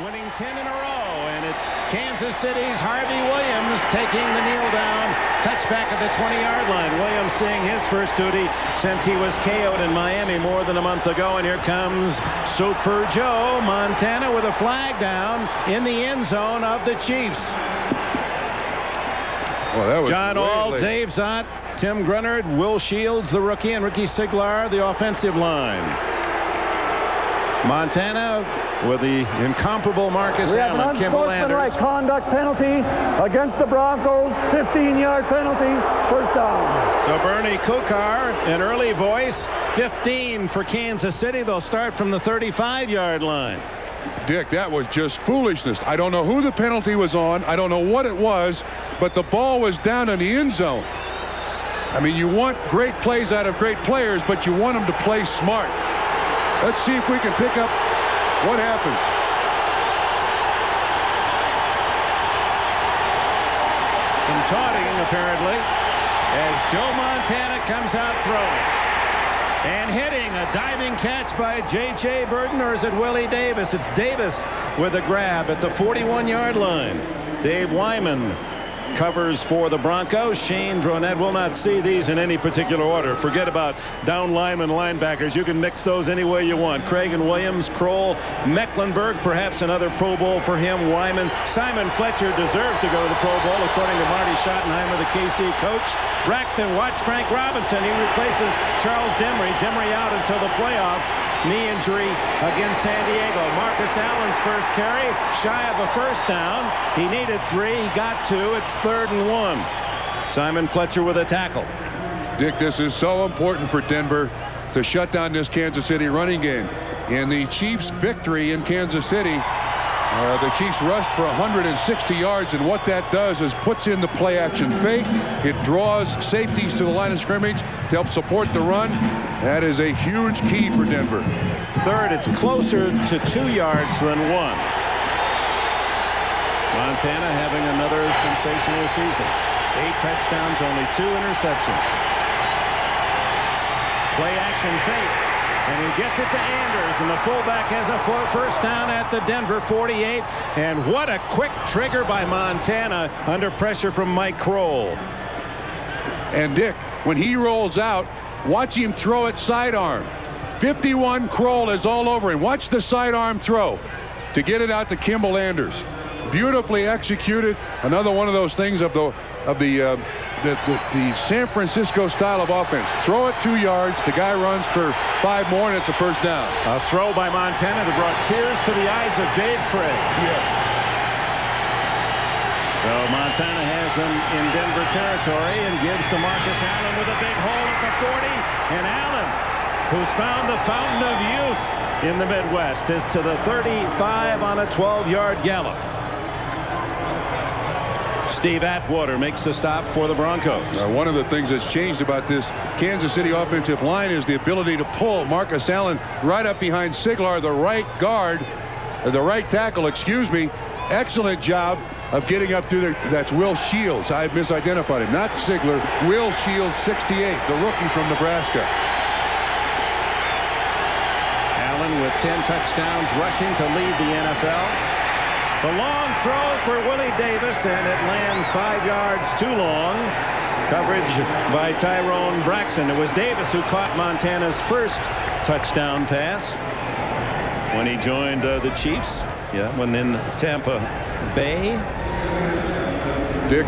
winning 10 in a row, and it's Kansas City's Harvey Williams taking the kneel down touchback at the 20-yard line. Williams seeing his first duty since he was KO'd in Miami more than a month ago, and here comes Super Joe Montana with a flag down in the end zone of the Chiefs. Well, that was John Ault, Dave Zott, Tim Grunnard, Will Shields, the rookie, and Ricky Siglar, the offensive line. Montana with the incomparable Marcus Allen. Kimball Anders. Conduct penalty against the Broncos. 15-yard penalty. First down. So Bernie Kukar, an early voice. 15 for Kansas City. They'll start from the 35-yard line. Dick, that was just foolishness. I don't know who the penalty was on. I don't know what it was, but the ball was down in the end zone. I mean, you want great plays out of great players, but you want them to play smart. Let's see if we can pick up what happens. Some taunting, apparently, as Joe Montana comes out throwing. And hitting a diving catch by J.J. Burton, or is it Willie Davis? It's Davis with a grab at the 41-yard line. Dave Wyman covers for the Broncos. Shane Dronette will not see these in any particular order. Forget about down linemen, linebackers. You can mix those any way you want. Craig and Williams, Kroll, Mecklenburg, perhaps another Pro Bowl for him. Wyman. Simon Fletcher deserves to go to the Pro Bowl, according to Marty Schottenheimer, the KC coach. Braxton, watch Frank Robinson. He replaces Charles Demery. Demery out until the playoffs. Knee injury against San Diego. Marcus Allen's first carry, shy of a first down. He needed 3. He got 2. It's 3rd and 1. Simon Fletcher with a tackle. Dick, this is so important for Denver to shut down this Kansas City running game. In the Chiefs' victory in Kansas City, the Chiefs rushed for 160 yards, and what that does is puts in the play-action fake. It draws safeties to the line of scrimmage to help support the run. That is a huge key for Denver. Third, it's closer to 2 yards than 1. Montana having another sensational season. 8 touchdowns, only 2 interceptions. Play-action fake. And he gets it to Anders, and the fullback has a first down at the Denver 48. And what a quick trigger by Montana under pressure from Mike Kroll. And Dick, when he rolls out, watch him throw it sidearm. 51 Kroll is all over him. Watch the sidearm throw to get it out to Kimball Anders. Beautifully executed. Another one of those things of the San Francisco style of offense. Throw it 2 yards. The guy runs for 5 more, and it's a first down. A throw by Montana that brought tears to the eyes of Dave Craig. Yes. So Montana has them in Denver territory and gives to Marcus Allen with a big hole at the 40. And Allen, who's found the fountain of youth in the Midwest, is to the 35 on a 12-yard gallop. Steve Atwater makes the stop for the Broncos. One of the things that's changed about this Kansas City offensive line is the ability to pull Marcus Allen right up behind Siglar, the right guard, the right tackle, excuse me. Excellent job of getting up through there. That's Will Shields. I misidentified him. Not Siglar. Will Shields, 68, the rookie from Nebraska. Allen with 10 touchdowns rushing to lead the NFL. The long throw for Willie Davis, and it lands 5 yards too long. Coverage by Tyrone Braxton. It was Davis who caught Montana's first touchdown pass when he joined the Chiefs. Yeah, when in Tampa Bay. Dick,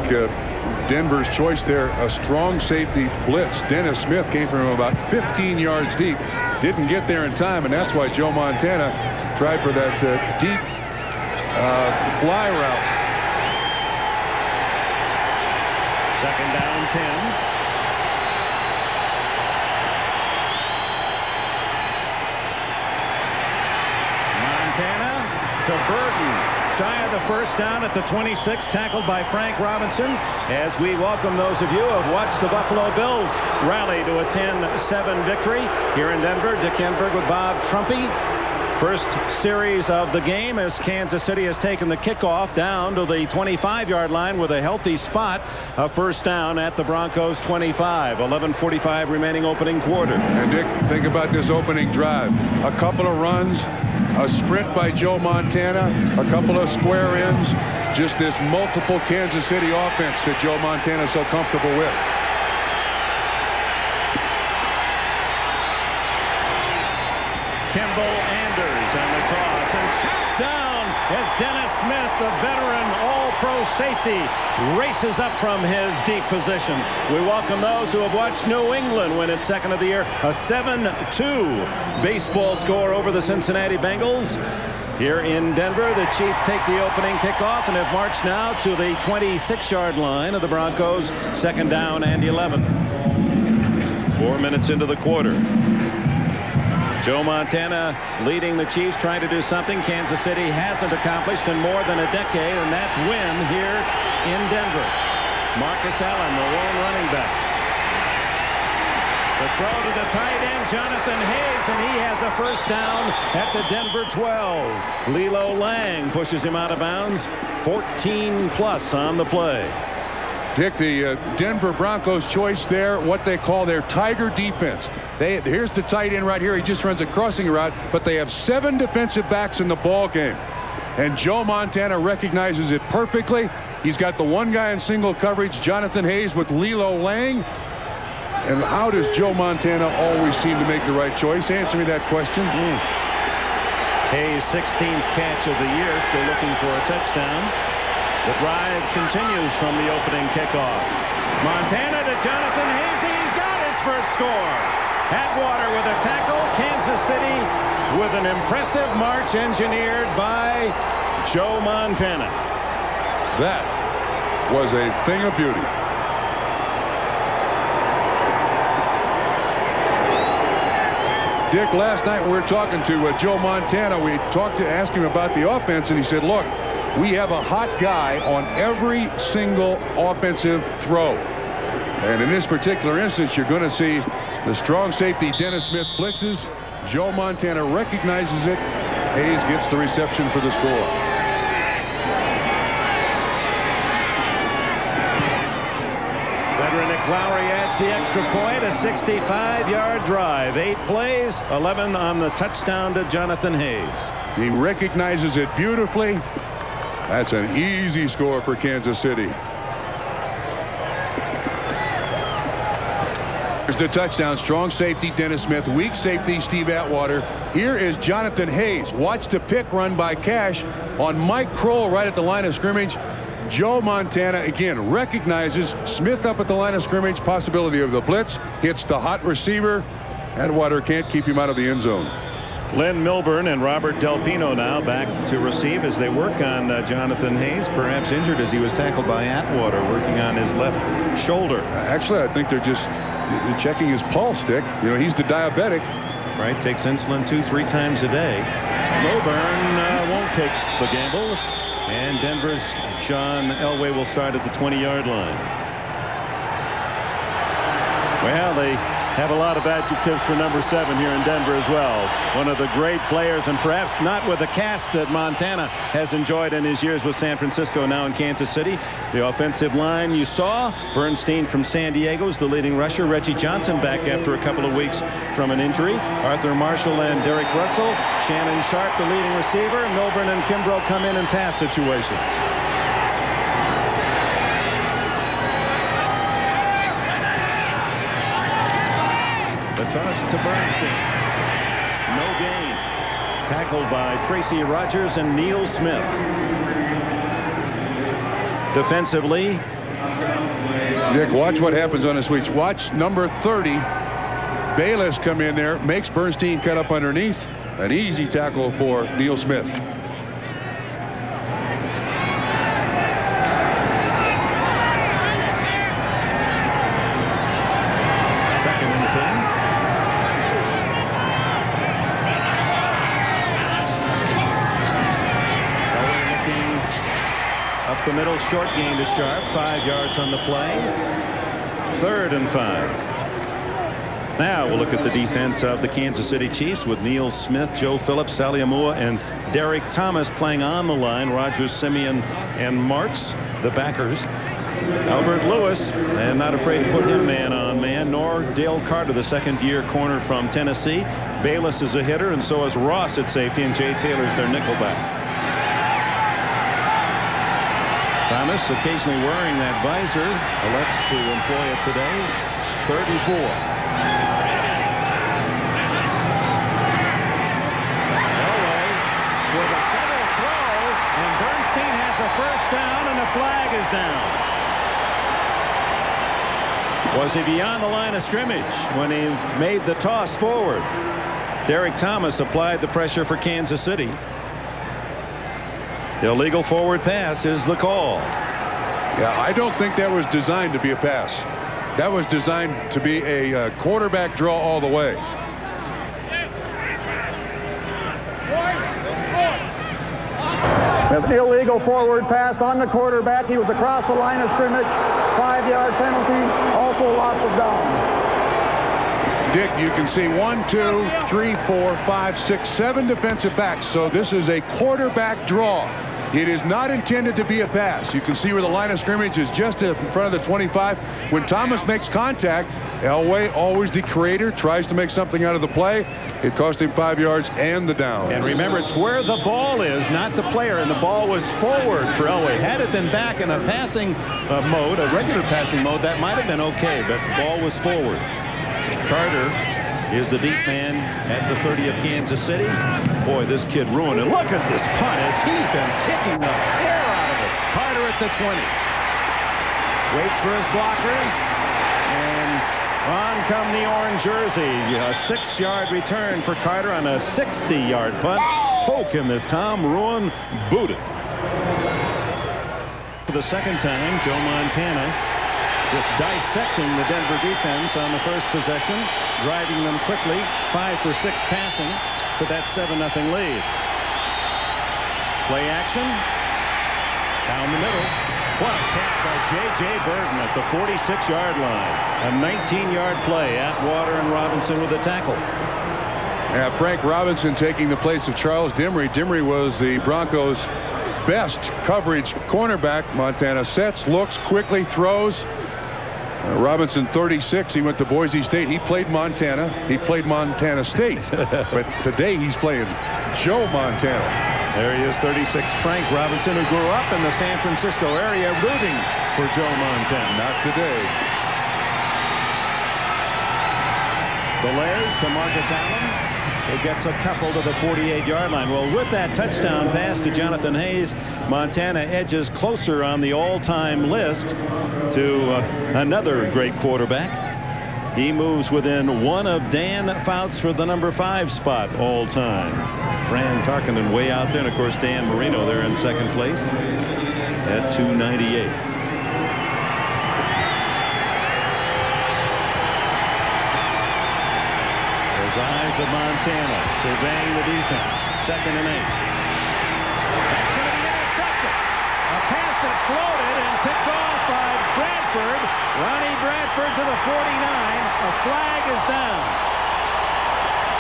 Denver's choice there, a strong safety blitz. Dennis Smith came from about 15 yards deep. Didn't get there in time, and that's why Joe Montana tried for that deep fly route. Second down, 10. Montana to Burton. Shy of the first down at the 26, tackled by Frank Robinson. As we welcome those of you who have watched the Buffalo Bills rally to a 10-7 victory here in Denver. Dick Enberg with Bob Trumpy. First series of the game as Kansas City has taken the kickoff down to the 25-yard line with a healthy spot. A first down at the Broncos 25. 11:45 remaining opening quarter. And Dick, think about this opening drive. A couple of runs, A sprint by Joe Montana, a couple of square ins, just this multiple Kansas City offense that Joe Montana is so comfortable with. Kimball Anders on the toss and chopped down as Dennis Smith, the veteran all-pro safety, races up from his deep position. We welcome those who have watched New England win its second of the year, a 7-2 baseball score over the Cincinnati Bengals. Here in Denver, the Chiefs take the opening kickoff and have marched now to the 26-yard line of the Broncos, second down and 11. 4 minutes into the quarter. Joe Montana leading the Chiefs, trying to do something Kansas City hasn't accomplished in more than a decade, and that's win here in Denver. Marcus Allen, the lone running back. The throw to the tight end, Jonathan Hayes, and he has a first down at the Denver 12. Lilo Lang pushes him out of bounds. 14 plus on the play. Dick, the Denver Broncos choice there, what they call their tiger defense. Here's the tight end right here. He just runs a crossing route, but they have 7 defensive backs in the ball game. And Joe Montana recognizes it perfectly. He's got the one guy in single coverage, Jonathan Hayes, with Lilo Lang. And how does Joe Montana always seem to make the right choice? Answer me that question. Hayes' 16th catch of the year, still looking for a touchdown. The drive continues from the opening kickoff. Montana to Jonathan Hayes, and he's got his first score. Atwater with a tackle. Kansas City with an impressive march engineered by Joe Montana. That was a thing of beauty. Dick, last night we were talking to Joe Montana. We asked him about the offense, and he said, look, we have a hot guy on every single offensive throw. And in this particular instance, you're going to see the strong safety Dennis Smith blitzes. Joe Montana recognizes it. Hayes gets the reception for the score. Veteran Nick Lowry adds the extra point, a 65-yard drive. 8 plays, 11 on the touchdown to Jonathan Hayes. He recognizes it beautifully. That's an easy score for Kansas City. Here's the touchdown. Strong safety Dennis Smith, weak safety Steve Atwater. Here is Jonathan Hayes. Watch the pick run by Cash on Mike Kroll right at the line of scrimmage. Joe Montana again recognizes Smith up at the line of scrimmage, possibility of the blitz, hits the hot receiver. Atwater can't keep him out of the end zone. Len Milburn and Robert Del Pino now back to receive as they work on Jonathan Hayes, perhaps injured as he was tackled by Atwater, working on his left shoulder. Actually, I think they're just checking his pulse, Dick. You know, he's the diabetic. Right, takes insulin 2-3 times a day. Milburn won't take the gamble, and Denver's John Elway will start at the 20-yard line. Well, they have a lot of adjectives for number 7 here in Denver as well. One of the great players, and perhaps not with the cast that Montana has enjoyed in his years with San Francisco, now in Kansas City. The offensive line you saw, Bernstein from San Diego is the leading rusher. Reggie Johnson back after a couple of weeks from an injury. Arthur Marshall and Derek Russell. Shannon Sharp, the leading receiver. Milburn and Kimbrough come in pass situations. The toss to Bernstein. No gain. Tackled by Tracy Rogers and Neil Smith. Defensively. Dick, watch what happens on the switch. Watch number 30. Bayless come in there, makes Bernstein cut up underneath. An easy tackle for Neil Smith. The middle, short gain to Sharp, 5 yards on the play. 3rd and 5. Now we'll look at the defense of the Kansas City Chiefs with Neil Smith, Joe Phillips, Sally Amua, and Derek Thomas playing on the line. Rogers, Simeon, and Martz, the backers. Albert Lewis, and not afraid to put him man on man, nor Dale Carter, the second-year corner from Tennessee. Bayless is a hitter, and so is Ross at safety, and Jay Taylor's their nickelback. Thomas, occasionally wearing that visor, elects to employ it today. 3rd and 4. Elway with a center throw, and Bernstein has a first down, and the flag is down. Was he beyond the line of scrimmage when he made the toss forward? Derek Thomas applied the pressure for Kansas City. Illegal forward pass is the call. Yeah, I don't think that was designed to be a pass. That was designed to be a quarterback draw all the way. An illegal forward pass on the quarterback. He was across the line of scrimmage. 5-yard penalty. Also loss of down. Dick, you can see 1, 2, 3, 4, 5, 6, 7 defensive backs. So this is a quarterback draw. It is not intended to be a pass. You can see where the line of scrimmage is just in front of the 25. When Thomas makes contact, Elway, always the creator, tries to make something out of the play. It cost him 5 yards and the down. And remember, it's where the ball is, not the player, and the ball was forward for Elway. Had it been back in a passing mode, a regular passing mode, that might have been okay, but the ball was forward. Carter is the deep man at the 30 of Kansas City. Boy, this kid ruined it. Look at this punt as he's been kicking the air out of it. Carter at the 20. Waits for his blockers. And on come the orange jersey. A 6-yard return for Carter on a 60-yard punt. Poke him this time. Ruin booted. For the second time, Joe Montana just dissecting the Denver defense on the first possession, driving them quickly, 5 for 6 passing to that 7-0 lead. Play action down the middle. What a catch by J.J. Burton at the 46-yard line. A 19-yard play. Atwater and Robinson with the tackle. Yeah, Frank Robinson taking the place of Charles Dimry. Dimry was the Broncos' best coverage cornerback. Montana sets, looks, quickly throws. Robinson, 36. He went to Boise State. He played Montana. He played Montana State. But today he's playing Joe Montana. There he is, 36. Frank Robinson, who grew up in the San Francisco area, rooting for Joe Montana. Not today. Delay to Marcus Allen, who gets a couple to the 48-yard line. Well, with that touchdown pass to Jonathan Hayes, Montana edges closer on the all-time list to another great quarterback. He moves within one of Dan Fouts for the number 5 spot all time. Fran Tarkenton way out there, and of course Dan Marino there in second place at 298. There's eyes of Montana surveying the defense. 2nd and 8. Floated and picked off by Bradford. Ronnie Bradford to the 49. A flag is down.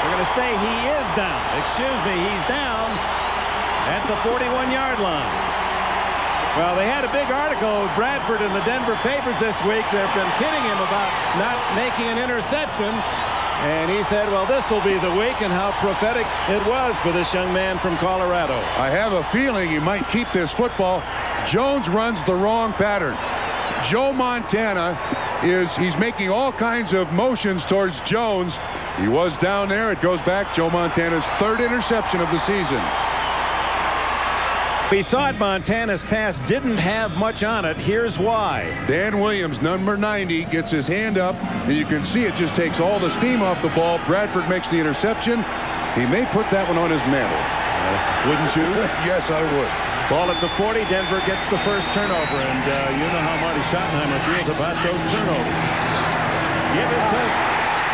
We're going to say he is down. Excuse me, he's down at the 41-yard line. Well, they had a big article of Bradford in the Denver papers this week. They've been kidding him about not making an interception. And he said, well, this will be the week, and how prophetic it was for this young man from Colorado. I have a feeling he might keep this football. Jones runs the wrong pattern. Joe Montana he's making all kinds of motions towards Jones. He was down there. It goes back. Joe Montana's 3rd interception of the season. We thought Montana's pass didn't have much on it. Here's why. Dan Williams, number 90, gets his hand up, and you can see it just takes all the steam off the ball. Bradford makes the interception. He may put that one on his mantle. Wouldn't you? Yes, I would. Ball at the 40. Denver gets the first turnover, and you know how Marty Schottenheimer feels about those turnovers. Give it to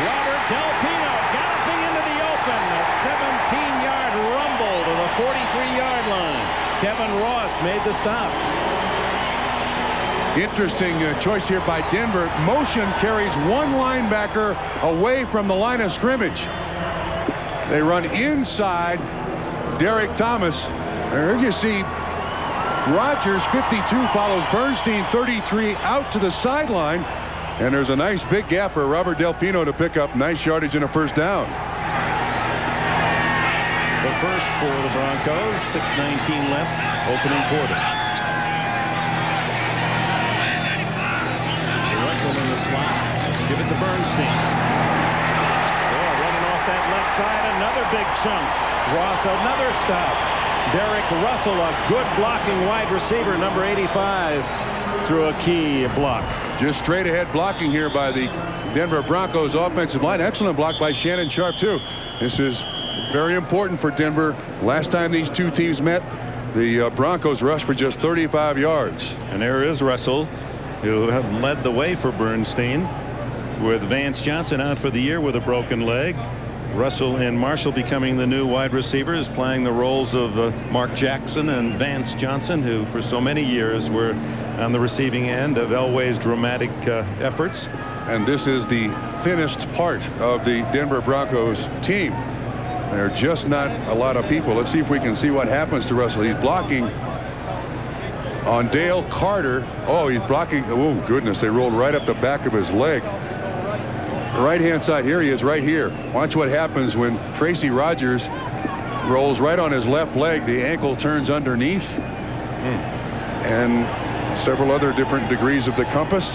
Robert Del Pino, galloping into the open. A 17-yard rumble to the 43-yard line. Kevin Ross made the stop. Interesting choice here by Denver. Motion carries one linebacker away from the line of scrimmage. They run inside Derek Thomas. There you see Rogers, 52, follows Bernstein, 33, out to the sideline. And there's a nice big gap for Robert Del Pino to pick up nice yardage and a first down. first for the Broncos. 6:19 left, opening quarter. Russell in the slot. Give it to Bernstein. Oh, running off that left side, another big chunk. Ross, another stop. Derek Russell, a good blocking wide receiver, number 85, through a key block. Just straight ahead blocking here by the Denver Broncos offensive line. Excellent block by Shannon Sharp, too. This is very important for Denver. Last time these two teams met, the Broncos rushed for just 35 yards. And there is Russell, who have led the way for Bernstein, with Vance Johnson out for the year with a broken leg. Russell and Marshall becoming the new wide receivers, playing the roles of Mark Jackson and Vance Johnson, who for so many years were on the receiving end of Elway's dramatic efforts. And this is the thinnest part of the Denver Broncos team. There are just not a lot of people. Let's see if we can see what happens to Russell. He's blocking on Dale Carter. Oh, he's blocking. Oh, goodness. They rolled right up the back of his leg. Right-hand side, here he is right here. Watch what happens when Tracy Rogers rolls right on his left leg. The ankle turns underneath. And several other different degrees of the compass.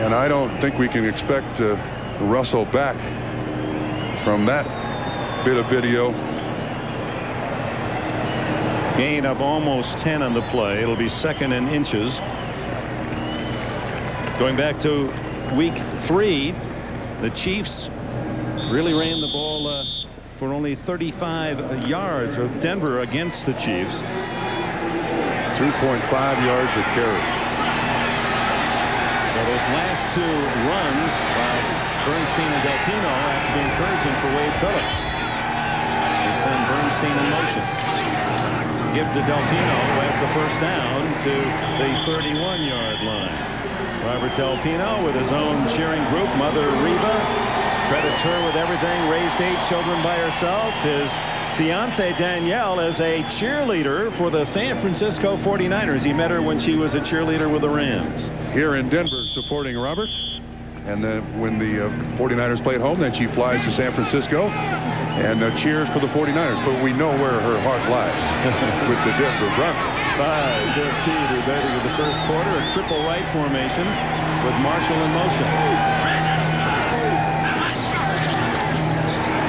And I don't think we can expect Russell back from that bit of video. Gain of almost 10 on the play. It'll be second and inches. Going back to week 3, the Chiefs really ran the ball for only 35 yards of Denver against the Chiefs. 2.5 yards a carry. So those last two runs by Bernstein and Delpino have to be encouraging for Wade Phillips. They send Bernstein in motion. Give to Delpino, who has the first down to the 31-yard line. Robert Delpino with his own cheering group. Mother Reba credits her with everything. Raised 8 children by herself. His fiancée Danielle is a cheerleader for the San Francisco 49ers. He met her when she was a cheerleader with the Rams. Here in Denver supporting Robert. And when the 49ers play at home, then she flies to San Francisco and cheers for the 49ers. But we know where her heart lies with the Denver Broncos. 5:15 remaining in the first quarter. A triple right formation with Marshall in motion.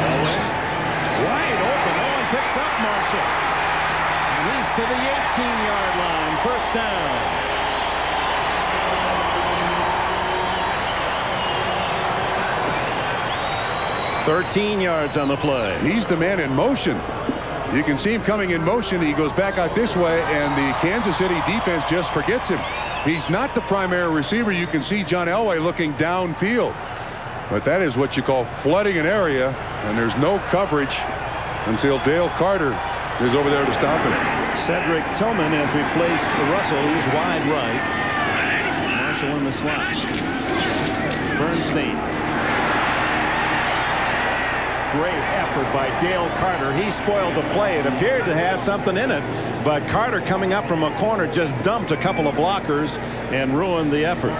Elway wide open. Owen picks up Marshall. And he's to the 18-yard line. First down. $13 yards on the play. He's the man in motion. You can see him coming in motion. He goes back out this way, and the Kansas City defense just forgets him. He's not the primary receiver. You can see John Elway looking downfield. But that is what you call flooding an area, and there's no coverage until Dale Carter is over there to stop it. Cedric Tillman has replaced Russell. He's wide right. Marshall in the slot. Bernstein. Great effort by Dale Carter. He spoiled the play. It appeared to have something in it, but Carter coming up from a corner just dumped a couple of blockers and ruined the effort.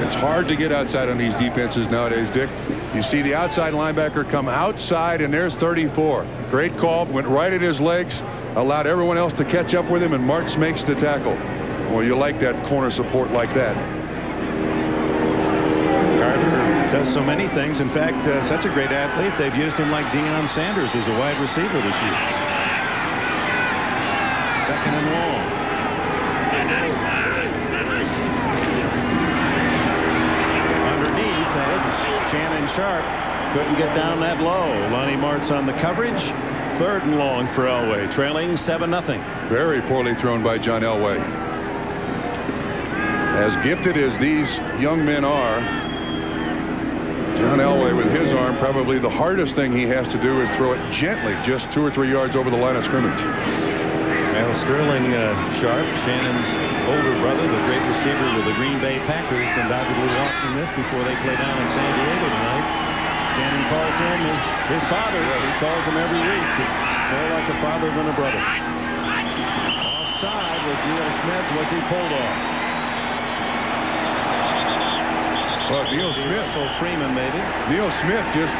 It's hard to get outside on these defenses nowadays, Dick. You see the outside linebacker come outside, and there's 34. Great call. Went right at his legs, allowed everyone else to catch up with him, and Martz makes the tackle. Well, you like that corner support like that. Does so many things. In fact, such a great athlete, they've used him like Deion Sanders as a wide receiver this year. Second and long. Underneath, Shannon Sharp couldn't get down that low. Lonnie Martz on the coverage. Third and long for Elway, trailing 7-0. Very poorly thrown by John Elway. As gifted as these young men are, John Elway with his arm, probably the hardest thing he has to do is throw it gently, just 2 or 3 yards over the line of scrimmage. Well, Sterling Sharp, Shannon's older brother, the great receiver with the Green Bay Packers, undoubtedly watching this before they play down in San Diego tonight. Shannon calls him his father. He calls him every week. More like a father than a brother. Offside was Neil Smith. Was he pulled off? Well, Neil Smith. So Freeman, maybe. Neil Smith just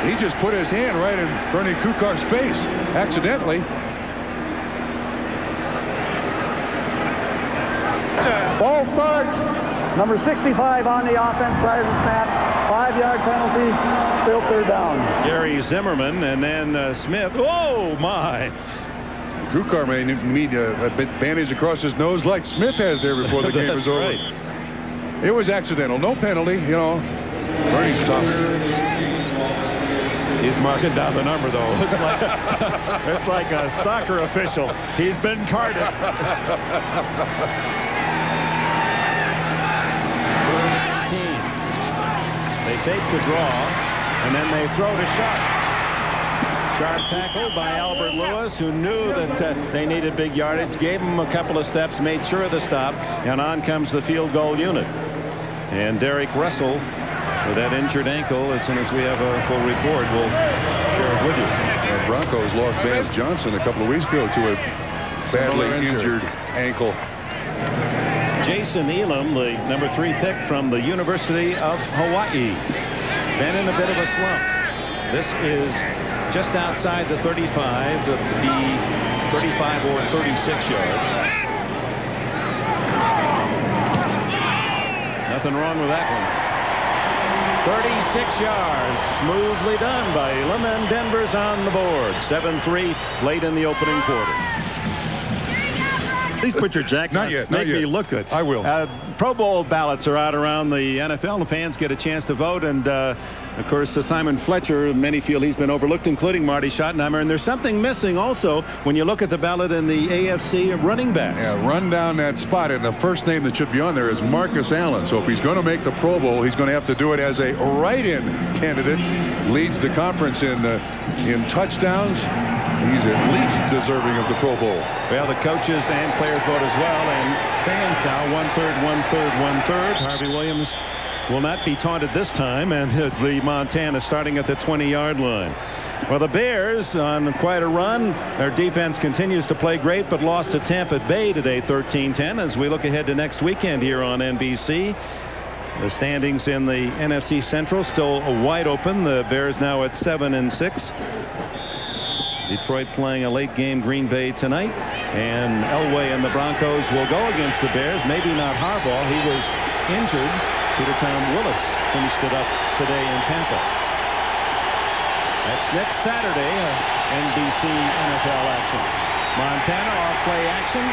He just put his hand right in Bernie Kukar's face, accidentally. Ball start. Number 65 on the offense prior to the snap. 5-yard penalty. Still third down. Gary Zimmerman and then Smith. Oh, my. Kukar may need a bandage across his nose like Smith has there before the game was over. Right. It was accidental. No penalty, you know. Bernie's tough. He's marking down the number, though. It's like a soccer official. He's been carded. They take the draw, and then they throw to Sharp. Sharp tackle by Albert Lewis, who knew that they needed big yardage, gave him a couple of steps, made sure of the stop, and on comes the field goal unit. And Derek Russell, with that injured ankle, as soon as we have a full report, we'll share it with you. The Broncos lost Vance Johnson a couple of weeks ago to a badly injured ankle. Jason Elam, the number 3 pick from the University of Hawaii, been in a bit of a slump. This is just outside the 35, to be 35 or 36 yards. Nothing wrong with that one. 36 yards, smoothly done by Elam, and Denver's on the board. 7-3 late in the opening quarter. Please put your jacket on. Not yet. Make me look good. I will. Pro Bowl ballots are out around the NFL. The fans get a chance to vote. And, of course, Simon Fletcher, many feel he's been overlooked, including Marty Schottenheimer. And there's something missing also when you look at the ballot in the AFC of running backs. Yeah, run down that spot. And the first name that should be on there is Marcus Allen. So if he's going to make the Pro Bowl, he's going to have to do it as a write-in candidate. Leads the conference in touchdowns. He's at least deserving of the Pro Bowl. Well, the coaches and players vote as well, and fans now 1/3, 1/3, 1/3. Harvey Williams will not be taunted this time, and the Montana starting at the 20-yard line. Well, the Bears on quite a run. Their defense continues to play great, but lost to Tampa Bay today, 13-10. As we look ahead to next weekend here on NBC. The standings in the NFC Central still wide open. The Bears now at 7-6. Detroit playing a late game Green Bay tonight, and Elway and the Broncos will go against the Bears. Maybe not Harbaugh. He was injured. Peter Tom Willis finished it up today in Tampa. That's next Saturday, NBC NFL action. Montana off play action.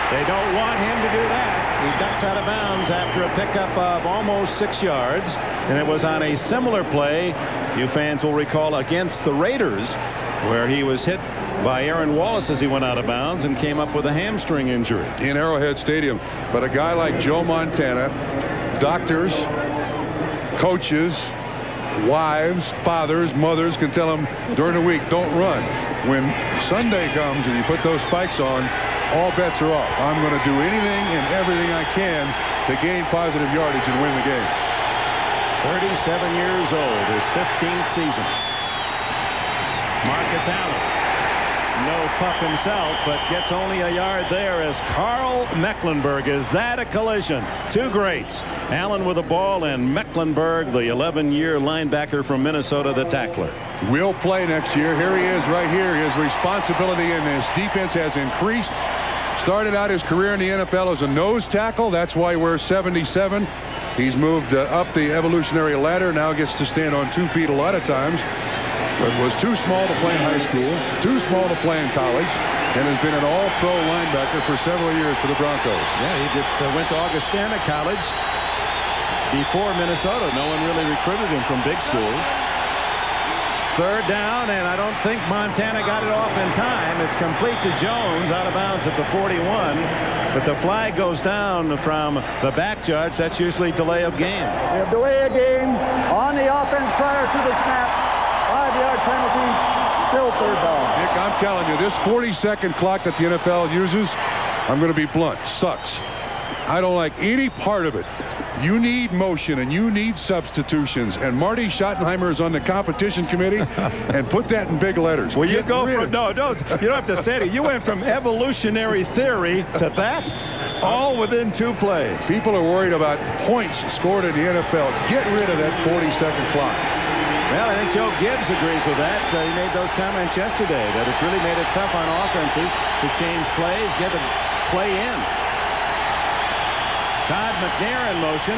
They don't want him to do that. He ducks out of bounds after a pickup of almost 6 yards, and it was on a similar play, you fans will recall, against the Raiders, where he was hit by Aaron Wallace as he went out of bounds and came up with a hamstring injury. In Arrowhead Stadium. But a guy like Joe Montana, doctors, coaches, wives, fathers, mothers can tell him during the week, don't run. When Sunday comes and you put those spikes on, all bets are off. I'm going to do anything and everything I can to gain positive yardage and win the game. 37 years old, his 15th season. Marcus Allen, no pup himself, but gets only a yard there as Carl Mecklenburg. Is that a collision? Two greats. Allen with the ball and Mecklenburg, the 11-year linebacker from Minnesota, the tackler. Will play next year. Here he is right here. His responsibility in this defense has increased. Started out his career in the NFL as a nose tackle. That's why he wears 77. He's moved up the evolutionary ladder. Now gets to stand on 2 feet a lot of times. But was too small to play in high school, too small to play in college, and has been an all-pro linebacker for several years for the Broncos. Yeah, he went to Augustana College before Minnesota. No one really recruited him from big schools. Third down, and I don't think Montana got it off in time. It's complete to Jones, out of bounds at the 41. But the flag goes down from the back judge. That's usually delay of game. We have delay of game on the offense prior to the snap. 5-yard penalty, still third down. Nick, I'm telling you, this 40-second clock that the NFL uses, I'm going to be blunt, sucks. I don't like any part of it. You need motion and you need substitutions. And Marty Schottenheimer is on the competition committee, and put that in big letters. Well, you go from, no, you don't have to say it. You went from evolutionary theory to that, all within 2 plays. People are worried about points scored in the NFL. Get rid of that 40-second clock. Well, I think Joe Gibbs agrees with that. He made those comments yesterday, that it's really made it tough on offenses to change plays, get the play in. Todd McNair in motion.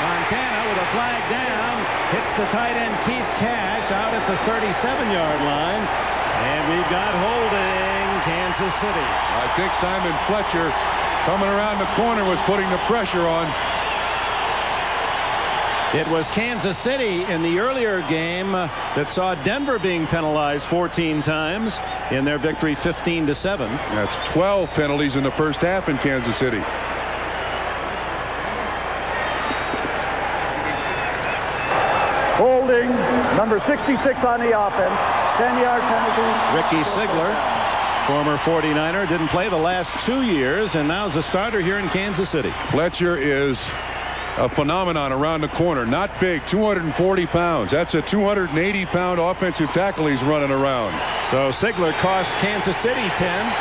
Montana with a flag down. Hits the tight end Keith Cash out at the 37-yard line. And we've got holding Kansas City. I think Simon Fletcher, coming around the corner, was putting the pressure on. It was Kansas City in the earlier game that saw Denver being penalized 14 times in their victory 15-7. That's 12 penalties in the first half in Kansas City. Holding, number 66 on the offense. 10-yard penalty. Ricky Sigler, former 49er, didn't play the last 2 years and now is a starter here in Kansas City. Fletcher is a phenomenon around the corner. Not big, 240 pounds. That's a 280-pound offensive tackle he's running around. So Sigler cost Kansas City 10.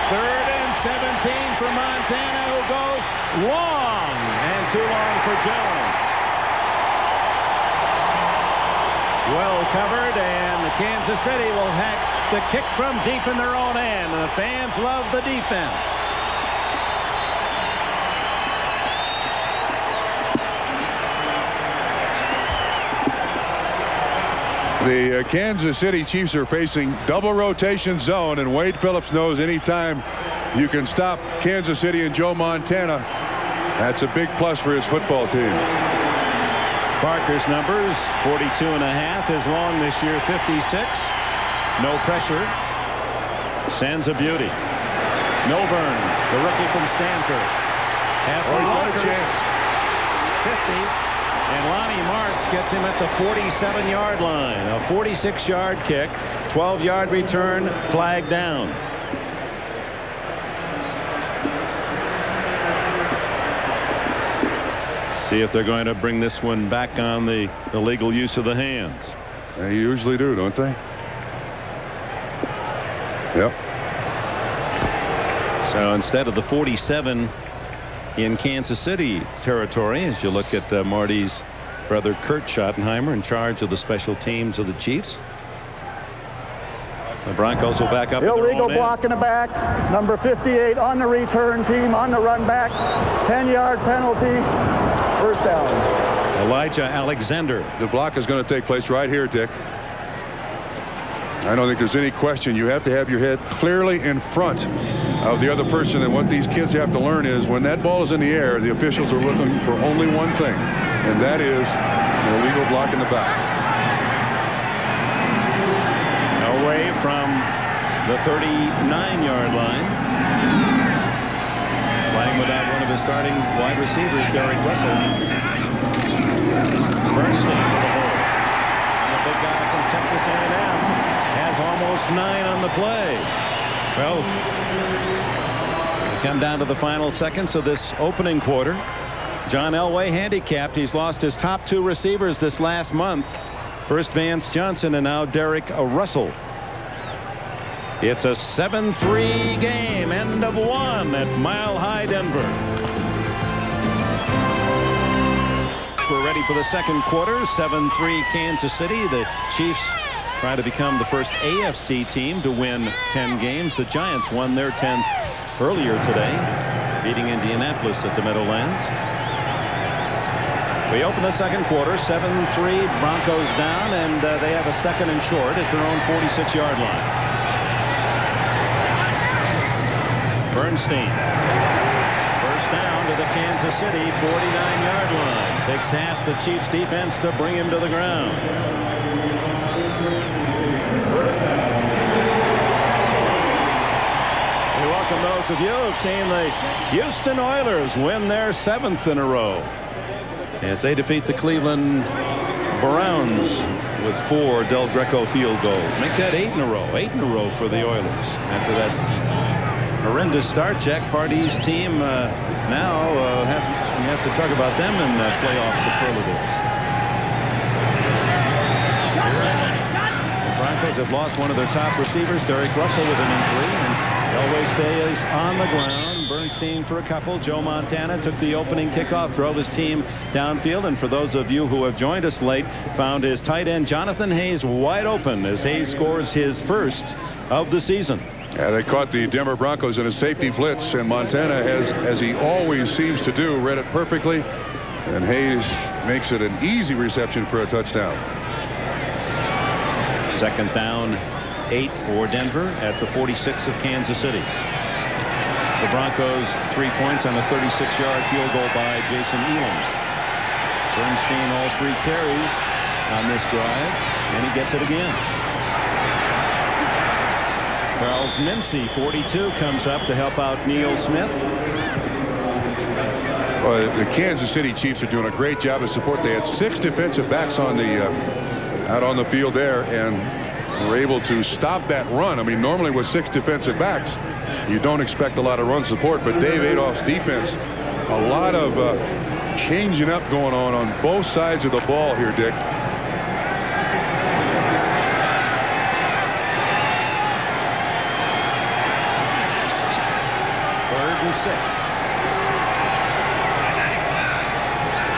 Third and 17 for Montana, who goes long, and too long for Jones. Well covered, and Kansas City will have to kick from deep in their own end, and the fans love the defense. The Kansas City Chiefs are facing double rotation zone, and Wade Phillips knows anytime you can stop Kansas City and Joe Montana, that's a big plus for his football team. Parker's numbers, 42.5. His long this year, 56. No pressure. Sends a beauty. Milburn, the rookie from Stanford. Has he's got a chance. 50. And Lonnie Martz gets him at the 47-yard line. A 46-yard kick, 12-yard return, flag down. See if they're going to bring this one back on the illegal use of the hands. They usually do, don't they? Yep. So instead of the 47 in Kansas City territory, as you look at Marty's brother Kurt Schottenheimer in charge of the special teams of the Chiefs. The Broncos will back up. Illegal block in the back. Number 58 on the return team, on the run back. 10-yard penalty. First down. Elijah Alexander. The block is going to take place right here, Dick. I don't think there's any question. You have to have your head clearly in front of the other person, and what these kids have to learn is when that ball is in the air, the officials are looking for only one thing, and that is an illegal block in the back. Away from the 39-yard line. Playing without one of his starting wide receivers, Derek Russell. Bernstein with the hold. And the big guy from Texas A&M has almost 9 on the play. Well, we come down to the final seconds of this opening quarter. John Elway handicapped. He's lost his top 2 receivers this last month. First Vance Johnson and now Derek Russell. It's a 7-3 game, end of 1 at Mile High, Denver. We're ready for the second quarter. 7-3 Kansas City. The Chiefs try to become the first AFC team to win 10 games. The Giants won their 10th earlier today, beating Indianapolis at the Meadowlands. We open the second quarter, 7-3, Broncos down, and they have a second and short at their own 46-yard line. Bernstein. First down to the Kansas City 49-yard line. Takes half the Chiefs defense to bring him to the ground. We welcome those of you who have seen the Houston Oilers win their 7th in a row as they defeat the Cleveland Browns with 4 Del Greco field goals. Make that 8 in a row. 8 in a row for the Oilers after that horrendous start. Jack Party's team now you have to talk about them in playoff superlatives. The Broncos have lost one of their top receivers, Derek Russell, with an injury, and Elway stays on the ground. Bernstein for a couple. Joe Montana took the opening kickoff, drove his team downfield, and for those of you who have joined us late, found his tight end Jonathan Hayes wide open as Hayes scores his first of the season. Yeah, they caught the Denver Broncos in a safety blitz, and Montana, as he always seems to do, read it perfectly, and Hayes makes it an easy reception for a touchdown. Second down, 8 for Denver at the 46 of Kansas City. The Broncos 3 points on a 36-yard field goal by Jason Elam. Bernstein all 3 carries on this drive, and he gets it again. Charles Mincy, 42, comes up to help out Neil Smith. Well, the Kansas City Chiefs are doing a great job of support. They had 6 defensive backs on the out on the field there, and were able to stop that run. I mean, normally with 6 defensive backs, you don't expect a lot of run support, but Dave Adolph's defense, a lot of changing up going on both sides of the ball here, Dick. Third and 6.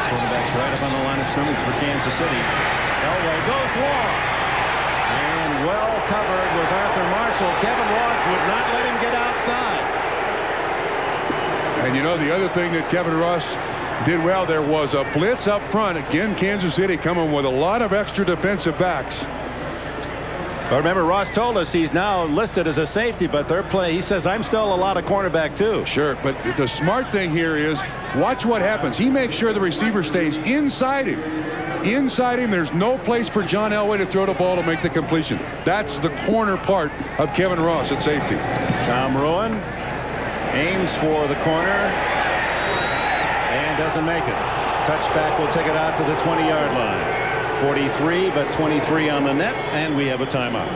Quarterback's right up on the line of scrimmage for Kansas City. Elway goes long. And well covered was Arthur Marshall. Kevin Ross would not let him get outside. And you know, the other thing that Kevin Ross did well, there was a blitz up front. Again, Kansas City coming with a lot of extra defensive backs. But remember, Ross told us he's now listed as a safety, but he says, I'm still a lot of cornerback too. Sure, but the smart thing here is watch what happens. He makes sure the receiver stays inside him. Inside him, there's no place for John Elway to throw the ball to make the completion. That's the corner part of Kevin Ross at safety. Tom Rowan aims for the corner and doesn't make it. Touchback will take it out to the 20-yard line. 43, but 23 on the net, and we have a timeout.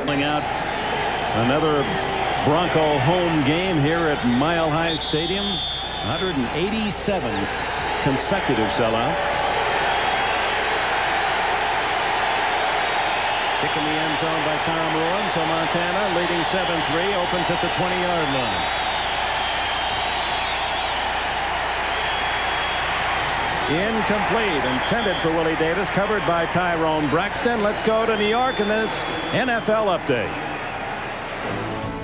Pulling out another Bronco home game here at Mile High Stadium. 187 consecutive sellout. Kick in the end zone by Tom Rowan. So Montana leading 7-3, opens at the 20-yard line. Incomplete, intended for Willie Davis, covered by Tyrone Braxton. Let's go to New York in this NFL update.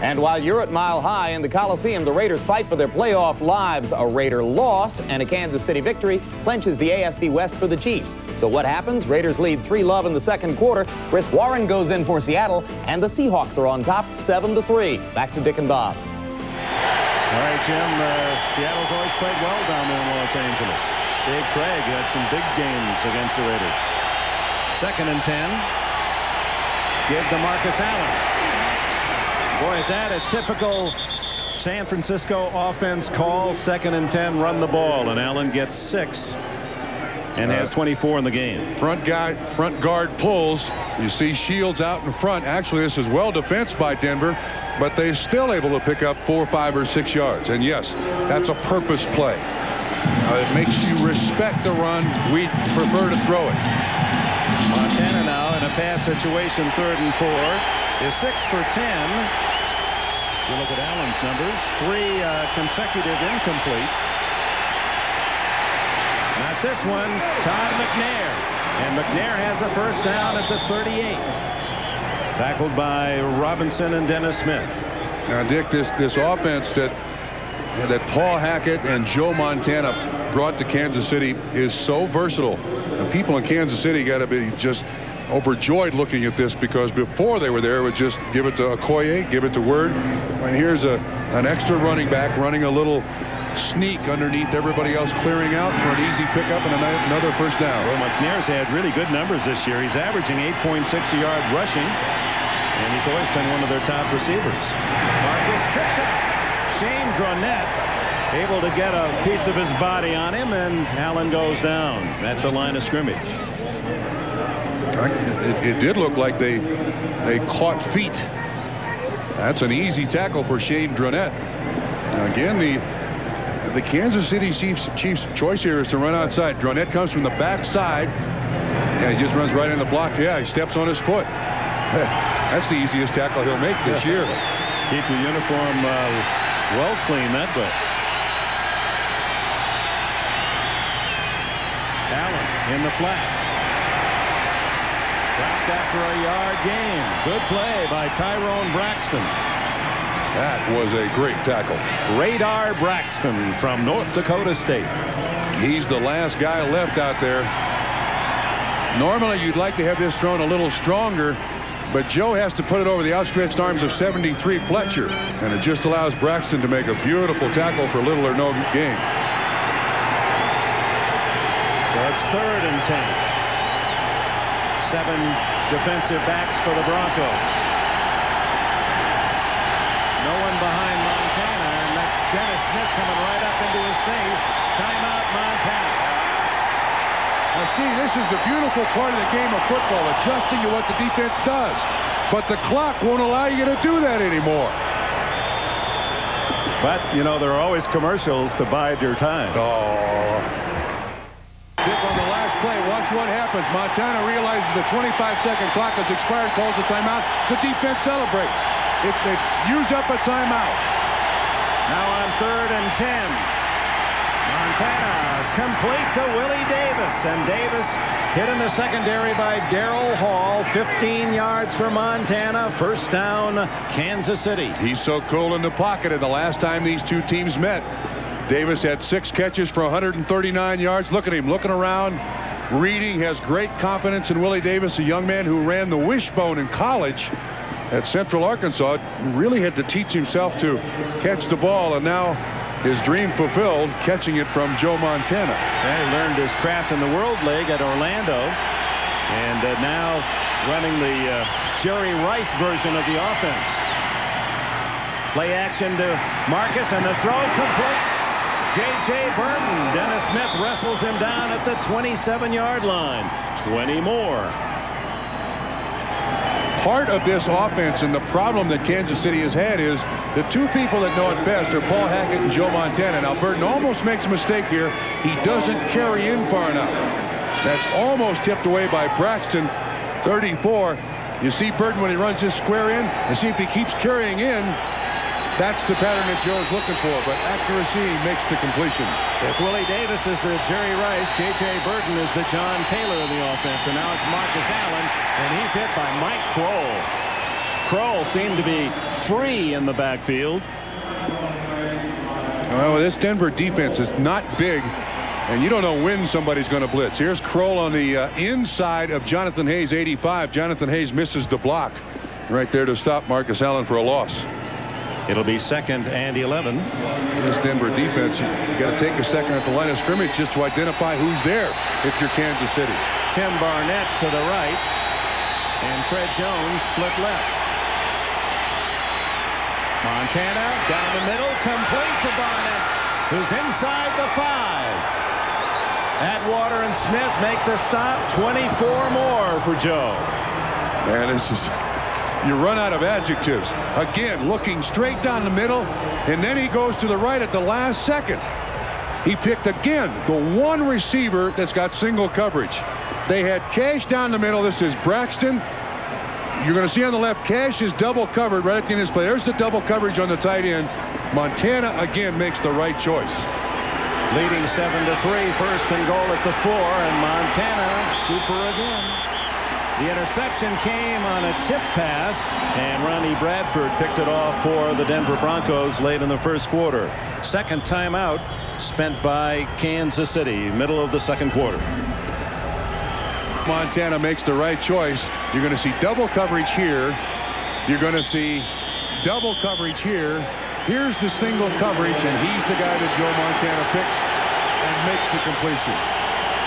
And while you're at Mile High in the Coliseum, the Raiders fight for their playoff lives. A Raider loss and a Kansas City victory clinches the AFC West for the Chiefs. So what happens? Raiders lead 3-0 in the second quarter. Chris Warren goes in for Seattle, and the Seahawks are on top 7-3. Back to Dick and Bob. All right, Jim. Seattle's always played well down there in Los Angeles. Dave Craig had some big games against the Raiders. 2nd and 10. Give to Marcus Allen. Boy, is that a typical San Francisco offense call. 2nd and 10, run the ball, and Allen gets 6 and has 24 in the game. Front guard pulls. You see Shields out in front. Actually, this is well defensed by Denver, but they're still able to pick up 4, 5, or 6 yards. And yes, that's a purpose play. It makes you respect the run. We prefer to throw it. Montana now in a pass situation, 3rd and 4, is 6 for 10. You look at Allen's numbers, 3 consecutive incomplete. Not this one. Todd McNair, and McNair has a first down at the 38. Tackled by Robinson and Dennis Smith. Now, Dick, this offense that Paul Hackett and Joe Montana brought to Kansas City is so versatile. And people in Kansas City got to be just overjoyed looking at this, because before they were there, it would just give it to Okoye, give it to Word. And here's an extra running back running a little sneak underneath everybody else, clearing out for an easy pickup and another first down. Well, McNair's had really good numbers this year. He's averaging 8.6 a yard rushing, and he's always been one of their top receivers. Marcus tripped up. Shane Dronette able to get a piece of his body on him, and Allen goes down at the line of scrimmage. It did look like they caught feet. That's an easy tackle for Shane Dronette. Again, the Kansas City Chiefs choice here is to run outside. Dronette comes from the backside. Yeah, he just runs right in the block. Yeah, he steps on his foot. That's the easiest tackle he'll make this year. Keep your uniform well clean that way. Allen in the flat. Dropped after a yard gain. Good play by Tyrone Braxton. That was a great tackle. Radar Braxton from North Dakota State. He's the last guy left out there. Normally you'd like to have this thrown a little stronger, but Joe has to put it over the outstretched arms of 73 Fletcher, and it just allows Braxton to make a beautiful tackle for little or no gain. So it's 3rd and 10. 7 defensive backs for the Broncos. No one behind Montana, and that's Dennis Smith coming right up into his face. Timeout, Montana. Now see, this is the beautiful part of the game of football, adjusting to what the defense does. But the clock won't allow you to do that anymore. But, you know, there are always commercials to bide your time. Oh. Dip on the last play. Watch what happens. Montana realizes the 25-second clock has expired, calls a timeout. The defense celebrates. They use up a timeout. Now on 3rd and 10. Montana complete to Willie Davis. And Davis hit in the secondary by Darrell Hall. 15 yards for Montana. First down, Kansas City. He's so cool in the pocket. And the last time these two teams met, Davis had 6 catches for 139 yards. Look at him looking around, reading, has great confidence in Willie Davis, a young man who ran the wishbone in college at Central Arkansas. Really had to teach himself to catch the ball, and now his dream fulfilled, catching it from Joe Montana. Yeah, he learned his craft in the World League at Orlando, and now running the Jerry Rice version of the offense. Play action to Marcus, and the throw complete. J.J. Burton. Dennis Smith wrestles him down at the 27-yard line. 20 more. Part of this offense and the problem that Kansas City has had is the two people that know it best are Paul Hackett and Joe Montana. Now, Burton almost makes a mistake here. He doesn't carry in far enough. That's almost tipped away by Braxton, 34. You see Burton when he runs his square in, and see if he keeps carrying in. That's the pattern that Joe's looking for, but accuracy makes the completion. If Willie Davis is the Jerry Rice, J.J. Burton is the John Taylor of the offense, and now it's Marcus Allen, and he's hit by Mike Kroll. Kroll seemed to be free in the backfield. Well, this Denver defense is not big, and you don't know when somebody's going to blitz. Here's Kroll on the inside of Jonathan Hayes, 85. Jonathan Hayes misses the block right there to stop Marcus Allen for a loss. It'll be 2nd and 11. This Denver defense, you got to take a second at the line of scrimmage just to identify who's there if you're Kansas City. Tim Barnett to the right, and Fred Jones split left. Montana down the middle, complete to Barnett, who's inside the 5. Atwater and Smith make the stop. 24 more for Joe. Man, this is... You run out of adjectives. Again, looking straight down the middle, and then he goes to the right at the last second. He picked again the one receiver that's got single coverage. They had Cash down the middle. This is Braxton. You're going to see on the left, Cash is double covered right at the end of this play. There's the double coverage on the tight end. Montana again makes the right choice. Leading 7-3, 1st and goal at the 4, and Montana super again. The interception came on a tip pass, and Ronnie Bradford picked it off for the Denver Broncos late in the first quarter. Second timeout spent by Kansas City, middle of the second quarter. Montana makes the right choice. You're going to see double coverage here. You're going to see double coverage here. Here's the single coverage, and he's the guy that Joe Montana picks and makes the completion.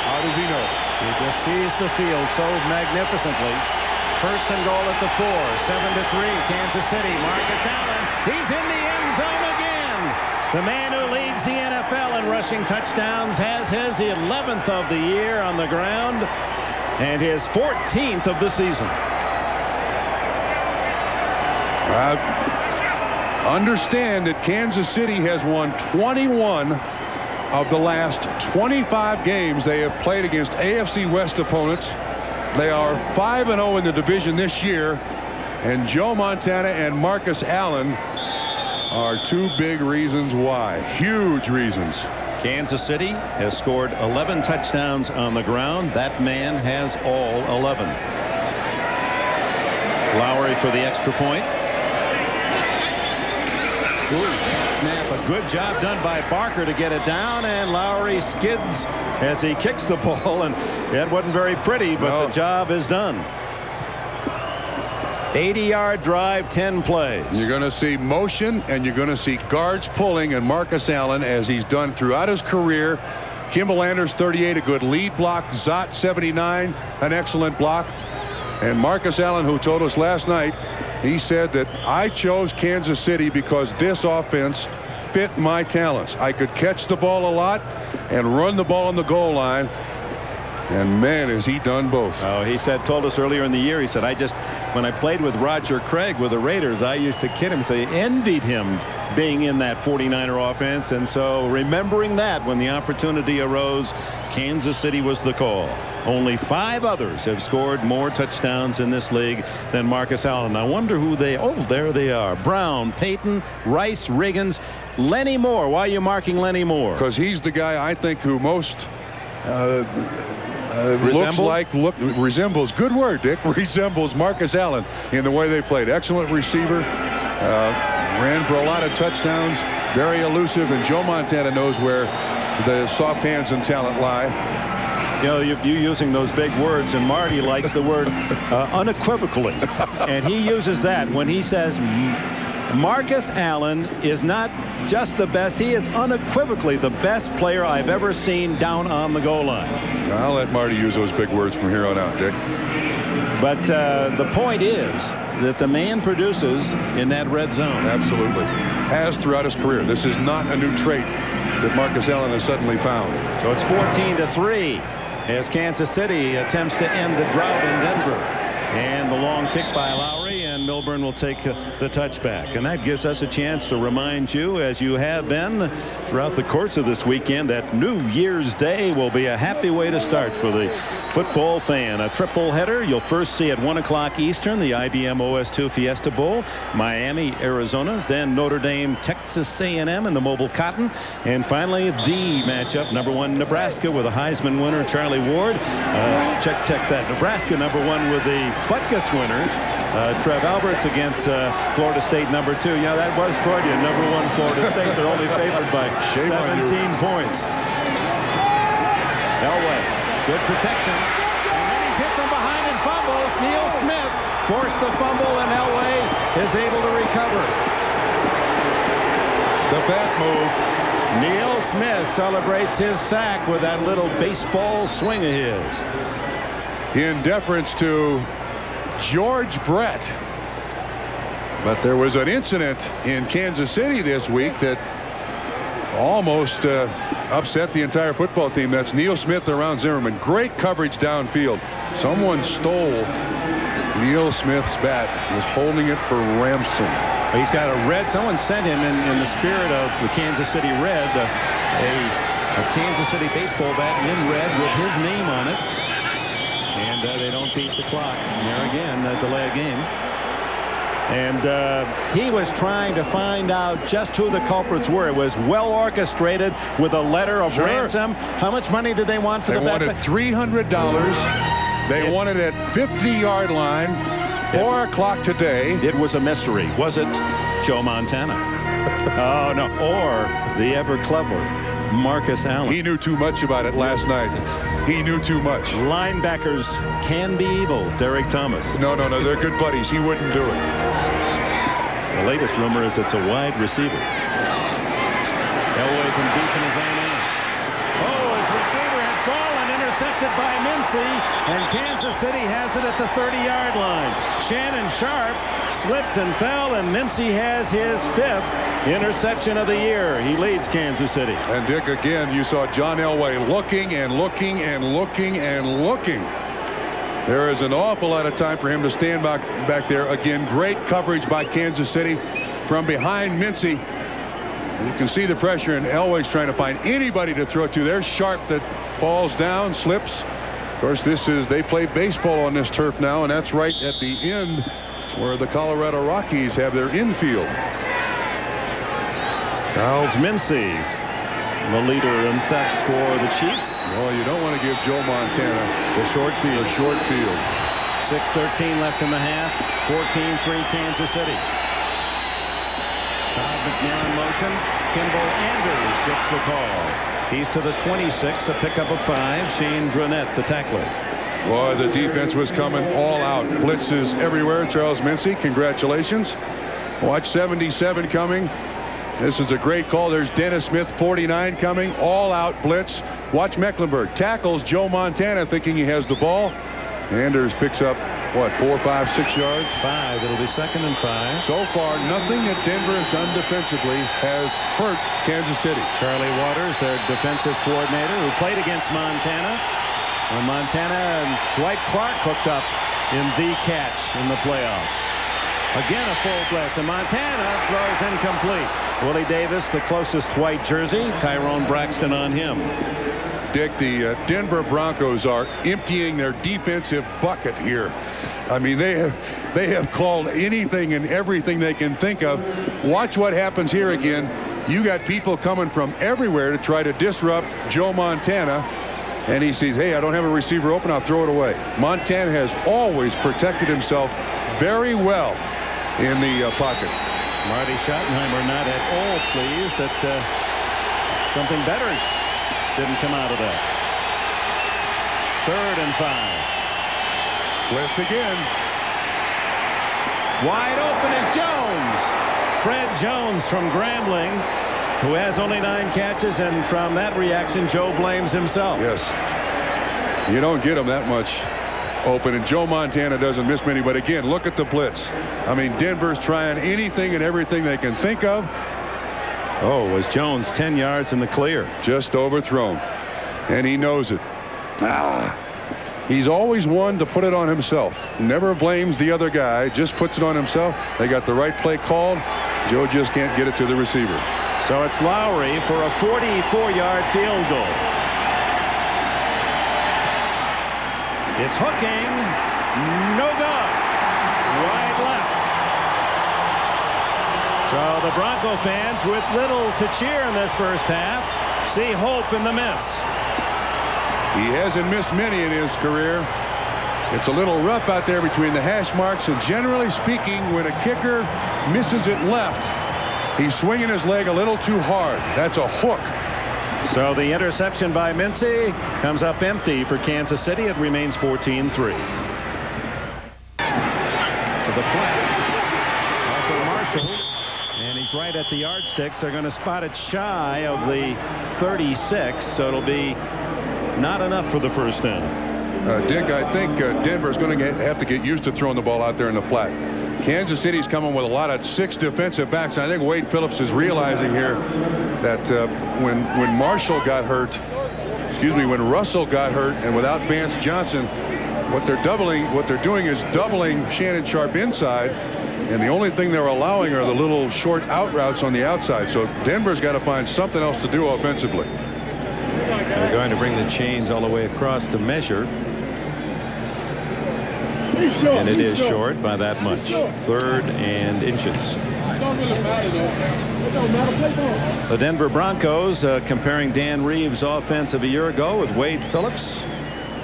How does he know? He just sees the field so magnificently. 1st and goal at the 4, 7-3, Kansas City. Marcus Allen, he's in the end zone again. The man who leads the Allen rushing touchdowns, has his 11th of the year on the ground and his 14th of the season. Understand that Kansas City has won 21 of the last 25 games they have played against AFC West opponents. They are 5-0 in the division this year, and Joe Montana and Marcus Allen are two big reasons why. Huge reasons. Kansas City has scored 11 touchdowns on the ground. That man has all 11. Lowry for the extra point. Snap. A good job done by Barker to get it down, and Lowry skids as he kicks the ball, and that wasn't very pretty, but the job is done. 80-yard drive, 10 plays. You're going to see motion, and you're going to see guards pulling, and Marcus Allen, as he's done throughout his career. Kimball Anders, 38, a good lead block. Zott, 79, an excellent block. And Marcus Allen, who told us last night, he said that I chose Kansas City because this offense fit my talents. I could catch the ball a lot and run the ball on the goal line. And man, has he done both. Oh, he told us earlier in the year, he said, when I played with Roger Craig with the Raiders, I used to kid him, say, envied him being in that 49er offense. And so remembering that when the opportunity arose, Kansas City was the call. Only 5 others have scored more touchdowns in this league than Marcus Allen. I wonder who there they are. Brown, Payton, Rice, Riggins, Lenny Moore. Why are you marking Lenny Moore? Because he's the guy I think who most resembles, good word, Dick, resembles Marcus Allen in the way they played. Excellent receiver, ran for a lot of touchdowns, very elusive, and Joe Montana knows where the soft hands and talent lie. You know, you using those big words, and Marty likes the word unequivocally, and he uses that when he says Marcus Allen is not just the best, he is unequivocally the best player I've ever seen down on the goal line. I'll let Marty use those big words from here on out, Dick. But the point is that the man produces in that red zone. Absolutely. Has throughout his career. This is not a new trait that Marcus Allen has suddenly found. So it's 14-3 as Kansas City attempts to end the drought in Denver. And the long kick by Lowry, and Milburn will take the touchback. And that gives us a chance to remind you, as you have been throughout the course of this weekend, that New Year's Day will be a happy way to start for the football fan. A triple header. You'll first see at 1 o'clock Eastern the IBM OS2 Fiesta Bowl, Miami, Arizona, then Notre Dame, Texas A&M in the Mobile Cotton, and finally the matchup, #1 Nebraska with a Heisman winner, Charlie Ward. Check that. Nebraska #1 with the Butkus winner, Trev Alberts, against Florida State #2. Yeah, that was Freudian. #1 Florida State. They're only favored by 17 points. Elway, good protection. And then he's hit from behind and fumbles. Neil Smith forced the fumble, and Elway is able to recover. The bat move. Neil Smith celebrates his sack with that little baseball swing of his. In deference to George Brett. But there was an incident in Kansas City this week that almost upset the entire football team. That's Neil Smith around Zimmerman. Great coverage downfield. Someone stole Neil Smith's bat, was holding it for ransom. He's got a red. Someone sent him in the spirit of the Kansas City Red, a Kansas City baseball bat in red with his name on it. And they don't beat the clock. And there again, delay a game. And he was trying to find out just who the culprits were. It was well orchestrated with a letter of ransom. How much money did they want for the bet? They wanted $300. They wanted it 50-yard line. 4 o'clock today. It was a mystery. Was it Joe Montana? Oh, no. Or the ever-clever Marcus Allen. He knew too much about it last night. He knew too much. Linebackers can be evil. Derek Thomas. No. They're good buddies. He wouldn't do it. The latest rumor is it's a wide receiver. Elway from deep in his own end. Oh, his receiver had fallen, intercepted by Mincy, and Kansas City has it at the 30-yard line. Shannon Sharp slipped and fell, and Mincy has his 5th interception of the year. He leads Kansas City. And Dick, again, you saw John Elway looking and looking and looking and looking. There is an awful lot of time for him to stand back there. Again, great coverage by Kansas City from behind Mincy. You can see the pressure, and Elway's trying to find anybody to throw to. There's Sharp that falls down, slips. Of course, they play baseball on this turf now, and that's right at the end where the Colorado Rockies have their infield. Charles Mincy, the leader in thefts for the Chiefs. Well, you don't want to give Joe Montana the short field. 6:13 left in the half. 14-3 Kansas City. Todd McNair in motion. Kimball Anders gets the call. He's to the 26, a pickup of 5. Shane Brunette, the tackler. Boy, the defense was coming all out. Blitzes everywhere. Charles Mincy, congratulations. Watch 77 coming. This is a great call. There's Dennis Smith, 49 coming. All out blitz. Watch Mecklenburg. Tackles Joe Montana thinking he has the ball. Anders picks up, what, 4, 5, 6 yards? 5. It'll be 2nd and 5. So far, nothing that Denver has done defensively has hurt Kansas City. Charlie Waters, their defensive coordinator, who played against Montana. When Montana and Dwight Clark hooked up in the catch in the playoffs. Again, a full blitz, and Montana throws incomplete. Willie Davis, the closest white jersey. Tyrone Braxton on him. Dick, the Denver Broncos are emptying their defensive bucket here. I mean, they have called anything and everything they can think of. Watch what happens here again. You got people coming from everywhere to try to disrupt Joe Montana. And he sees, hey, I don't have a receiver open, I'll throw it away. Montana has always protected himself very well in the pocket. Marty Schottenheimer not at all pleased that something better didn't come out of that. 3rd and 5. Blitz again. Wide open is Jones. Fred Jones from Grambling, who has only 9 catches, and from that reaction, Joe blames himself. Yes. You don't get him that much open, and Joe Montana doesn't miss many, but again, look at the blitz. I mean, Denver's trying anything and everything they can think of. Oh, was Jones 10 yards in the clear. Just overthrown, and he knows it. He's always one to put it on himself. Never blames the other guy, just puts it on himself. They got the right play called. Joe just can't get it to the receiver. So it's Lowry for a 44-yard field goal. It's hooking. No good. Wide left. So the Bronco fans, with little to cheer in this first half, see hope in the miss. He hasn't missed many in his career. It's a little rough out there between the hash marks, and generally speaking, when a kicker misses it left, he's swinging his leg a little too hard. That's a hook. So the interception by Mincy comes up empty for Kansas City. It remains 14-3. To the flat. Arthur Marshall. And he's right at the yardsticks. They're going to spot it shy of the 36. So it'll be not enough for the first down. Dick, I think Denver's going to have to get used to throwing the ball out there in the flat. Kansas City's coming with a lot of 6 defensive backs. I think Wade Phillips is realizing here that when Marshall got hurt, when Russell got hurt, and without Vance Johnson, what they're doing is doubling Shannon Sharp inside, and the only thing they're allowing are the little short out routes on the outside. So Denver's got to find something else to do offensively. They're going to bring the chains all the way across to measure. And it is short by that much. 3rd and inches. The Denver Broncos comparing Dan Reeves' offense of a year ago with Wade Phillips.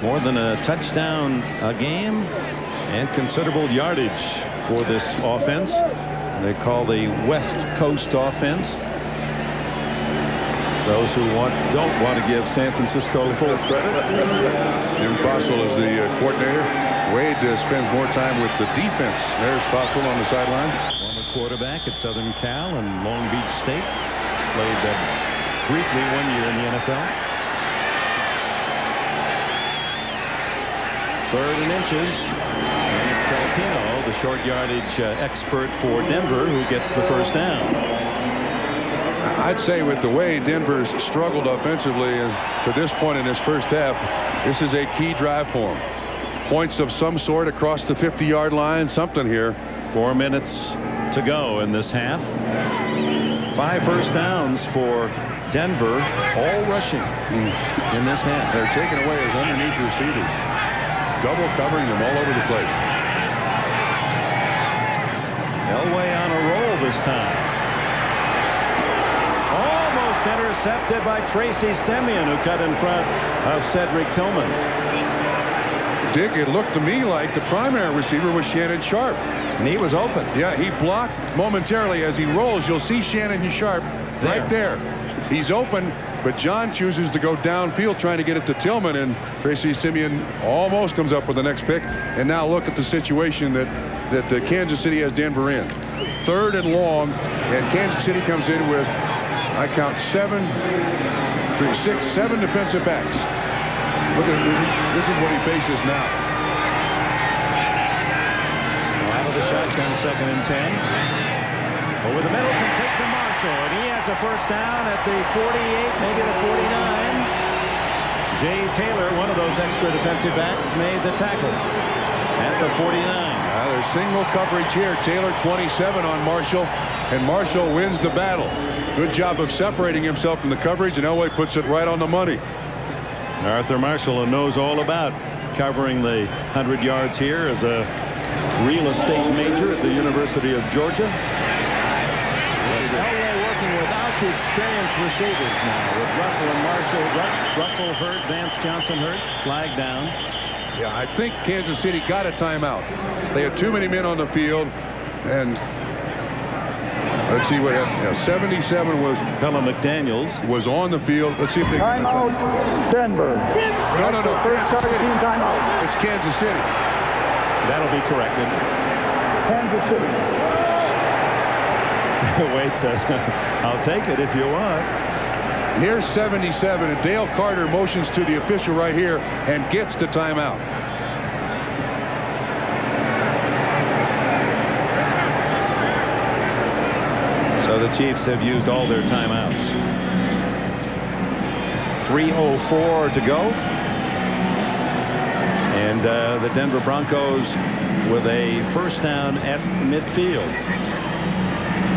More than a touchdown a game and considerable yardage for this offense. They call the West Coast offense. Those who don't want to give San Francisco full credit. Jim Fossil is the coordinator. Wade spends more time with the defense. There's Fossil on the sideline. Former quarterback at Southern Cal and Long Beach State. Played briefly 1 year in the NFL. 3rd and inches. And it's Filipino, the short yardage expert for Denver, who gets the first down. I'd say with the way Denver's struggled offensively to this point in this first half, this is a key drive for them. Points of some sort across the 50-yard line, something here. 4 minutes to go in this half. 5 first downs for Denver, all rushing in this half. They're taking away his underneath receivers, double covering them all over the place. Elway on a roll this time. Almost intercepted by Tracy Simeon, who cut in front of Cedric Tillman. Dick, it looked to me like the primary receiver was Shannon Sharp. And he was open. Yeah, he blocked momentarily. As he rolls, you'll see Shannon Sharp right there. He's open, but John chooses to go downfield trying to get it to Tillman, and Tracy Simeon almost comes up with the next pick. And now look at the situation that Kansas City has Denver in. 3rd and long, and Kansas City comes in with, I count 7 defensive backs. Look at this is what he faces now. Out of the shotgun, 2nd and 10. Over the middle, complete to Marshall, and he has a first down at the 48, maybe the 49. Jay Taylor, one of those extra defensive backs, made the tackle at the 49. There's single coverage here. Taylor 27 on Marshall, and Marshall wins the battle. Good job of separating himself from the coverage, and Elway puts it right on the money. Arthur Marshall knows all about covering the 100 yards here as a real estate major at the University of Georgia. Elway working without the experienced receivers now with Russell and Marshall. Russell hurt, Vance Johnson hurt, flag down. Yeah, I think Kansas City got a timeout. They had too many men on the field, and let's see what happened. Yeah, 77 was Pella McDaniels was on the field. Let's see if they Timeout, Denver. No. First charge team timeout. It's Kansas City. That'll be corrected. Kansas City. Wade says, I'll take it if you want. Here's 77, and Dale Carter motions to the official right here and gets the timeout. So the Chiefs have used all their timeouts. 3:04 to go. And the Denver Broncos with a first down at midfield.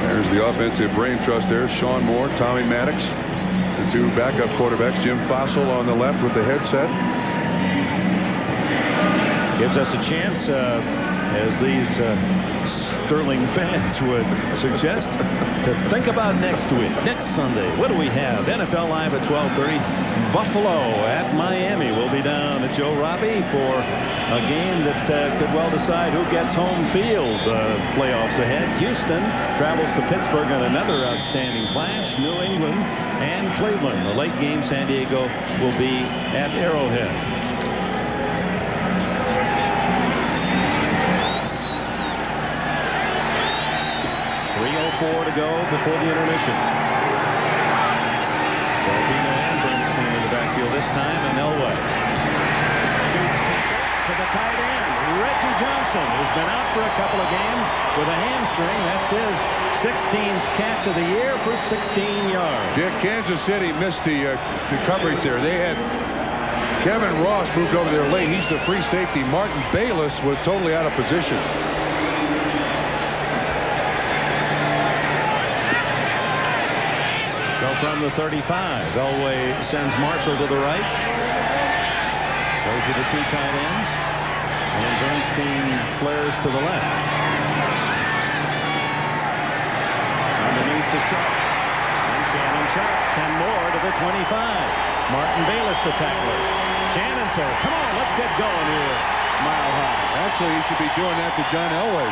There's the offensive brain trust there. Sean Moore, Tommy Maddox, the 2 backup quarterbacks. Jim Fossil on the left with the headset. Gives us a chance, as these Sterling fans would suggest, to think about next week, next Sunday. What do we have? NFL Live at 12:30. Buffalo at Miami. We'll be down at Joe Robbie for a game that could well decide who gets home field. Playoffs ahead. Houston travels to Pittsburgh on another outstanding clash. New England and Cleveland. The late game, San Diego will be at Arrowhead. 3:04 to go before the intermission. Filipino and Bernstein in the backfield this time, and Elway shoots to the tight end, Reggie Johnson, who's been out for a couple of games with a hamstring. That's his 16th catch of the year for 16 yards. Dick, Kansas City missed the coverage there. They had Kevin Ross moved over there late. He's the free safety. Martin Bayless was totally out of position. From the 35, Elway sends Marshall to the right. Those are the 2 tight ends, and Bernstein flares to the left. Underneath to Sharp, and Shannon Sharp, 10 more to the 25. Martin Bayless, the tackler. Shannon says, "Come on, let's get going here, Mile High." Actually, he should be doing that to John Elway.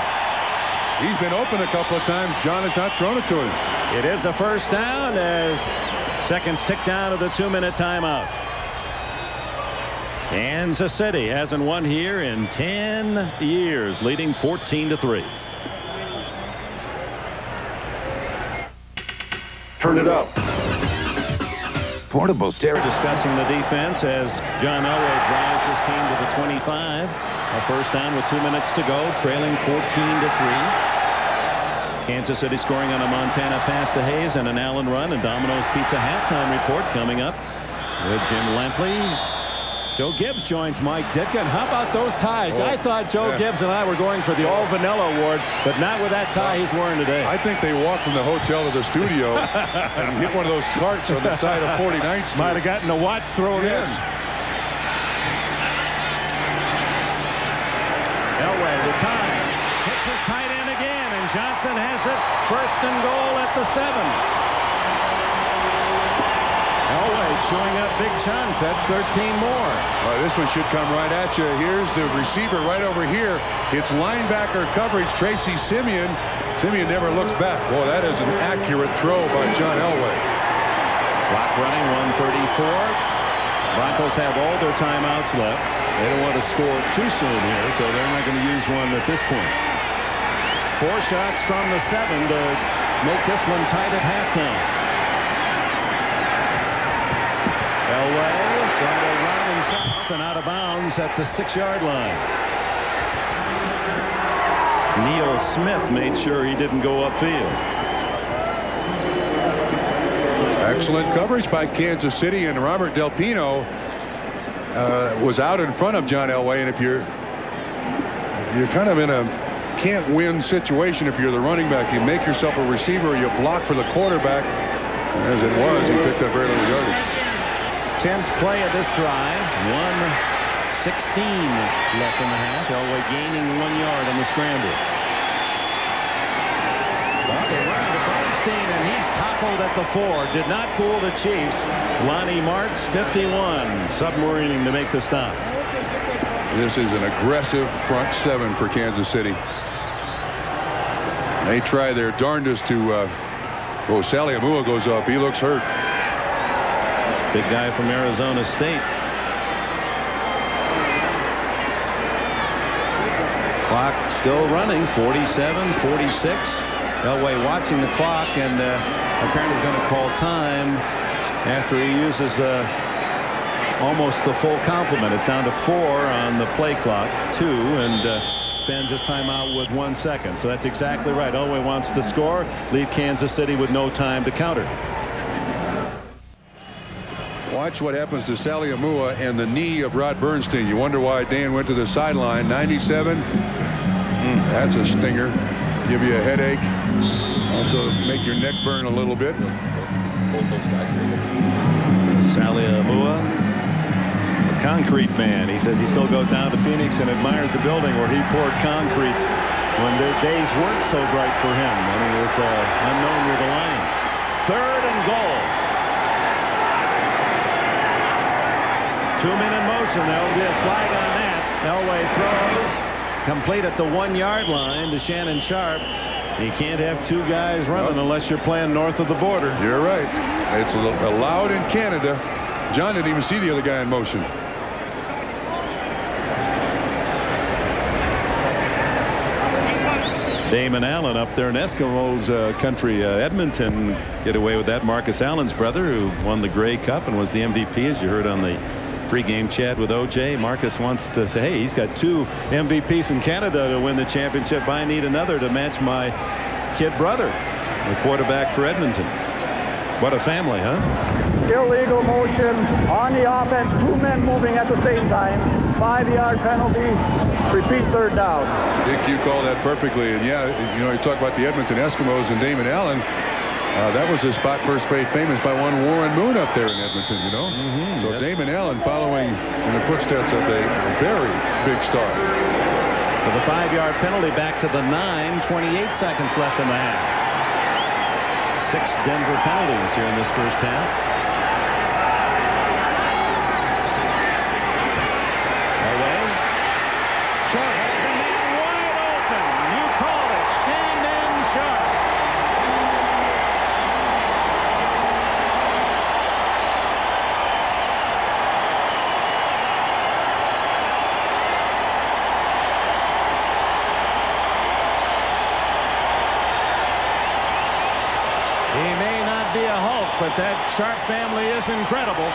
He's been open a couple of times. John has not thrown it to him. It is a first down as seconds tick down to the 2-minute timeout. Kansas City hasn't won here in 10 years, leading 14-3. Turn it up. portable stereo. Discussing the defense as John Elway drives his team to the 25. A first down with 2 minutes to go, trailing 14-3. Kansas City scoring on a Montana pass to Hayes and an Allen run, and Domino's Pizza halftime report coming up with Jim Lampley. Joe Gibbs joins Mike Ditka. How about those ties? I thought Joe Gibbs and I were going for the All Vanilla Award, but not with that tie he's wearing today. I think they walked from the hotel to the studio and hit one of those carts on the side of 49th Street. Might have gotten the watch thrown in. Elway, the time. Hits his tight end again, and Johnson has it. First and goal at the 7. Elway chewing up big chunks. That's 13 more. This one should come right at you. Here's the receiver right over here. It's linebacker coverage, Tracy Simeon. Simeon never looks back. Boy, that is an accurate throw by John Elway. Clock running, 1:34. Broncos have all their timeouts left. They don't want to score too soon here, so they're not going to use one at this point. 4 shots from the 7 to make this one tight at halftime. Elway got a run himself and out of bounds at the 6-yard line. Neil Smith made sure he didn't go upfield. Excellent coverage by Kansas City, and Robert Del Pino was out in front of John Elway, and if you're kind of in a can't-win situation if you're the running back, you make yourself a receiver or you block for the quarterback. As it was, he picked up very little yardage. 10th play of this drive. 1:16 left in the half. Elway gaining 1 yard on the scramble. They run to Bernstein, and he's toppled at the 4. Did not fool the Chiefs. Lonnie Martz, 51, submarining to make the stop. This is an aggressive front 7 for Kansas City. They try their darndest to. Sally Amua goes up. He looks hurt. Big guy from Arizona State. Clock still running, 47-46. Elway watching the clock, and apparently is going to call time after he uses almost the full complement. It's down to 4 on the play clock, 2, and spends his timeout with 1 second. So that's exactly right. Elway wants to score, leave Kansas City with no time to counter. Watch what happens to Sally Amua and the knee of Rod Bernstein. You wonder why Dan went to the sideline. 97. That's a stinger. Give you a headache. Also make your neck burn a little bit. Sally Amua, a concrete man. He says he still goes down to Phoenix and admires the building where he poured concrete when the days weren't so bright for him when he was unknown with the Lions. 3rd and goal. 2 men in motion. There'll be a flag on that. Elway throws. Complete at the 1-yard line to Shannon Sharp. You can't have 2 guys running unless you're playing north of the border. You're right. It's allowed in Canada. John didn't even see the other guy in motion. Damon Allen up there in Eskimos country, Edmonton, get away with that. Marcus Allen's brother, who won the Grey Cup and was the MVP, as you heard on the pregame chat with OJ. Marcus wants to say, hey, he's got 2 MVPs in Canada to win the championship. I need another to match my kid brother, the quarterback for Edmonton. What a family, huh? Illegal motion on the offense. 2 men moving at the same time. 5-yard penalty. Repeat 3rd down. Dick, you called that perfectly. And yeah, you know, you talk about the Edmonton Eskimos and Damon Allen. That was a spot first made famous by one Warren Moon up there in Edmonton, you know. So yep. Damon Allen following in the footsteps of a very big star. So the 5-yard penalty back to the 9. 28 seconds left in the half. 6 Denver penalties here in this first half. Elway. Sharp has the man wide open. You called it. Shannon Sharp. He may not be a Hulk, but that Sharp family is incredible.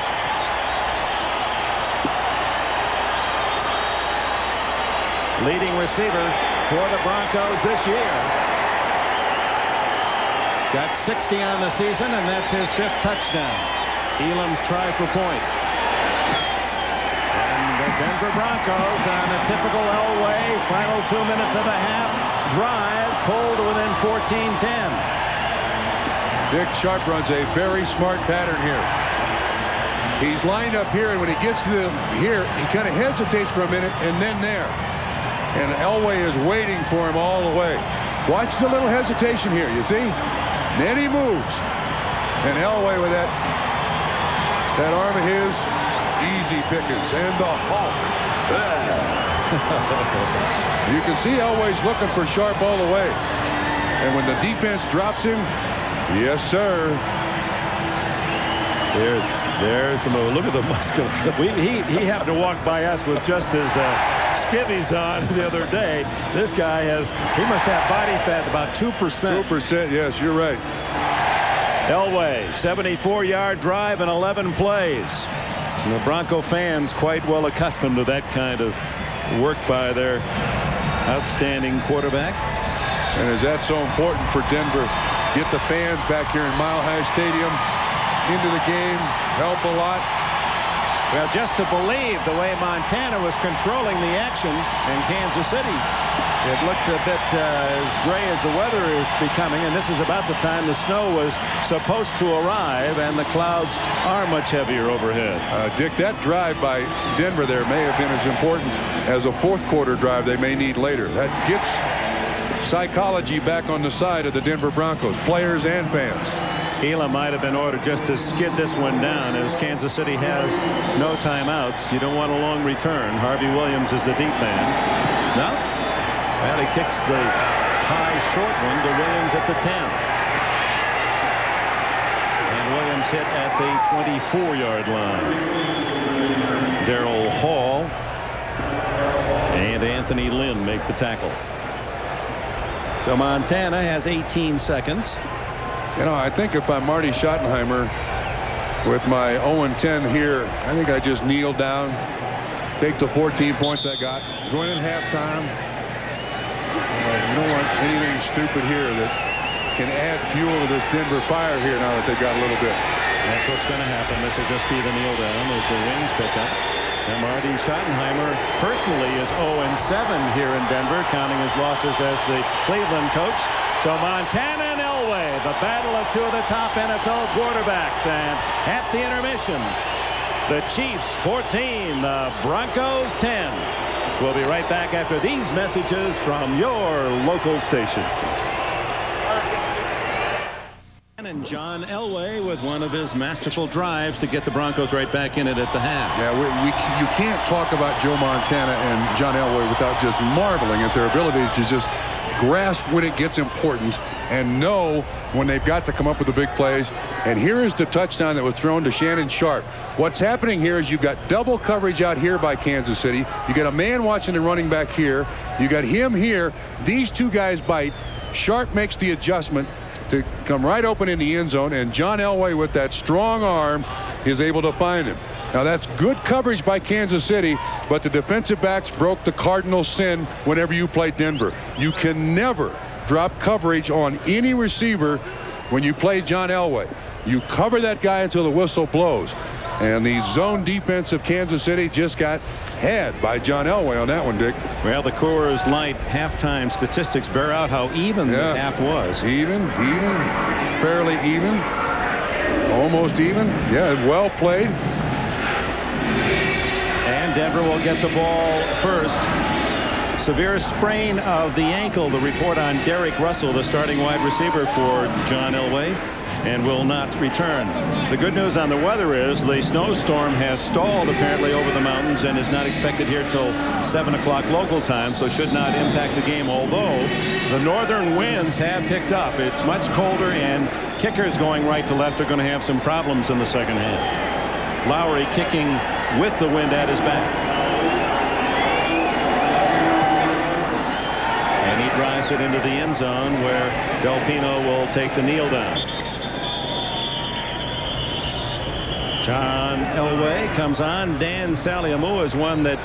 Leading receiver for the Broncos this year. He's got 60 on the season, and that's his 5th touchdown. Elam's try for point. And the Denver Broncos on a typical Elway final 2 minutes of a half drive pulled to within 14-10. Dick Sharp runs a very smart pattern here. He's lined up here, and when he gets to here, he kind of hesitates for a minute, and then there. And Elway is waiting for him all the way. Watch the little hesitation here, you see? Then he moves. And Elway with that arm of his, easy pickings. And the Hulk. You can see Elway's looking for Sharp all the way. And when the defense drops him, yes, sir. There's the move. Look at the muscular. He happened to walk by us with just his skivvies on the other day. This guy he must have body fat about 2%. 2%, yes, you're right. Elway, 74-yard drive in 11 plays. And the Bronco fans quite well accustomed to that kind of work by their outstanding quarterback. And is that so important for Denver? Get the fans back here in Mile High Stadium into the game, help a lot. Well, just to believe the way Montana was controlling the action in Kansas City, it looked a bit as gray as the weather is becoming, and this is about the time the snow was supposed to arrive, and the clouds are much heavier overhead. Dick, that drive by Denver there may have been as important as a fourth quarter drive they may need later. That gets psychology back on the side of the Denver Broncos, players and fans. Elam might have been ordered just to skid this one down, as Kansas City has no timeouts. You don't want a long return. Harvey Williams is the deep man. No? Well, he kicks the high short one to Williams at the 10. And Williams hit at the 24-yard line. Darrell Hall and Anthony Lynn make the tackle. So Montana has 18 seconds. You know, I think if I'm Marty Schottenheimer with my 0-10 here, I think I just kneel down, take the 14 points I got, go in at halftime. You don't want anything stupid here that can add fuel to this Denver fire here now that they've got a little bit. That's what's going to happen. This will just be the kneel down as the wings pick up. And Marty Schottenheimer personally is 0-7 here in Denver, counting his losses as the Cleveland coach. So Montana and Elway, the battle of two of the top NFL quarterbacks. And at the intermission, the Chiefs 14, the Broncos 10. We'll be right back after these messages from your local station. And John Elway with one of his masterful drives to get the Broncos right back in it at the half. Yeah, you can't talk about Joe Montana and John Elway without just marveling at their ability to just grasp when it gets important and know when they've got to come up with the big plays. And here is the touchdown that was thrown to Shannon Sharp. What's happening here is you've got double coverage out here by Kansas City. You got a man watching the running back here. You got him here. These two guys bite. Sharp makes the adjustment to come right open in the end zone, and John Elway with that strong arm is able to find him. Now that's good coverage by Kansas City, but the defensive backs broke the cardinal sin whenever you play Denver. You can never drop coverage on any receiver when you play John Elway. You cover that guy until the whistle blows. And the zone defense of Kansas City just got had by John Elway on that one, Dick. Well, the Coors Light halftime statistics bear out how even the half was. Even, fairly even, almost even. Yeah, well played. And Denver will get the ball first. Severe sprain of the ankle. The report on Derek Russell, the starting wide receiver for John Elway, and will not return. The good news on the weather is the snowstorm has stalled apparently over the mountains and is not expected here till 7 o'clock local time, so should not impact the game, although the northern winds have picked up. It's much colder, and kickers going right to left are going to have some problems in the second half. Lowry kicking with the wind at his back. And he drives it into the end zone where Del Pino will take the kneel down. John Elway comes on. Dan Saliamua is one that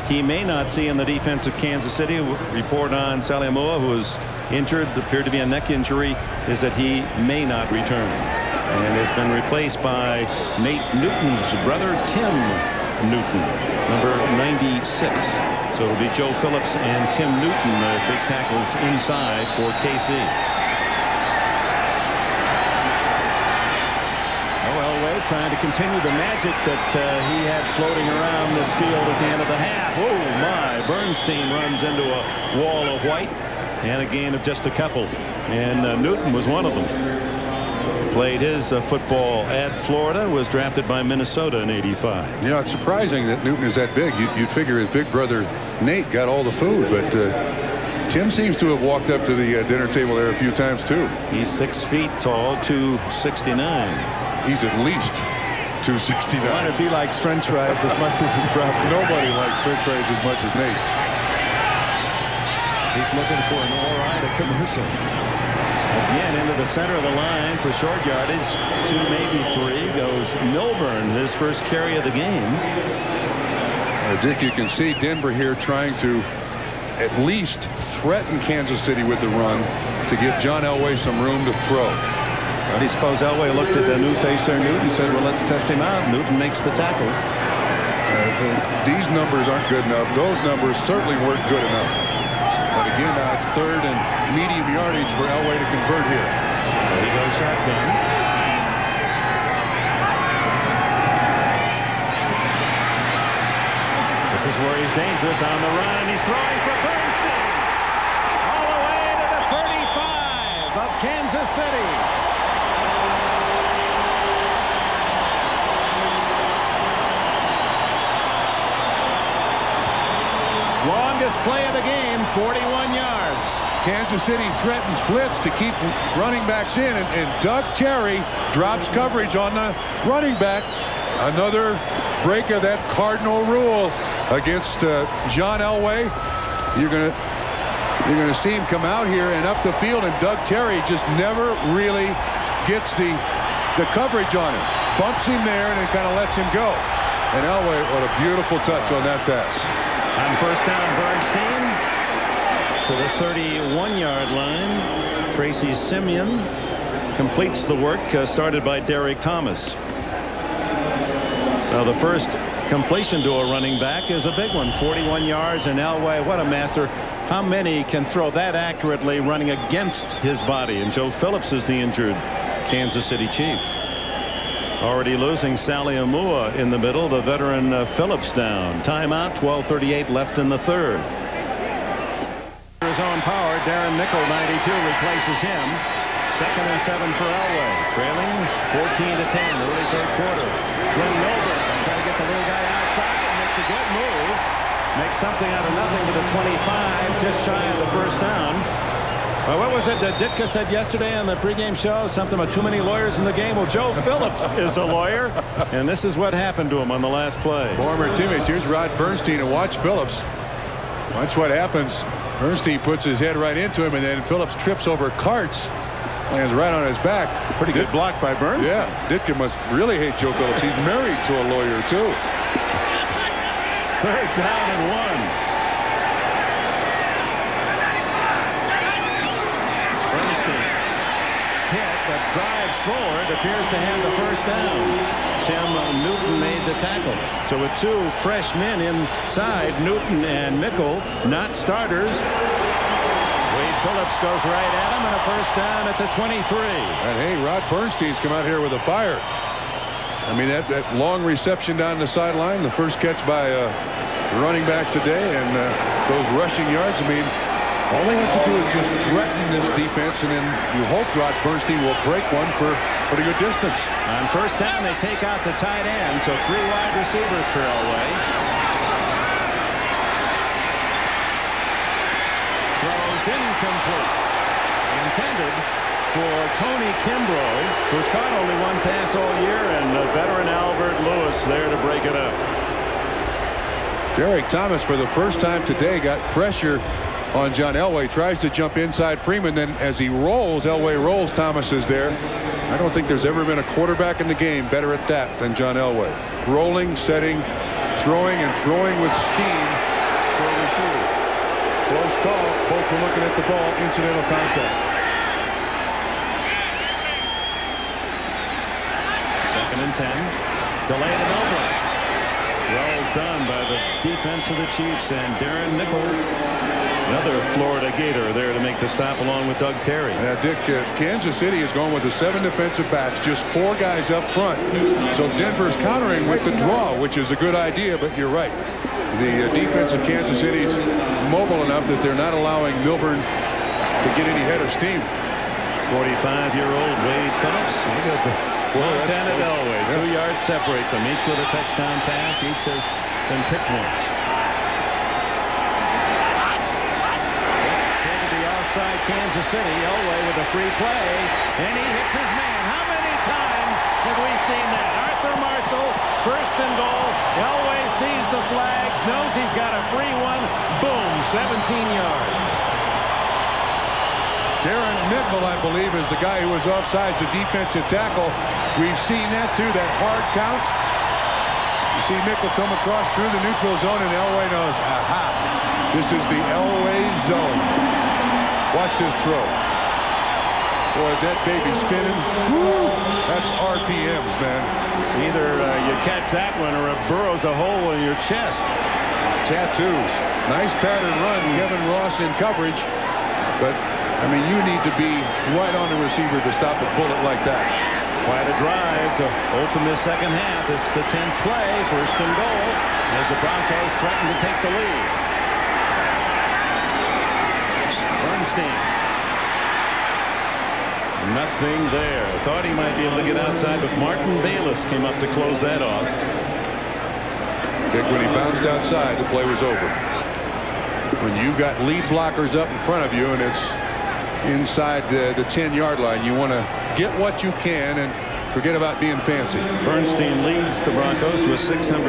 he may not see in the defense of Kansas City. Report on Saliamua, who is injured, appeared to be a neck injury, is that he may not return and has been replaced by Nate Newton's brother, Tim Newton, number 96. So it'll be Joe Phillips and Tim Newton, the big tackles inside for KC. Elway trying to continue the magic that he had floating around this field at the end of the half. Oh my, Bernstein runs into a wall of white, and a gain of just a couple, and Newton was one of them. Played his football at Florida, was drafted by Minnesota in '85. You know, it's surprising that Newton is that big. You'd figure his big brother Nate got all the food, but Tim seems to have walked up to the dinner table there a few times too. He's 6 feet tall, 269. He's at least 269. I wonder if he likes French fries as much as his brother. Nobody likes French fries as much as Nate. He's looking for an all-right commercial. Again, into the center of the line for short yardage. 2, maybe 3, goes Milburn, his first carry of the game. Dick, you can see Denver here trying to at least threaten Kansas City with the run to give John Elway some room to throw. But I suppose Elway looked at the new face there, Newton, and said, well, let's test him out. Newton makes the tackles. These numbers aren't good enough. Those numbers certainly weren't good enough. But again, now it's 3rd and medium yardage for Elway to convert here. So he goes shotgun. This is where he's dangerous on the run, and he's throwing for Bernstein. All the way to the 35 of Kansas City. Longest play of the game, 41 yards. Kansas City threatens blitz to keep running backs in, and Doug Terry drops coverage on the running back. Another break of that cardinal rule against John Elway. You're gonna see him come out here and up the field, and Doug Terry just never really gets the coverage on him. Bumps him there and then kind of lets him go. And Elway, what a beautiful touch on that pass. On first down, Bernstein to the 31-yard line. Tracy Simeon completes the work started by Derek Thomas. So the first completion to a running back is a big one, 41 yards, and Elway, what a master. How many can throw that accurately running against his body? And Joe Phillips is the injured Kansas City Chief. Already losing Saliamua in the middle. The veteran Phillips down. Timeout, 12:38 left in the third. His own power, Darren Nickel, 92, replaces him. 2nd and 7 for Elway. Trailing 14-10, early third quarter. Glenn Milburn trying to get the little guy outside. Makes a good move. Makes something out of nothing to the 25, just shy of the first down. Well, what was it that Ditka said yesterday on the pregame show? Something about too many lawyers in the game. Well, Joe Phillips is a lawyer, and this is what happened to him on the last play. Former teammates. Here's Rod Bernstein, and watch Phillips. Watch what happens. Bernstein puts his head right into him, and then Phillips trips over carts, lands right on his back. Pretty good block by Bernstein. Yeah, Ditka must really hate Joe Phillips. He's married to a lawyer, too. 3rd down and 1. But drives forward, appears to have the first down. Tim Newton made the tackle. So with 2 fresh men inside, Newton and Mickle, not starters. Wade Phillips goes right at him, and a first down at the 23. And hey, Rod Bernstein's come out here with a fire. I mean, that long reception down the sideline, the first catch by the running back today, and those rushing yards, I mean, all they have to do is just threaten this defense, and then you hope Rod Bernstein will break one for pretty good distance. On first down, they take out the tight end, so 3 wide receivers for Elway. Throws incomplete. Intended for Tony Kimbrough, who's caught only 1 pass all year, and veteran Albert Lewis there to break it up. Derek Thomas, for the first time today, got pressure on John Elway, tries to jump inside Freeman, then as he rolls, Elway rolls, Thomas is there, I don't think there's ever been a quarterback in the game better at that than John Elway. Rolling, setting, throwing, and throwing with steam for a receiver. Close call. Both were looking at the ball. Incidental contact. Second and 10. Delayed and over. Well done by the defense of the Chiefs, and Darren Nickel, another Florida Gator, there to make the stop along with Doug Terry. Yeah, Dick, Kansas City is going with the 7 defensive backs, just 4 guys up front. So Denver's countering with the draw, which is a good idea, but you're right. The defense of Kansas City is mobile enough that they're not allowing Milburn to get any head of steam. 45-year-old Wade Phillips. Look at the Montana Elway. 2 yards separate them, each with a touchdown pass. Each have been picked once. To the offside Kansas City. Elway with a free play, and he hits his man. How many times have we seen that? Arthur Marshall, first and goal. Elway sees the flags, knows he's got a free one. Boom, 17 yards. Darren Nickel, I believe, is the guy who was offsides, the defensive tackle. We've seen that too, that hard count. You see Nickel come across through the neutral zone, and Elway knows, aha, this is the Elway zone. Watch this throw. Boy, is that baby spinning. Woo! That's RPMs, man. Either you catch that one or it burrows a hole in your chest. Tattoos. Nice pattern run, Kevin Ross in coverage, but I mean, you need to be right on the receiver to stop a bullet like that. Quite a drive to open the second half. This is the 10th play, first and goal, as the Broncos threaten to take the lead. Bernstein. Nothing there. Thought he might be able to get outside, but Martin Bayless came up to close that off. Dick, when he bounced outside, the play was over. When you got lead blockers up in front of you and it's inside the 10-yard line, you want to get what you can and forget about being fancy. Bernstein leads the Broncos with 613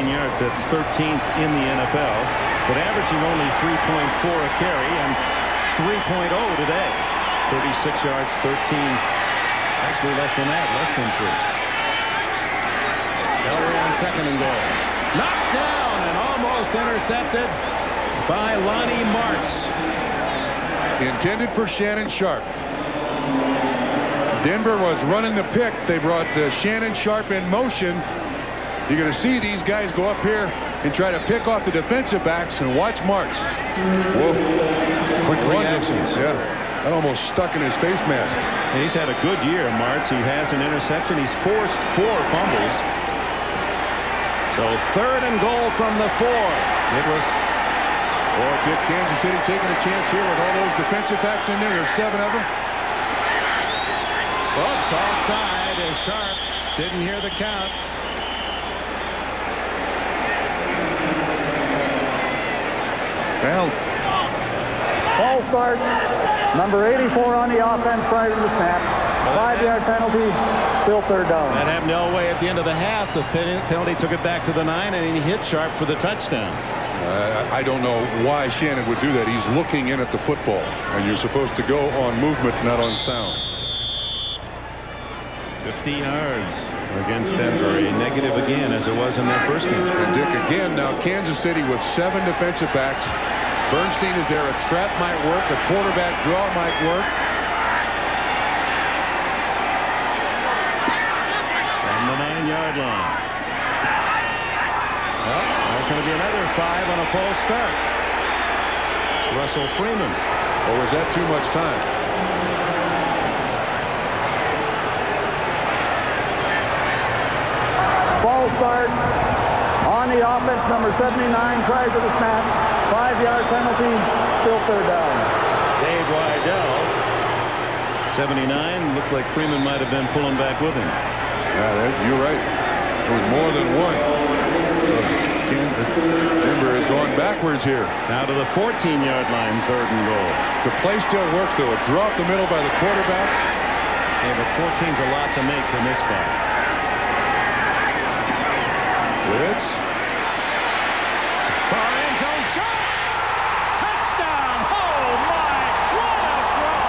yards. That's 13th in the NFL, but averaging only 3.4 a carry and 3.0 today. 36 yards, 13. Actually, less than that, less than 3. Elway on second and goal. Knocked down and almost intercepted by Lonnie Martz. Intended for Shannon Sharp. Denver was running the pick. They brought Shannon Sharp in motion. You're going to see these guys go up here and try to pick off the defensive backs, and watch Martz. Whoa. Quick reactions. Yeah. That almost stuck in his face mask. He's had a good year, Martz. He has an interception. He's forced 4 fumbles. So third and goal from the 4. It was... Or Dick, Kansas City taking a chance here with all those defensive backs in there. There's 7 of them. Oops, offside as Sharp didn't hear the count. Well, False start. Number 84 on the offense prior to the snap. 5-yard penalty. Still third down. That happened to Elway at the end of the half. The penalty took it back to the 9, and he hit Sharp for the touchdown. I don't know why Shannon would do that. He's looking in at the football, and you're supposed to go on movement, not on sound. 50 yards against Denver. A negative again, as it was in their first game. And Dick, again, now Kansas City with 7 defensive backs. Bernstein is there. A trap might work. A quarterback draw might work. From the 9-yard line. Well, there's going to be another 5 on a false start. Russell Freeman. Or was that too much time? False start on the offense, number 79 prior to the snap. 5-yard penalty, still third down. Dave Wydell, 79. Looked like Freeman might have been pulling back with him. Yeah, you're right. It was more than one. So Denver is going backwards here. Now to the 14-yard line, third and goal. The play still works, though. A draw up the middle by the quarterback. Yeah, but 14's a lot to make in this spot. Blitz. Far end zone shot. Touchdown. Oh, my. What a throw.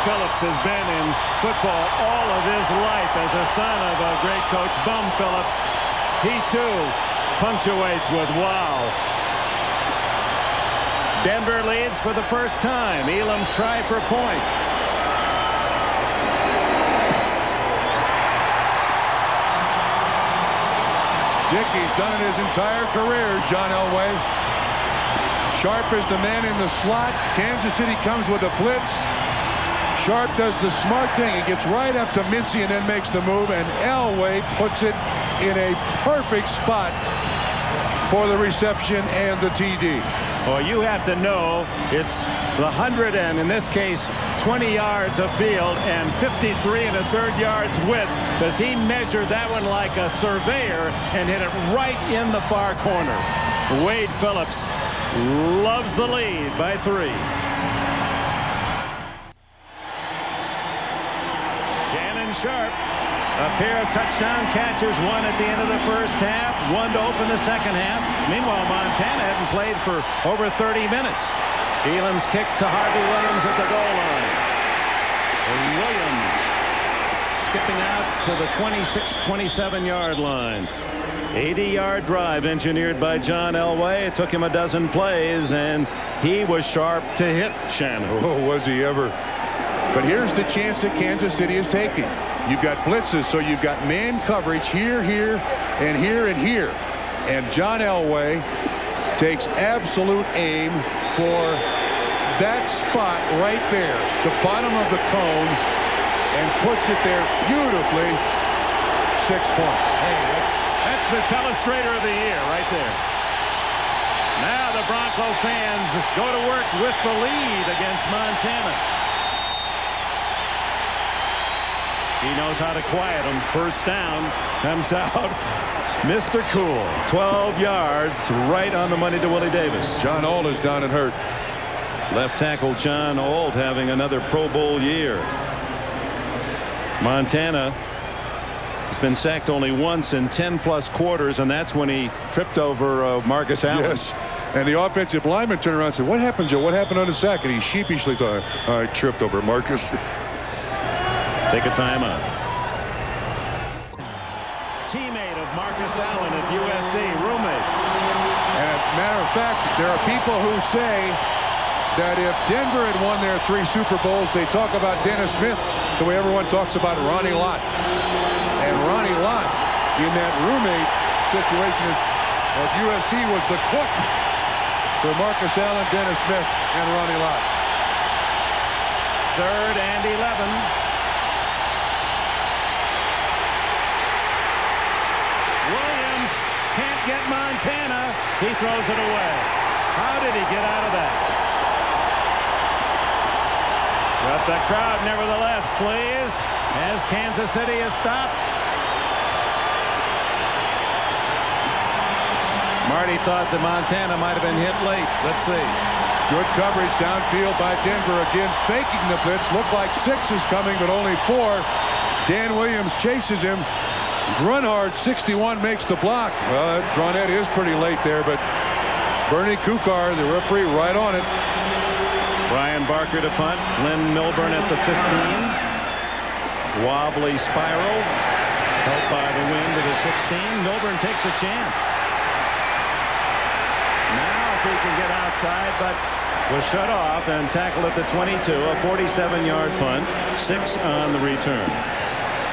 Phillips has been in football all of his life as a son of a great coach, Bum Phillips. He, too, punctuates with wow. Denver leads for the first time. Elam's try for point. Dick, he's done it his entire career, John Elway. Sharp is the man in the slot. Kansas City comes with a blitz. Sharp does the smart thing. He gets right up to Mincy and then makes the move, and Elway puts it in a perfect spot for the reception and the TD. Well, you have to know it's the 100 and, in this case, 20 yards of field and 53 1/3 yards width, because he measured that one like a surveyor and hit it right in the far corner. Wade Phillips loves the lead by 3. Shannon Sharp. A pair of touchdown catches, one at the end of the first half, one to open the second half. Meanwhile, Montana hadn't played for over 30 minutes. Elam's kick to Harvey Williams at the goal line. Williams skipping out to the 26-27-yard line. 80-yard drive engineered by John Elway. It took him a dozen plays, and he was sharp to hit Shannon. Oh, was he ever. But here's the chance that Kansas City is taking. You've got blitzes, so you've got man coverage here, here, and here, and here. And John Elway takes absolute aim for that spot right there, the bottom of the cone, and puts it there beautifully. 6 points. Hey, that's the telestrator of the year right there. Now the Bronco fans go to work with the lead against Montana. He knows how to quiet them. First down comes out. Mr. Cool. 12 yards right on the money to Willie Davis. John Ault is down and hurt. Left tackle John Ault having another Pro Bowl year. Montana has been sacked only once in 10+ quarters, and that's when he tripped over Marcus Allen. Yes. And the offensive lineman turned around and said, "What happened, Joe? What happened on the sack?" And he sheepishly thought, "I tripped over Marcus." Take a timeout. Teammate of Marcus Allen at USC, roommate. And as a matter of fact, there are people who say that if Denver had won their 3 Super Bowls, they talk about Dennis Smith the way everyone talks about Ronnie Lott. And Ronnie Lott, in that roommate situation of USC, was the cook for Marcus Allen, Dennis Smith, and Ronnie Lott. 3rd and 11. Can't get Montana. He throws it away. How did he get out of that? But the crowd nevertheless pleased as Kansas City is stopped. Marty thought that Montana might have been hit late. Let's see. Good coverage downfield by Denver. Again, faking the blitz. Looked like 6 is coming, but only 4. Dan Williams chases him. Grunhard, 61, makes the block. Well, Dronette is pretty late there, but Bernie Kukar, the referee, right on it. Brian Barker to punt. Lynn Milburn at the 15. Wobbly spiral. Helped by the wind to the 16. Milburn takes a chance. Now if he can get outside, but was shut off and tackled at the 22. A 47-yard punt. 6 on the return.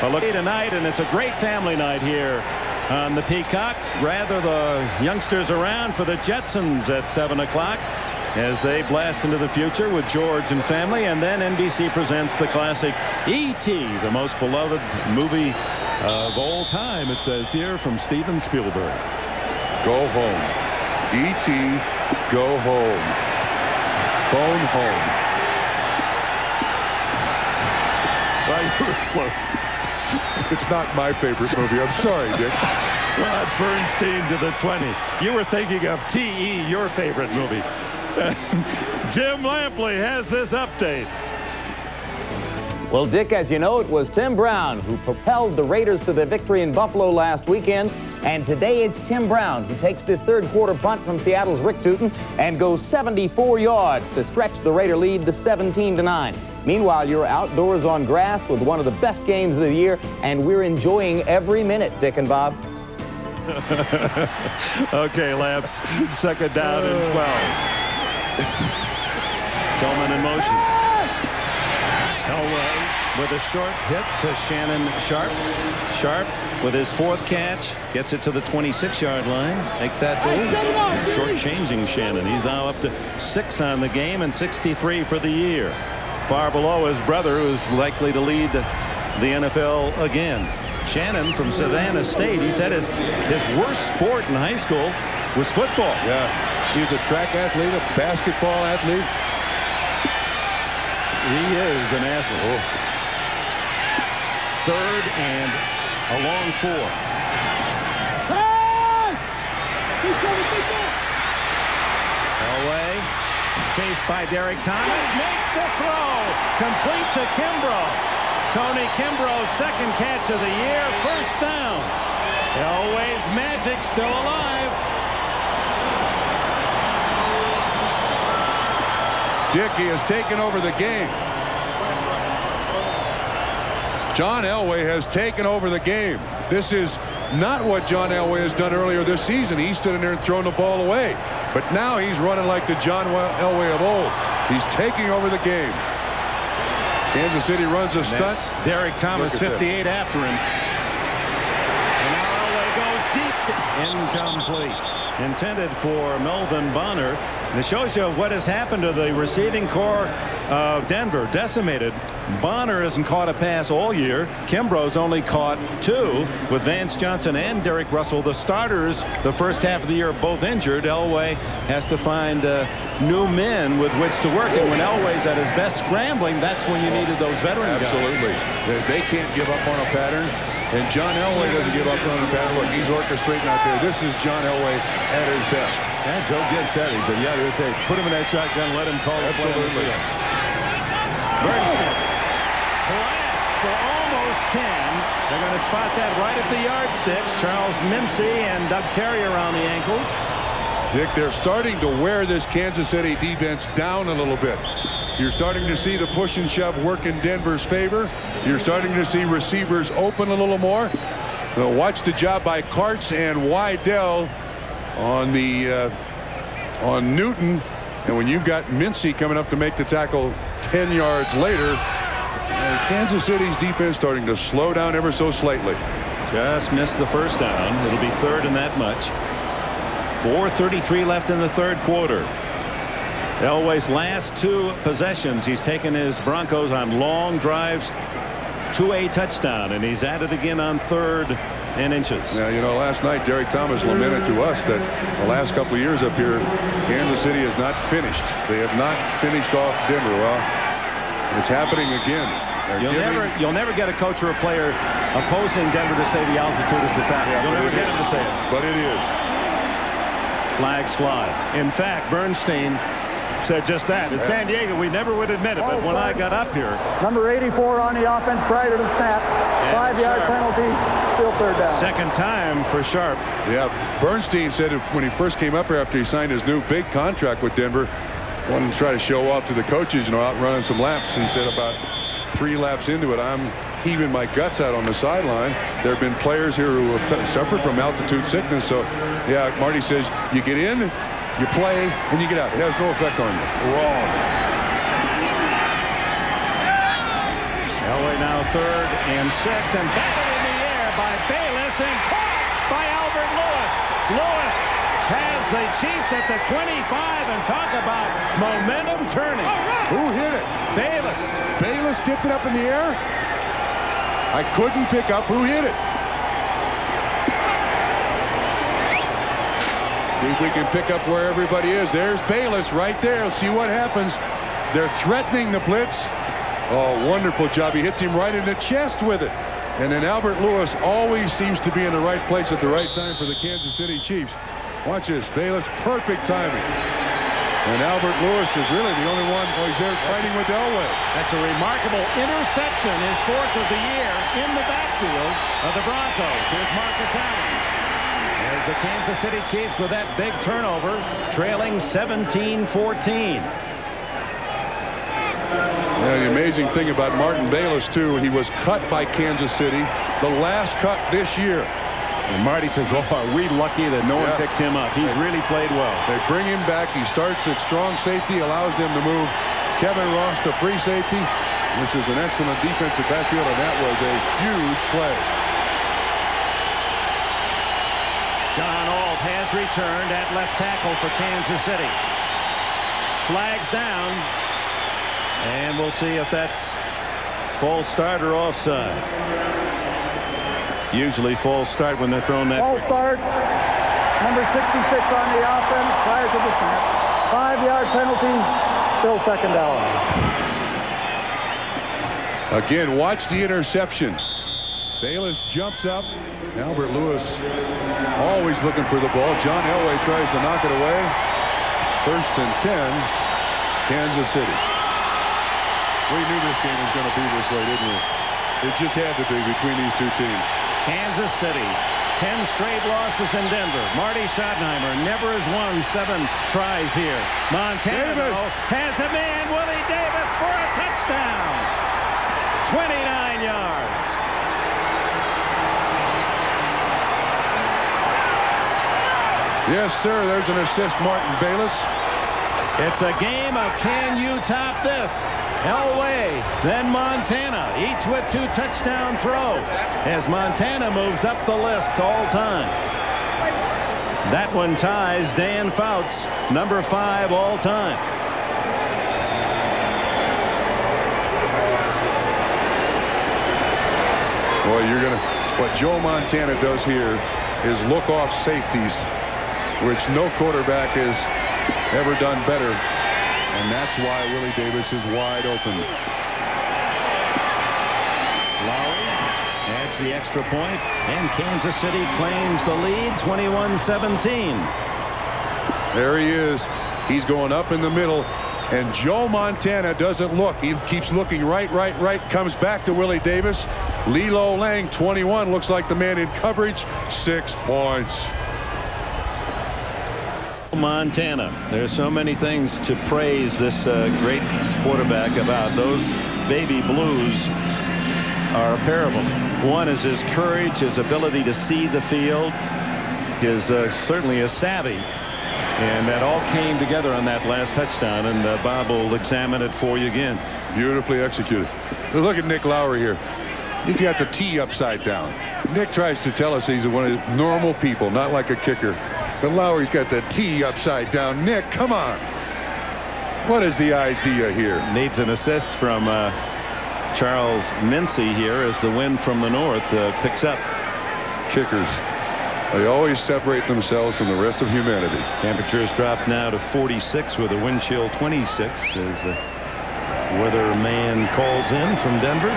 A look tonight, and it's a great family night here on the Peacock. Rather the youngsters around for the Jetsons at 7 o'clock as they blast into the future with George and family. And then NBC presents the classic E.T., the most beloved movie of all time, it says here, from Steven Spielberg. Go home. E.T., go home. Phone home. Well, you were close. It's not my favorite movie. I'm sorry, Dick. Rod Bernstein to the 20. You were thinking of T.E., your favorite movie. Jim Lampley has this update. Well, Dick, as you know, it was Tim Brown who propelled the Raiders to their victory in Buffalo last weekend. And today it's Tim Brown who takes this 3rd quarter punt from Seattle's Rick Tootin and goes 74 yards to stretch the Raider lead to 17-9. Meanwhile, you're outdoors on grass with one of the best games of the year, and we're enjoying every minute, Dick and Bob. Okay, Lamps. Second down and 12. Tillman in motion. Elway with a short hit to Shannon Sharp. Sharp with his 4th catch gets it to the 26-yard line. Make that short-changing Shannon. He's now up to 6 on the game and 63 for the year. Far below his brother, who's likely to lead the NFL again. Shannon from Savannah State, he said his worst sport in high school was football. Yeah, he was a track athlete, a basketball athlete. He is an athlete. Third and a long 4. Elway, chased by Derek Thomas, makes the throw, complete to Kimbrough. Tony Kimbrough's 2nd catch of the year, 1st down. Elway's magic still alive. Dick, he has taken over the game. John Elway has taken over the game. This is not what John Elway has done earlier this season. He stood in there and thrown the ball away. But now he's running like the John Elway of old. He's taking over the game. Kansas City runs a stunt. Derek Thomas, 58 after him. And now Elway goes deep. Incomplete. Intended for Melvin Bonner. And it shows you what has happened to the receiving core of Denver. Decimated. Bonner hasn't caught a pass all year. Kimbrough's only caught 2 with Vance Johnson and Derek Russell. The starters the first half of the year are both injured. Elway has to find new men with which to work. And when Elway's at his best scrambling, that's when you needed those veteran guys. Absolutely. They can't give up on a pattern. And John Elway doesn't give up on a pattern. Look, he's orchestrating out there. This is John Elway at his best. Yeah, Joe Gibbs said, he said, yeah, they say, put him in that shotgun, let him call the play on the field. Bernstein. Blast for almost 10. They're going to spot that right at the yardsticks. Charles Mincy and Doug Terry around the ankles. Dick, they're starting to wear this Kansas City defense down a little bit. You're starting to see the push and shove work in Denver's favor. You're starting to see receivers open a little more. Watch the job by Karts and Wydell on the on Newton. And when you've got Mincy coming up to make the tackle 10 yards later, Kansas City's defense starting to slow down ever so slightly. Just missed the 1st down. It'll be 3rd and that much. 4:33 left in the 3rd quarter. Elway's last 2 possessions, he's taken his Broncos on long drives to a touchdown, and he's at it again on 3rd and inches. Now, you know, last night Derek Thomas lamented to us that the last couple of years up here, Kansas City has not finished. They have not finished off Denver. Well, it's happening again. You'll never get a coach or a player opposing Denver to say the altitude is the factor. You'll never get him to say it. But it is. Flags fly. In fact, Bernstein said just that. In San Diego, we never would admit it, but when I got up here. Number 84 on the offense prior to the snap. 5-yard penalty. Still 3rd down. Second time for Sharp. Yeah, Bernstein said when he first came up here after he signed his new big contract with Denver, wanted to try to show off to the coaches, you know, out running some laps. He said about 3 laps into it, I'm heaving my guts out on the sideline. There have been players here who have suffered from altitude sickness. So, yeah, Marty says you get in, you play, and you get out. It has no effect on you. Wrong. Elway now 3rd and 6, and batted in the air by Bayless and caught by Albert Lewis. Lewis has the Chiefs at the 25, and talk about momentum turning. Who hit it? Bayless. Bayless tipped it up in the air. I couldn't pick up who hit it. See if we can pick up where everybody is. There's Bayless right there. Let's see what happens. They're threatening the blitz. Oh, wonderful job. He hits him right in the chest with it. And then Albert Lewis always seems to be in the right place at the right time for the Kansas City Chiefs. Watch this. Bayless, perfect timing. And Albert Lewis is really the only one. Oh, he's there fighting with Elway. That's a remarkable interception, his 4th of the year in the backfield of the Broncos. Here's Marcus Allen. As the Kansas City Chiefs with that big turnover, trailing 17-14. Yeah, the amazing amazing thing about Martin Bayless, too. He was cut by Kansas City, the last cut this year. And Marty says, well, are we lucky that no one picked him up? He's really played well. They bring him back. He starts at strong safety, allows them to move Kevin Ross to free safety. This is an excellent defensive backfield, and that was a huge play. John Ault has returned at left tackle for Kansas City. Flags down. And we'll see if that's false start or offside. Usually false start when they're thrown that. False start. Number 66 on the offense prior to the snap. 5-yard penalty. Still second down. Again, watch the interception. Bayless jumps up. Albert Lewis always looking for the ball. John Elway tries to knock it away. 1st and 10, Kansas City. We knew this game was going to be this way, didn't we? It just had to be between these two teams. Kansas City, 10 straight losses in Denver. Marty Schottenheimer never has won 7 tries here. Montana though, has a man, Willie Davis, for a touchdown. 29 yards. Yes, sir. There's an assist, Martin Bayless. It's a game of can you top this? Elway, then Montana, each with 2 touchdown throws as Montana moves up the list all time. That one ties Dan Fouts, number 5 all time. Boy, what Joe Montana does here is look off safeties, which no quarterback has ever done better. And that's why Willie Davis is wide open. Lowry adds the extra point, and Kansas City claims the lead, 21-17. There he is. He's going up in the middle, and Joe Montana doesn't look. He keeps looking right, comes back to Willie Davis. Lilo Lang, 21, looks like the man in coverage. 6 points. Montana. There's so many things to praise this great quarterback about. Those baby blues are a pair of them. One is his courage, his ability to see the field, his certainly a savvy, and that all came together on that last touchdown. And Bob will examine it for you again. Beautifully executed. Look at Nick Lowry here. He's got the T upside down. Nick tries to tell us he's one of the normal people, not like a kicker. But Lowry's got the T upside down. Nick, come on. What is the idea here? Needs an assist from Charles Mincy here as the wind from the north picks up. Kickers, they always separate themselves from the rest of humanity. Temperatures drop now to 46 with a wind chill 26 as the weatherman calls in from Denver.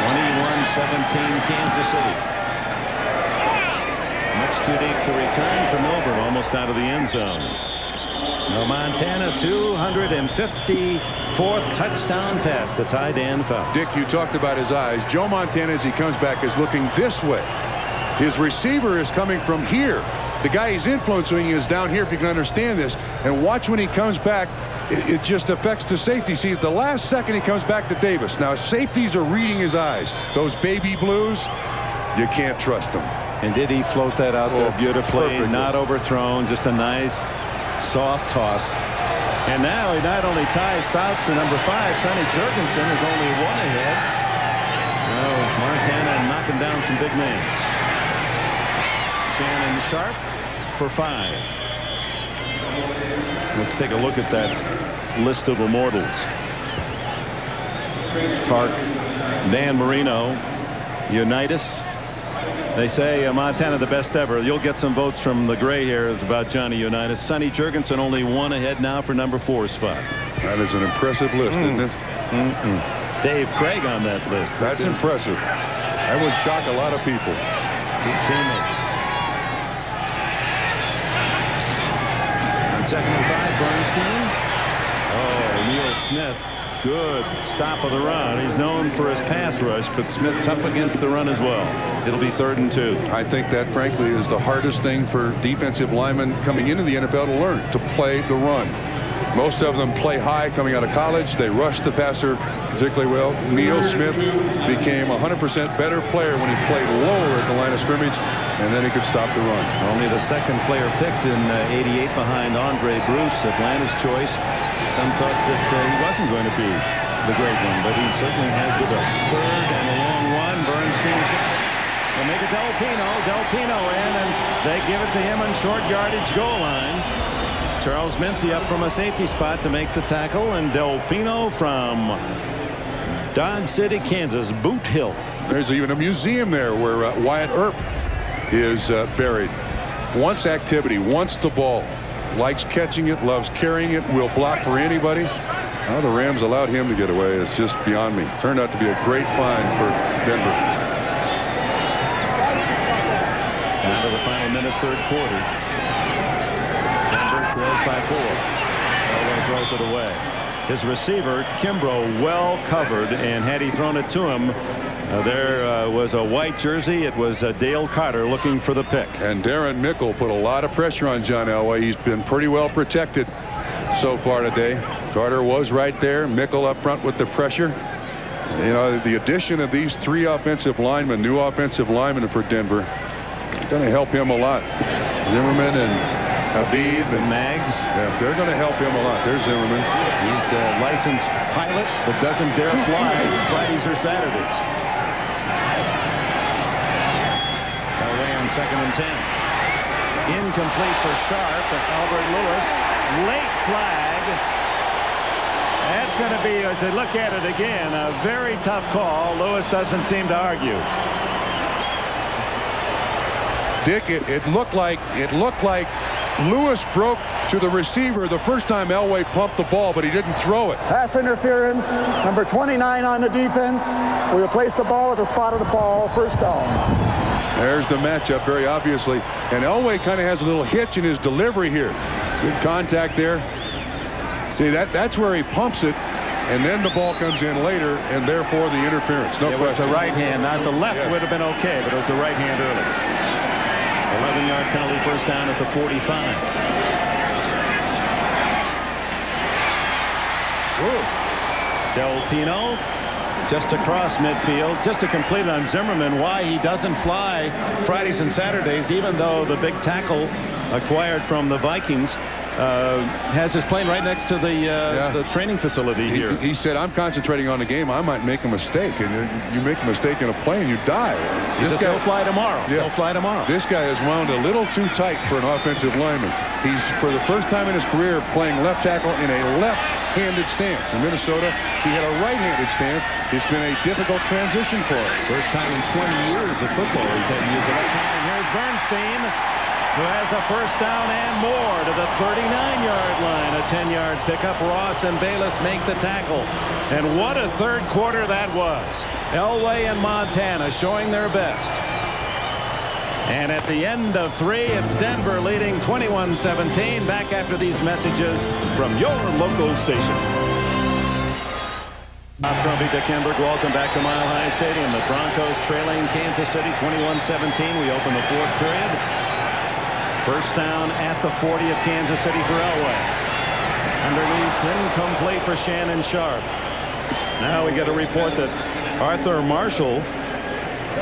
21-17 Kansas City. Much too deep to return for Milburn, almost out of the end zone. Now Montana, 254th touchdown pass to tie Dan Fouts. Dick, you talked about his eyes. Joe Montana, as he comes back, is looking this way. His receiver is coming from here. The guy he's influencing is down here, if you can understand this. And watch when he comes back, it just affects the safety. See, at the last second, he comes back to Davis. Now, safeties are reading his eyes. Those baby blues, you can't trust them. And did he float that out there beautifully? Perfectly. Not overthrown, just a nice soft toss. And now he not only ties Fouts for number 5, Sonny Jurgensen is only 1 ahead. Oh, Montana knocking down some big names. Shannon Sharp for 5. Let's take a look at that list of immortals. Tark, Dan Marino, Unitas. They say Montana the best ever. You'll get some votes from the gray hairs about Johnny Unitas. Sonny Jurgensen only 1 ahead now for number 4 spot. That is an impressive list, isn't it? Dave Craig on that list. That's impressive. That would shock a lot of people. 2 teammates. On 2nd and 5, Bernstein. Oh, Neil Smith. Good stop of the run. He's known for his pass rush, but Smith tough against the run as well. It'll be 3rd and 2. I think that, frankly, is the hardest thing for defensive linemen coming into the NFL to learn, to play the run. Most of them play high coming out of college. They rush the passer particularly well. Neil Smith became a 100% better player when he played lower at the line of scrimmage, and then he could stop the run. Only the second player picked in '88 behind Andre Bruce, Atlanta's choice. Some thought that he wasn't going to be the great one, but he certainly has the third and a long one. Bernstein's got it. They'll make it Del Pino in, and they give it to him on short yardage goal line. Charles Mincy up from a safety spot to make the tackle, and Del Pino from Dodge City, Kansas, Boot Hill. There's even a museum there where Wyatt Earp is buried. Wants activity, wants the ball, likes catching it, loves carrying it, will block for anybody. Now the Rams allowed him to get away. It's just beyond me. Turned out to be a great find for Denver. Down to the final minute, third quarter. Denver trails by 4. Elway throws it away. His receiver, Kimbrough, well covered, and had he thrown it to him, there was a white jersey. It was Dale Carter looking for the pick. And Darren Mickle put a lot of pressure on John Elway. He's been pretty well protected so far today. Carter was right there. Mickle up front with the pressure. You know, the addition of these 3 offensive linemen, new offensive linemen for Denver, is going to help him a lot. Zimmerman and Habib and Maggs. Yeah, they're going to help him a lot. There's Zimmerman. He's a licensed pilot, but doesn't dare fly Fridays or Saturdays. Away on 2nd and 10. Incomplete for Sharp, and Albert Lewis. Late flag. That's going to be, as I look at it again, a very tough call. Lewis doesn't seem to argue. Dick, it looked like Lewis broke to the receiver the first time Elway pumped the ball, but he didn't throw it. Pass interference, number 29 on the defense. We replace the ball at the spot of the ball, first down. There's the matchup very obviously, and Elway kind of has a little hitch in his delivery here. Good contact there. See, that's where he pumps it, and then the ball comes in later, and therefore the interference. No question. It was the right hand, not the left. Yes. Would have been okay, but it was the right hand early. 11-yard penalty, first down at the 45. Del Pino just across midfield, just to complete on Zimmerman why he doesn't fly Fridays and Saturdays, even though the big tackle acquired from the Vikings has his plane right next to the training facility here. He said, I'm concentrating on the game. I might make a mistake. And you make a mistake in a plane, you die. He'll fly tomorrow. Yeah. He'll fly tomorrow. This guy is wound a little too tight for an offensive lineman. He's, for the first time in his career, playing left tackle in a left-handed stance. In Minnesota, he had a right-handed stance. It's been a difficult transition for him. First time in 20 years of football he's had to use the left hand. And here's Bernstein, who has a first down and more to the 39-yard line. A 10-yard pickup. Ross and Bayless make the tackle. And what a third quarter that was. Elway and Montana showing their best. And at the end of 3, it's Denver leading 21-17. Back after these messages from your local station. Bob Trumpy, Dick Enberg, welcome back to Mile High Stadium. The Broncos trailing Kansas City 21-17. We open the 4th period. First down at the 40 of Kansas City for Elway. Underneath, incomplete for Shannon Sharp. Now we get a report that Arthur Marshall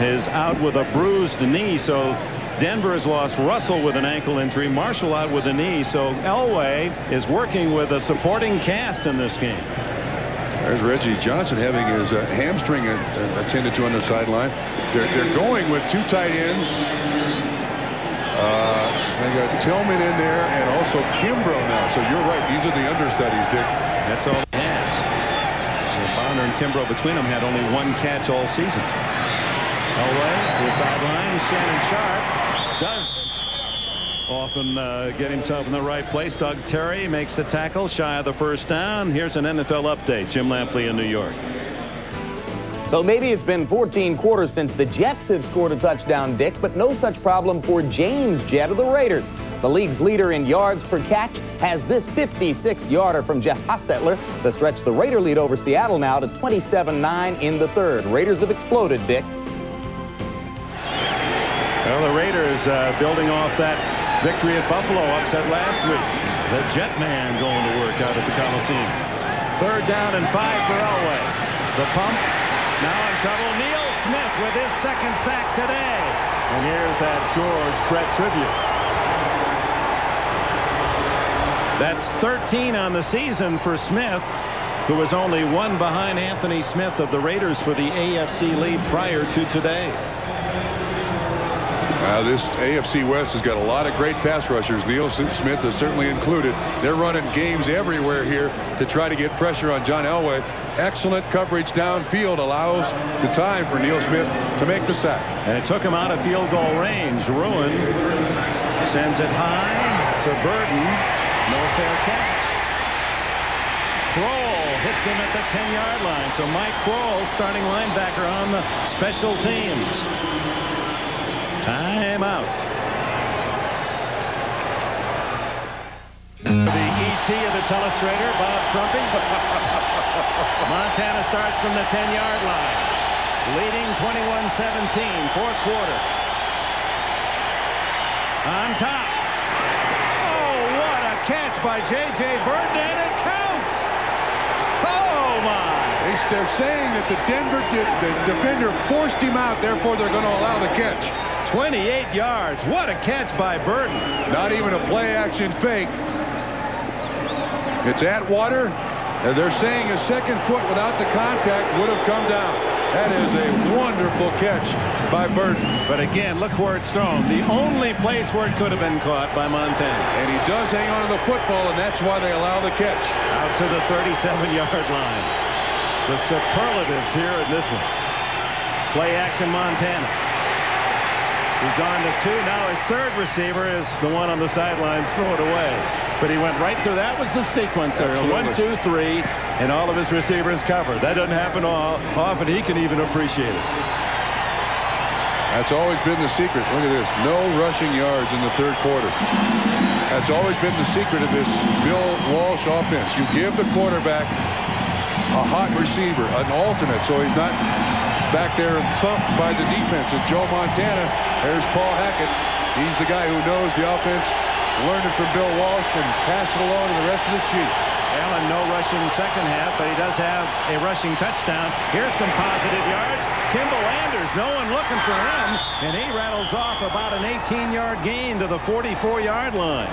is out with a bruised knee, so Denver has lost Russell with an ankle injury, Marshall out with a knee, so Elway is working with a supporting cast in this game. There's Reggie Johnson having his hamstring attended to on the sideline. They're going with 2 tight ends. They got Tillman in there and also Kimbrough now. So you're right. These are the understudies, Dick. That's all he has. So Bonner and Kimbrough between them had only 1 catch all season. Elway, the sideline. Shannon Sharp does often get himself in the right place. Doug Terry makes the tackle shy of the first down. Here's an NFL update. Jim Lampley in New York. So maybe it's been 14 quarters since the Jets have scored a touchdown, Dick, but no such problem for James Jett of the Raiders. The league's leader in yards per catch has this 56-yarder from Jeff Hostetler to stretch the Raider lead over Seattle now to 27-9 in the 3rd. Raiders have exploded, Dick. Well, the Raiders building off that victory at Buffalo, upset last week. The Jet Man going to work workout at the Coliseum. 3rd down and 5 for Elway. The pump. Now in trouble. Neil Smith with his 2nd sack today. And here's that George Brett tribute. That's 13 on the season for Smith, who was only 1 behind Anthony Smith of the Raiders for the AFC lead prior to today. This AFC West has got a lot of great pass rushers. Neil Smith is certainly included. They're running games everywhere here to try to get pressure on John Elway. Excellent coverage downfield allows the time for Neil Smith to make the sack. And it took him out of field goal range. Ruin sends it high to Burden. No fair catch. Kroll hits him at the 10-yard line. So Mike Kroll, starting linebacker on the special teams. Timeout. The ET of the telestrator, Bob Trumpy. Montana starts from the 10-yard line. Leading 21-17, 4th quarter. On top. Oh, what a catch by J.J. Burton, and it counts. Oh, my. They're saying that the defender forced him out, therefore they're going to allow the catch. 28 yards. What a catch by Burton. Not even a play-action fake. It's Atwater, and they're saying his 2nd foot without the contact would have come down. That is a wonderful catch by Burton. But again, look where it's thrown. The only place where it could have been caught by Montana. And he does hang on to the football, and that's why they allow the catch. Out to the 37-yard line. The superlatives here in this one. Play action Montana. He's gone to 2. Now his 3rd receiver is the one on the sidelines. Throw it away. But he went right through. That was the sequence there. 1, 2, 3, and all of his receivers covered. That doesn't happen often. He can even appreciate it. That's always been the secret. Look at this. No rushing yards in the 3rd quarter. That's always been the secret of this Bill Walsh offense. You give the quarterback a hot receiver, an alternate, so he's not back there and thumped by the defense. And Joe Montana, there's Paul Hackett. He's the guy who knows the offense, learned it from Bill Walsh, and passed it along to the rest of the Chiefs. Allen, no rushing 2nd half, but he does have a rushing touchdown. Here's some positive yards. Kimball Anders, no one looking for him, and he rattles off about an 18-yard gain to the 44-yard line.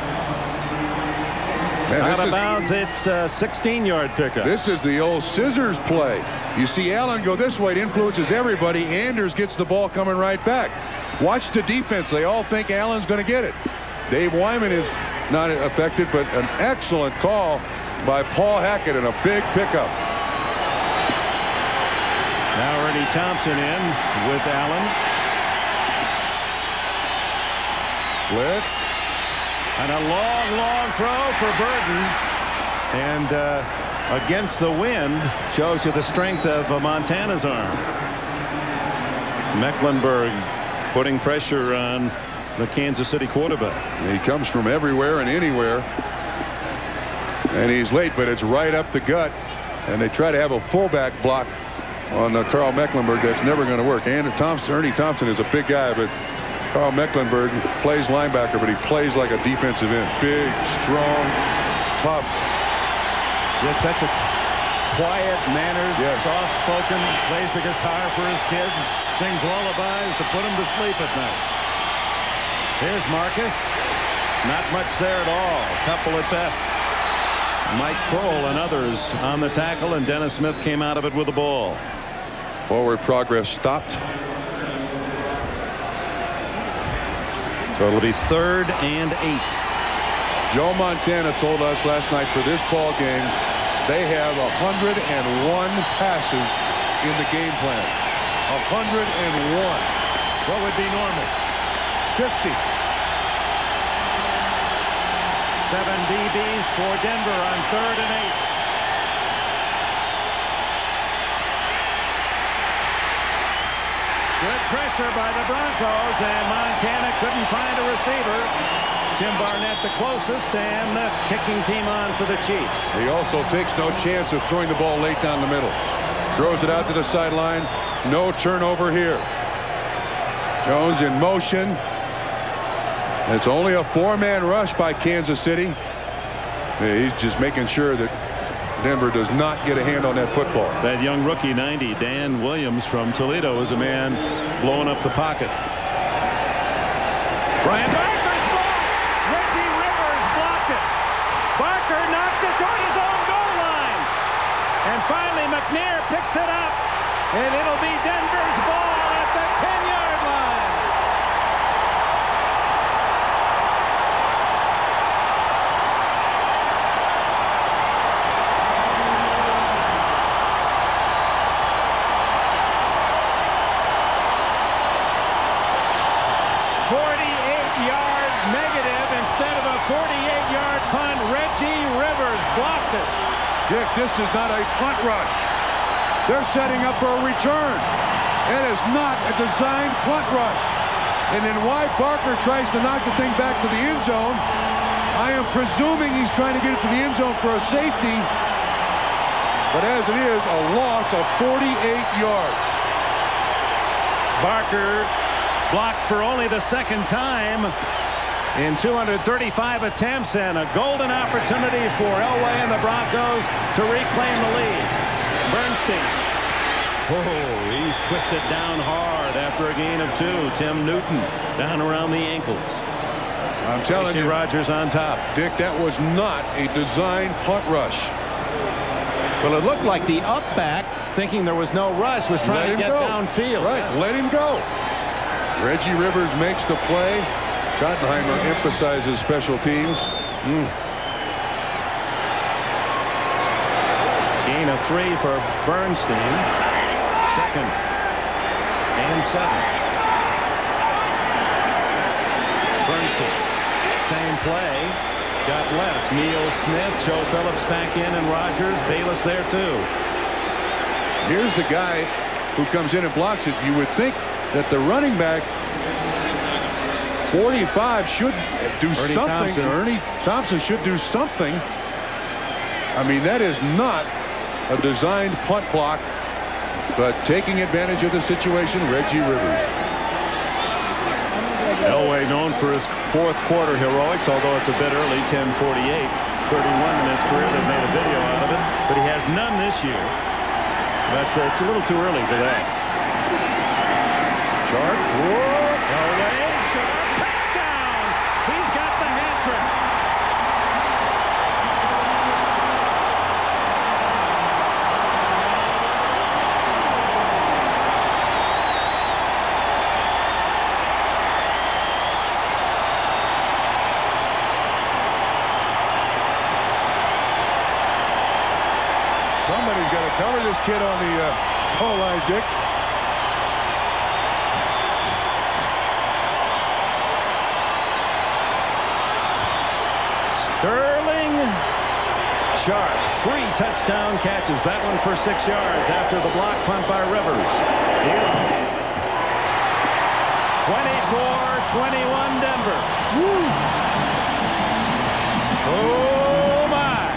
Man, out of bounds, it's a 16-yard pickup. This is the old scissors play. You see Allen go this way. It influences everybody. Anders gets the ball coming right back. Watch the defense. They all think Allen's going to get it. Dave Wyman is not affected, but an excellent call by Paul Hackett and a big pickup. Now Ernie Thompson in with Allen. Blitz. And a long, long throw for Burton. And against the wind shows you the strength of Montana's arm. Mecklenburg putting pressure on the Kansas City quarterback. He comes from everywhere and anywhere. And he's late, but it's right up the gut. And they try to have a fullback block on Carl Mecklenburg. That's never going to work. And Ernie Thompson is a big guy, but Carl Mecklenburg plays linebacker, but he plays like a defensive end. Big, strong, tough. He had such a quiet-mannered, soft-spoken, plays the guitar for his kids, sings lullabies to put them to sleep at night. Here's Marcus. Not much there at all. A couple at best. Mike Kroll and others on the tackle, and Dennis Smith came out of it with the ball. Forward progress stopped. So it'll be 3rd and 8. Joe Montana told us last night for this ball game they have 101 passes in the game plan. 101. What would be normal? 50. 7 DBs for Denver on 3rd and 8. Good pressure by the Broncos, and Montana couldn't find a receiver. Jim Barnett the closest, and the kicking team on for the Chiefs. He also takes no chance of throwing the ball late down the middle. Throws it out to the sideline. No turnover here. Jones in motion. It's only a 4-man rush by Kansas City. Yeah, he's just making sure that Denver does not get a hand on that football. That young rookie 90, Dan Williams from Toledo, is a man blowing up the pocket. Brian Barker's blocked. Reggie Rivers blocked it. Barker knocks it toward his own goal line. And finally McNair picks it up. And it'll be Denver's ball at the 10-yard line. Dick, this is not a punt rush. They're setting up for a return. It is not a designed punt rush. And then why Barker tries to knock the thing back to the end zone, I am presuming he's trying to get it to the end zone for a safety. But as it is, a loss of 48 yards. Barker blocked for only the second time in 235 attempts, and a golden opportunity for Elway and the Broncos to reclaim the lead. Bernstein. Oh, he's twisted down hard after a gain of 2. Tim Newton down around the ankles. I'm telling you, Rogers on top. Dick, that was not a designed punt rush. Well, it looked like the up back, thinking there was no rush, was trying to get downfield. Right, let him go. Reggie Rivers makes the play. Schottenheimer emphasizes special teams. Gain of 3 for Bernstein. 2nd and 7. Bernstein. Same play. Got less. Neil Smith, Joe Phillips back in, and Rogers. Bayless there too. Here's the guy who comes in and blocks it. You would think that the running back 45 should do something. Ernie Thompson should do something. I mean, that is not a designed punt block, but taking advantage of the situation, Reggie Rivers. Elway known for his fourth quarter heroics, although it's a bit early, 10:48, 31 in his career. They've made a video out of it, but he has none this year. But it's a little too early for that. Sharp. Elway. Touchdown! He's got the hat trick. Somebody's got to cover this kid on the goal line, Dick. Sterling Sharp, 3 touchdown catches. That one for 6 yards after the block punt by Rivers. 24-21 Denver. Woo. Oh my.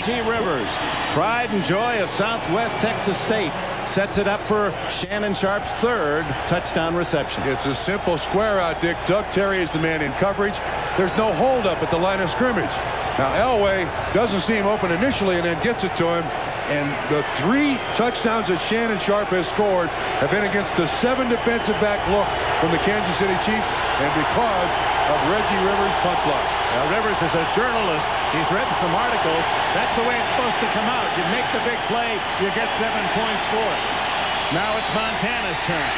G. Rivers, pride and joy of Southwest Texas State, sets it up for Shannon Sharp's 3rd touchdown reception. It's a simple square out, Dick. Doug Terry is the man in coverage. There's no holdup at the line of scrimmage. Now Elway doesn't see him open initially and then gets it to him. And the 3 touchdowns that Shannon Sharp has scored have been against the 7 defensive back look from the Kansas City Chiefs, and because of Reggie Rivers' punt block. Now Rivers is a journalist. He's written some articles. That's the way it's supposed to come out. You make the big play, you get 7 points for it. Now it's Montana's turn.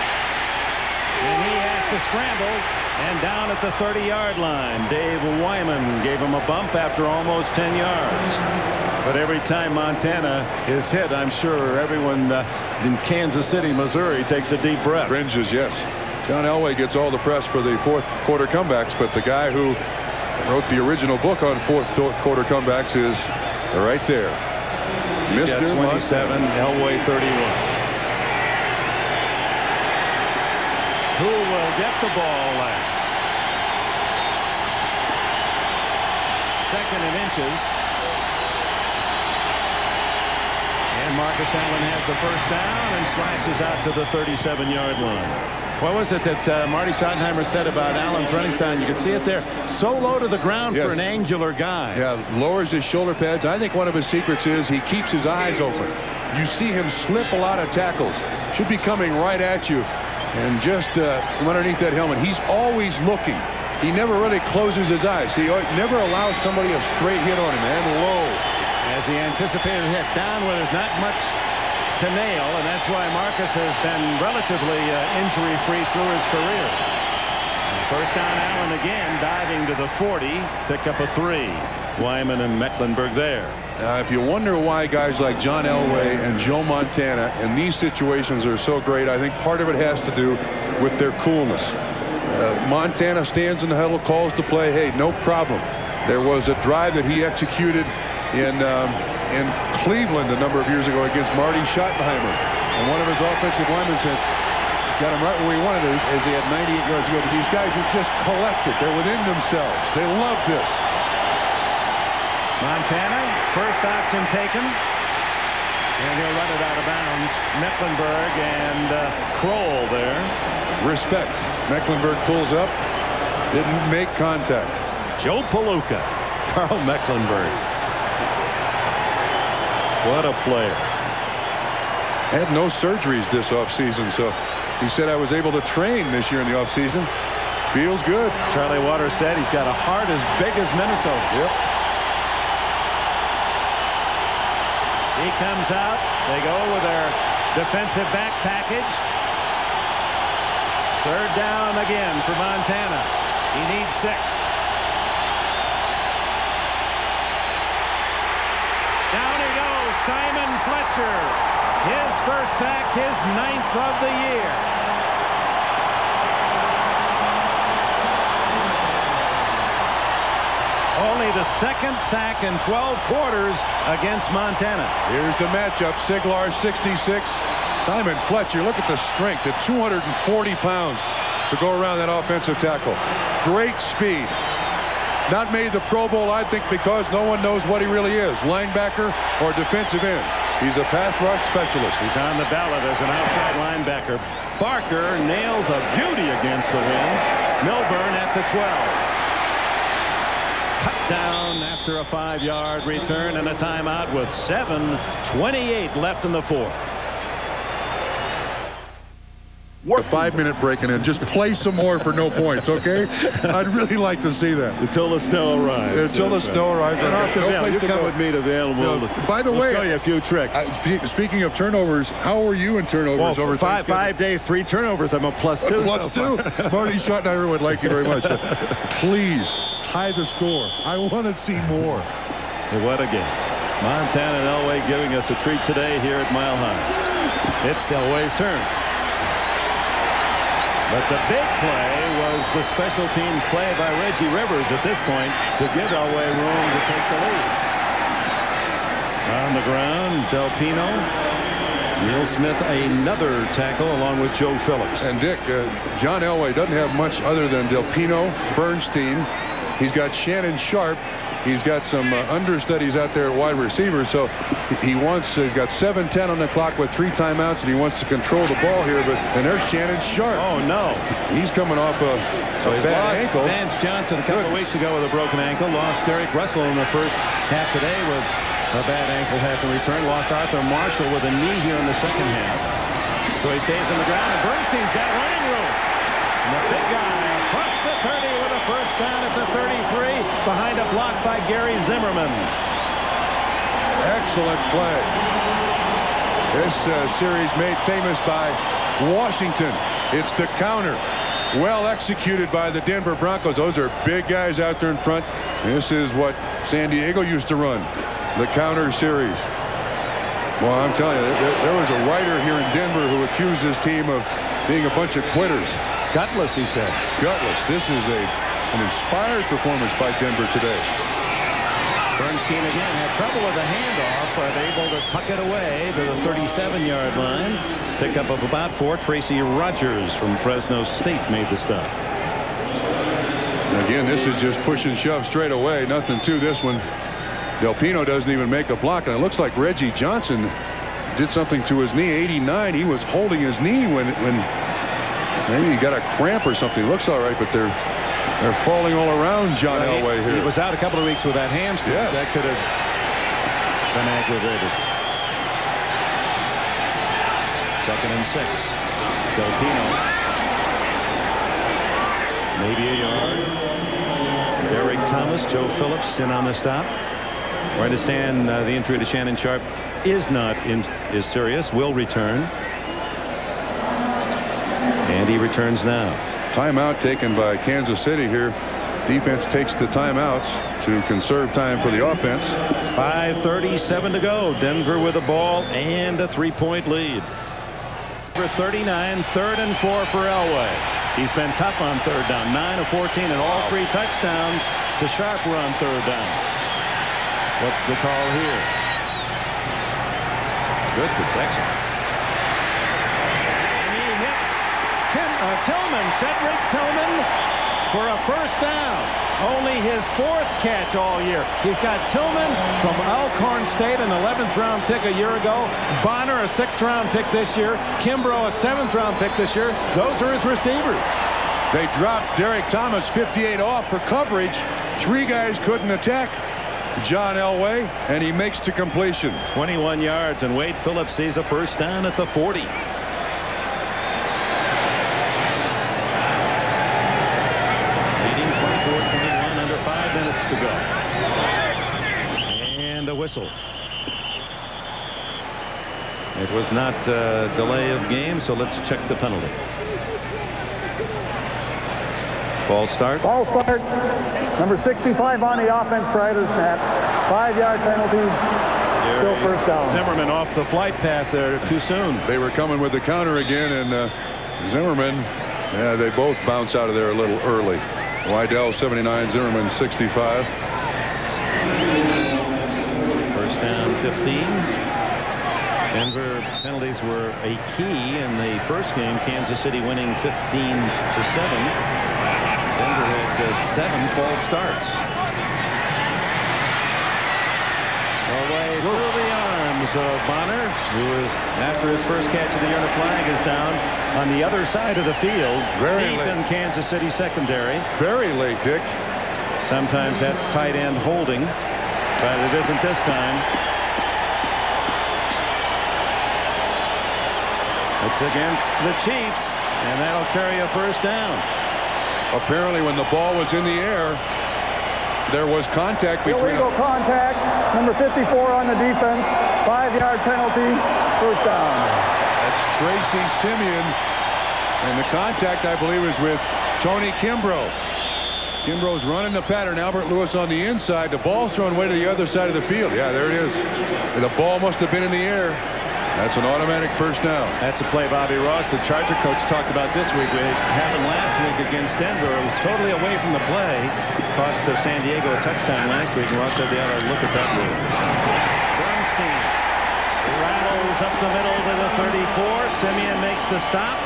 And he has to scramble, and down at the 30-yard line, Dave Wyman gave him a bump after almost 10 yards. But every time Montana is hit, I'm sure everyone in Kansas City, Missouri takes a deep breath. Cringes, yes. John Elway gets all the press for the fourth quarter comebacks, but the guy who wrote the original book on fourth quarter comebacks is right there. Mr. 27, Elway 31. Who will get the ball last? 2nd and inches. And Marcus Allen has the first down and slashes out to the 37-yard line. What was it that Marty Schottenheimer said about Allen's running style? You could see it there. So low to the ground for an angular guy. Yeah, lowers his shoulder pads. I think one of his secrets is he keeps his eyes open. You see him slip a lot of tackles. Should be coming right at you. And just from underneath that helmet, he's always looking. He never really closes his eyes. He never allows somebody a straight hit on him, and low. As he anticipated hit down where there's not much to nail, and that's why Marcus has been relatively injury-free through his career. First down, Allen again, diving to the 40, pick up a 3. Wyman and Mecklenburg there. If you wonder why guys like John Elway and Joe Montana in these situations are so great, I think part of it has to do with their coolness. Montana stands in the huddle, calls the play. Hey, no problem. There was a drive that he executed in Cleveland a number of years ago against Marty Schottenheimer, and one of his offensive linemen said, got him right where he wanted it, as he had 98 yards to go. But these guys are just collected. They're within themselves. They love this. Montana, first option taken, and he'll run it out of bounds. Mecklenburg and Kroll there. Respect. Mecklenburg pulls up, didn't make contact. Joe Palooka, Carl Mecklenburg. What a player. Had no surgeries this offseason, so he said, I was able to train this year in the offseason. Feels good. Charlie Waters said he's got a heart as big as Minnesota. Yep. He comes out. They go with their defensive back package. Third down again for Montana. He needs 6. Down he goes, Simon Fletcher. His first sack, his 9th of the year. Only the 2nd sack in 12 quarters against Montana. Here's the matchup. Siglar 66. Simon Fletcher, look at the strength at 240 pounds to go around that offensive tackle. Great speed. Not made the Pro Bowl, I think, because no one knows what he really is, linebacker or defensive end. He's a pass rush specialist. He's on the ballot as an outside linebacker. Barker nails a beauty against the wind. Milburn at the 12. Cut down after a 5-yard return and a timeout with 7:28 left in the 4th. A 5-minute break and then just play some more for no points, okay? I'd really like to see that. Until the snow arrives. Until the snow arrives. And off the Vail. You come with me to Vail. By the way, we'll show you a few tricks. Speaking of turnovers, how are you in turnovers over five days, 3 turnovers. I'm a +2. +2. Marty Schottenheimer would like you very much. Please, tie the score. I want to see more. What a game. Montana and Elway giving us a treat today here at Mile High. It's Elway's turn. But the big play was the special teams play by Reggie Rivers at this point to give Elway room to take the lead. On the ground, Del Pino. Neil Smith another tackle along with Joe Phillips. And Dick, John Elway doesn't have much other than Del Pino, Bernstein. He's got Shannon Sharp. He's got some understudies out there at wide receiver, so he's got 7:10 on the clock with 3 timeouts, and he wants to control the ball here, and there's Shannon Sharp. Oh, no. He's coming off a bad ankle. Vance Johnson a couple of weeks ago with a broken ankle. Lost Derek Russell in the first half today with a bad ankle, hasn't returned. Lost Arthur Marshall with a knee here in the second half. So he stays on the ground, and Bernstein's got running room. And the big guy across the 30 with a first down at the 33 behind a block by Gary Zimmerman. Excellent play. This series made famous by Washington. It's the counter. Well executed by the Denver Broncos. Those are big guys out there in front. This is what San Diego used to run. The counter series. Well, I'm telling you, there was a writer here in Denver who accused his team of being a bunch of quitters. Gutless, he said. Gutless. This is an inspired performance by Denver today. Bernstein again had trouble with the handoff, but able to tuck it away to the 37-yard line. Pickup of about 4. Tracy Rogers from Fresno State made the stop. Again, this is just push and shove straight away. Nothing to this one. Del Pino doesn't even make a block, and it looks like Reggie Johnson did something to his knee. 89. He was holding his knee when Maybe he got a cramp or something. Looks all right, but they're falling all around John Elway here. He was out a couple of weeks with that hamstring. Yes. That could have been aggravated. 2nd and 6. Delpino. Maybe a yard. Derek Thomas, Joe Phillips in on the stop. We understand the injury to Shannon Sharp is serious. Will return. And he returns now. Timeout taken by Kansas City here. Defense takes the timeouts to conserve time for the offense. 5:37 to go. Denver with the ball and a 3-point lead. For 39, 3rd and 4 for Elway. He's been tough on 3rd down. 9 of 14 and all 3 touchdowns to Sharp were on 3rd down. What's the call here? Good protection. And he hits Tillman, Cedric Tillman, for a 1st down. Only his 4th catch all year. He's got Tillman from Alcorn State, an 11th round pick a year ago. Bonner, a 6th round pick this year. Kimbrough, a 7th round pick this year. Those are his receivers. They dropped Derek Thomas 58 off for coverage. 3 guys couldn't attack John Elway, and he makes the completion. 21 yards, and Wade Phillips sees a 1st down at the 40. Leading 24-21, under 5 minutes to go. And a whistle. It was not a delay of game, so let's check the penalty. False start. False start. Number 65 on the offense prior to the snap. 5-yard penalty. Still 1st down. Zimmerman off the flight path there too soon. They were coming with the counter again, and Zimmerman, yeah, they both bounce out of there a little early. Wydell 79, Zimmerman 65. 1st down 15. Denver penalties were a key in the first game. Kansas City winning 15-7. Denver had 7 false starts. Away through the arms of Bonner, who is, after his first catch of the year, and a flag is down on the other side of the field, deep in Kansas City secondary. Very late, Dick. Sometimes that's tight end holding, but it isn't this time. It's against the Chiefs, and that'll carry a 1st down. Apparently, when the ball was in the air, there was contact between Illegal contact. Number 54 on the defense. 5-yard penalty. 1st down. That's Tracy Simeon, and the contact, I believe, is with Tony Kimbrough. Kimbrough's running the pattern. Albert Lewis on the inside. The ball's thrown way to the other side of the field. Yeah, there it is. The ball must have been in the air. That's an automatic 1st down. That's a play Bobby Ross, the Charger coach, talked about this week. It happened last week against Denver. Totally away from the play. Cost San Diego a touchdown last week, and Ross said they ought to look at that rule. Bernstein rattles up the middle to the 34. Simeon makes the stop.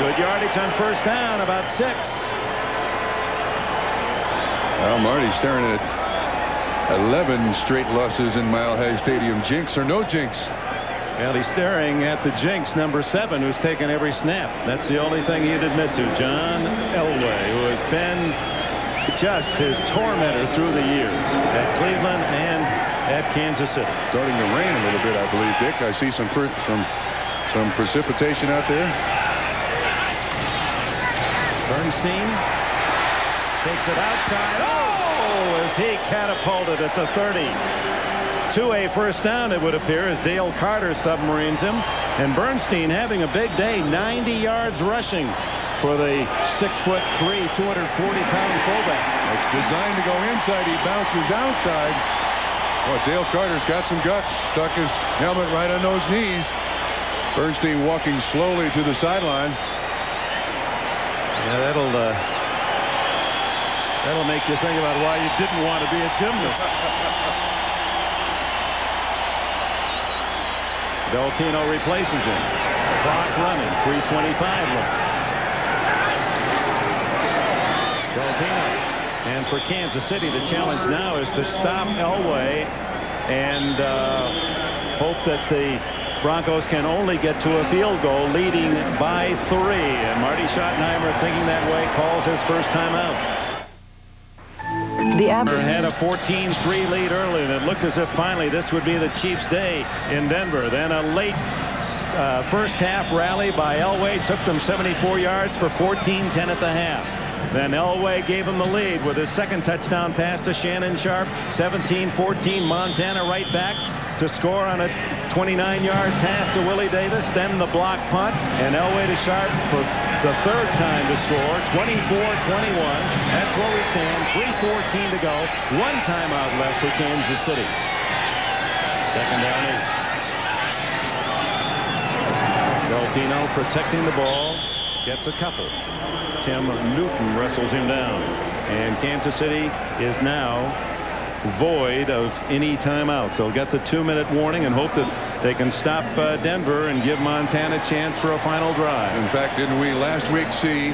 Good yardage on 1st down, about 6. Well, Marty's staring at 11 straight losses in Mile High Stadium. Jinx or no jinx? Well, he's staring at the jinx, number 7, who's taken every snap. That's the only thing he'd admit to. John Elway, who has been just his tormentor through the years at Cleveland and at Kansas City. Starting to rain a little bit, I believe, Dick. I see some precipitation out there. Bernstein takes it outside. Oh, as he catapulted at the 30. To a 1st down, it would appear, as Dale Carter submarines him. And Bernstein having a big day, 90 yards rushing for the 6'3", 240-pound fullback. It's designed to go inside. He bounces outside. Well, Dale Carter's got some guts. Stuck his helmet right on those knees. Bernstein walking slowly to the sideline. Yeah, that'll make you think about why you didn't want to be a gymnast. Delpino replaces him. Clock running. 3:25 left. Delpino. And for Kansas City, the challenge now is to stop Elway and hope that the Broncos can only get to a field goal, leading by 3. And Marty Schottenheimer, thinking that way, calls his first timeout. The average had a 14-3 lead early, and it looked as if finally this would be the Chiefs' day in Denver. Then a late first half rally by Elway took them 74 yards for 14-10 at the half. Then Elway gave him the lead with his second touchdown pass to Shannon Sharp. 17-14, Montana right back to score on a 29-yard pass to Willie Davis. Then the block punt, and Elway to Sharp for the third time to score. 24-21. That's where we stand. 3:14 to go. 1 timeout left for Kansas City. Second down 8. Delpino protecting the ball. Gets a couple. Tim Newton wrestles him down. And Kansas City is now void of any timeouts. They'll get the 2-minute warning and hope that they can stop Denver and give Montana a chance for a final drive. In fact, didn't we last week see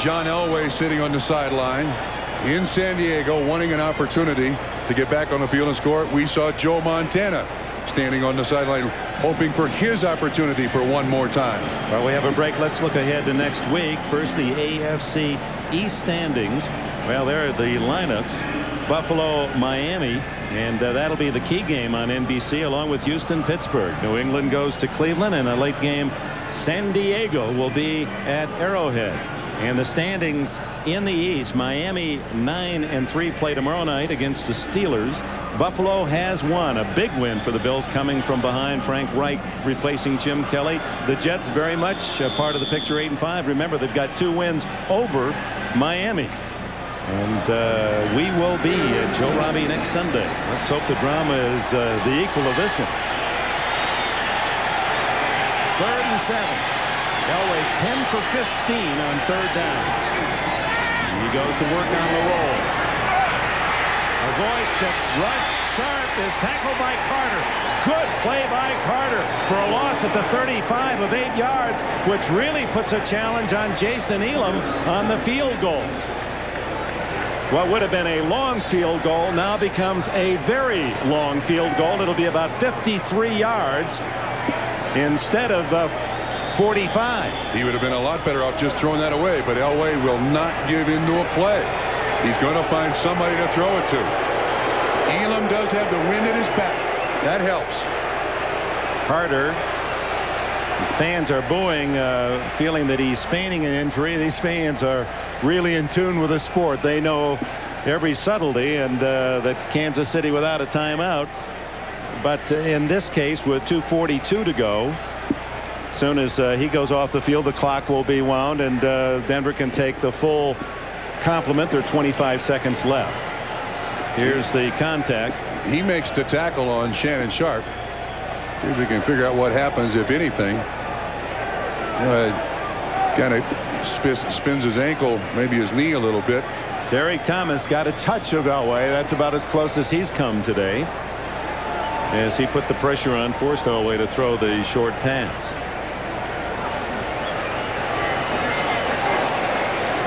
John Elway sitting on the sideline in San Diego wanting an opportunity to get back on the field and score? We saw Joe Montana standing on the sideline hoping for his opportunity for one more time. Well, we have a break. Let's look ahead to next week. First, the AFC East standings. Well, there are the lineups. Buffalo, Miami, and that'll be the key game on NBC, along with Houston, Pittsburgh. New England goes to Cleveland, and a late game, San Diego will be at Arrowhead. And the standings in the East, Miami 9-3 play tomorrow night against the Steelers. Buffalo has won, a big win for the Bills coming from behind. Frank Reich replacing Jim Kelly. The Jets very much a part of the picture, 8-5. Remember, they've got 2 wins over Miami. And we will be at Joe Robbie next Sunday. Let's hope the drama is the equal of this one. 3rd and 7. Elway's 10 for 15 on 3rd downs. He goes to work on the roll. Avoids the rush. Sharp is tackled by Carter. Good play by Carter for a loss at the 35 of 8 yards, which really puts a challenge on Jason Elam on the field goal. What would have been a long field goal now becomes a very long field goal. It'll be about 53 yards instead of 45. He would have been a lot better off just throwing that away, but Elway will not give into a play. He's going to find somebody to throw it to. Elam does have the wind at his back. That helps. Carter. Fans are booing, feeling that he's feigning an injury. These fans are really in tune with the sport. They know every subtlety, and that Kansas City without a timeout. But in this case, with 2:42 to go, as soon as he goes off the field, the clock will be wound, and Denver can take the full complement. There are 25 seconds left. Here's the contact. He makes the tackle on Shannon Sharp. See if we can figure out what happens, if anything. Kind of spins his ankle, maybe his knee a little bit. Derek Thomas got a touch of Elway. That's about as close as he's come today, as he put the pressure on, forced Elway to throw the short pass.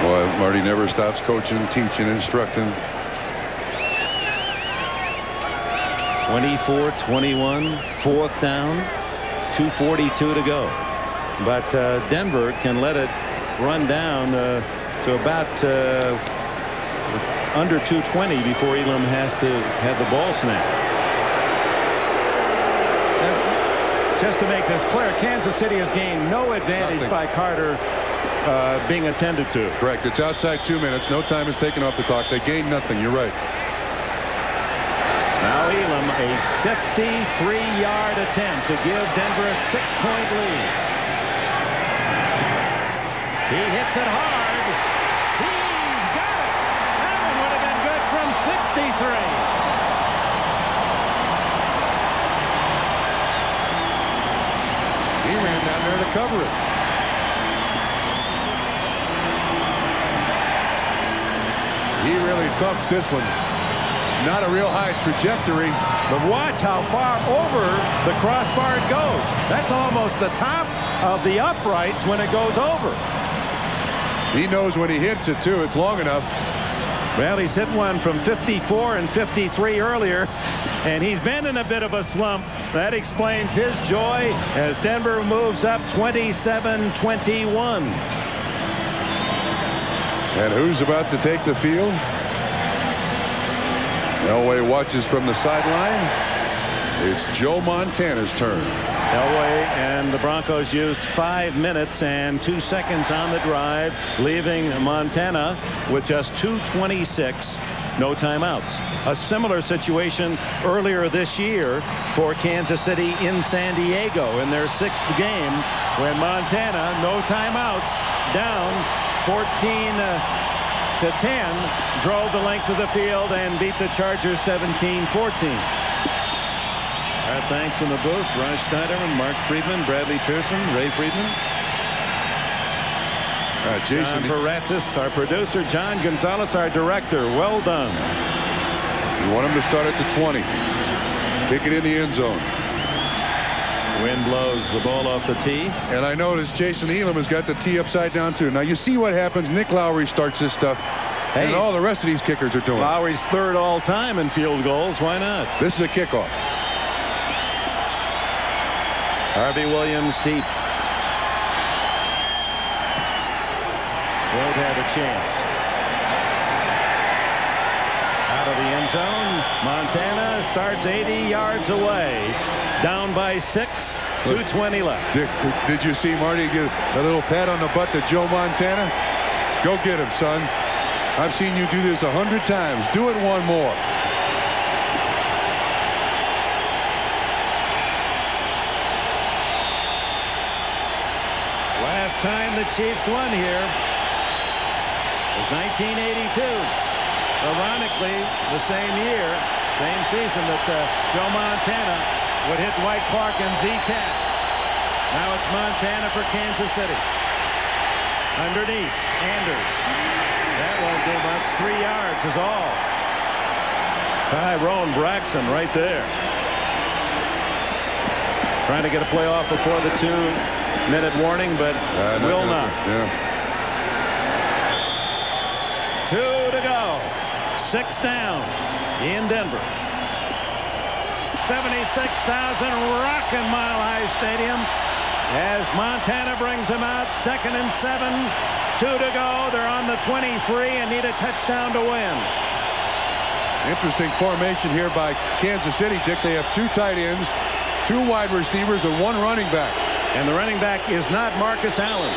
Boy, Marty never stops coaching, teaching, instructing. 24-21, 4th down, 2:42 to go. But Denver can let it run down to about under 2:20 before Elam has to have the ball snapped. Just to make this clear, Kansas City has gained no advantage by Carter being attended to. Correct. It's outside 2 minutes. No time is taken off the clock. They gained nothing. You're right. Now Elam, a 53-yard attempt to give Denver a 6-point lead. He hits it hard. He's got it. That one would have been good from 63. He ran down there to cover it. He really thumps this one. Not a real high trajectory. But watch how far over the crossbar it goes. That's almost the top of the uprights when it goes over. He knows when he hits it, too. It's long enough. Well, he's hit one from 54 and 53 earlier, and he's been in a bit of a slump. That explains his joy as Denver moves up 27-21. And who's about to take the field? Elway watches from the sideline. It's Joe Montana's turn. Elway and the Broncos used 5 minutes and 2 seconds on the drive, leaving Montana with just 2:26, no timeouts. A similar situation earlier this year for Kansas City in San Diego in their 6th game, when Montana, no timeouts, down 14-10, drove the length of the field and beat the Chargers 17-14. Our thanks in the booth, Raj Schneiderman, Mark Friedman, Bradley Pearson, Ray Friedman. Jason Paratzis, our producer, John Gonzalez, our director. Well done. You want him to start at the 20. Kick it in the end zone. Wind blows the ball off the tee. And I noticed Jason Elam has got the tee upside down too. Now you see what happens. Nick Lowry starts this stuff. Hey, and all the rest of these kickers are doing. Lowry's 3rd all time in field goals. Why not? This is a kickoff. Harvey Williams deep. Would have a chance. Out of the end zone. Montana starts 80 yards away. Down by 6. 2:20 left. Did you see Marty give a little pat on the butt to Joe Montana? Go get him, son. I've seen you do this 100 times. Do it one more. Last time the Chiefs won here was 1982. Ironically, the same year, same season that Joe Montana would hit Dwight Clark in the catch. Now it's Montana for Kansas City. Underneath, Anders. That won't do much. 3 yards is all. Tyrone Braxton right there. Trying to get a play off before the 2-minute warning, but will not. Yeah. 2 to go. 6 down in Denver. 76,000 rocking Mile High Stadium as Montana brings them out. 2nd and 7. 2 to go. They're on the 23 and need a touchdown to win. Interesting formation here by Kansas City, Dick. They have 2 tight ends, 2 wide receivers, and 1 running back. And the running back is not Marcus Allen.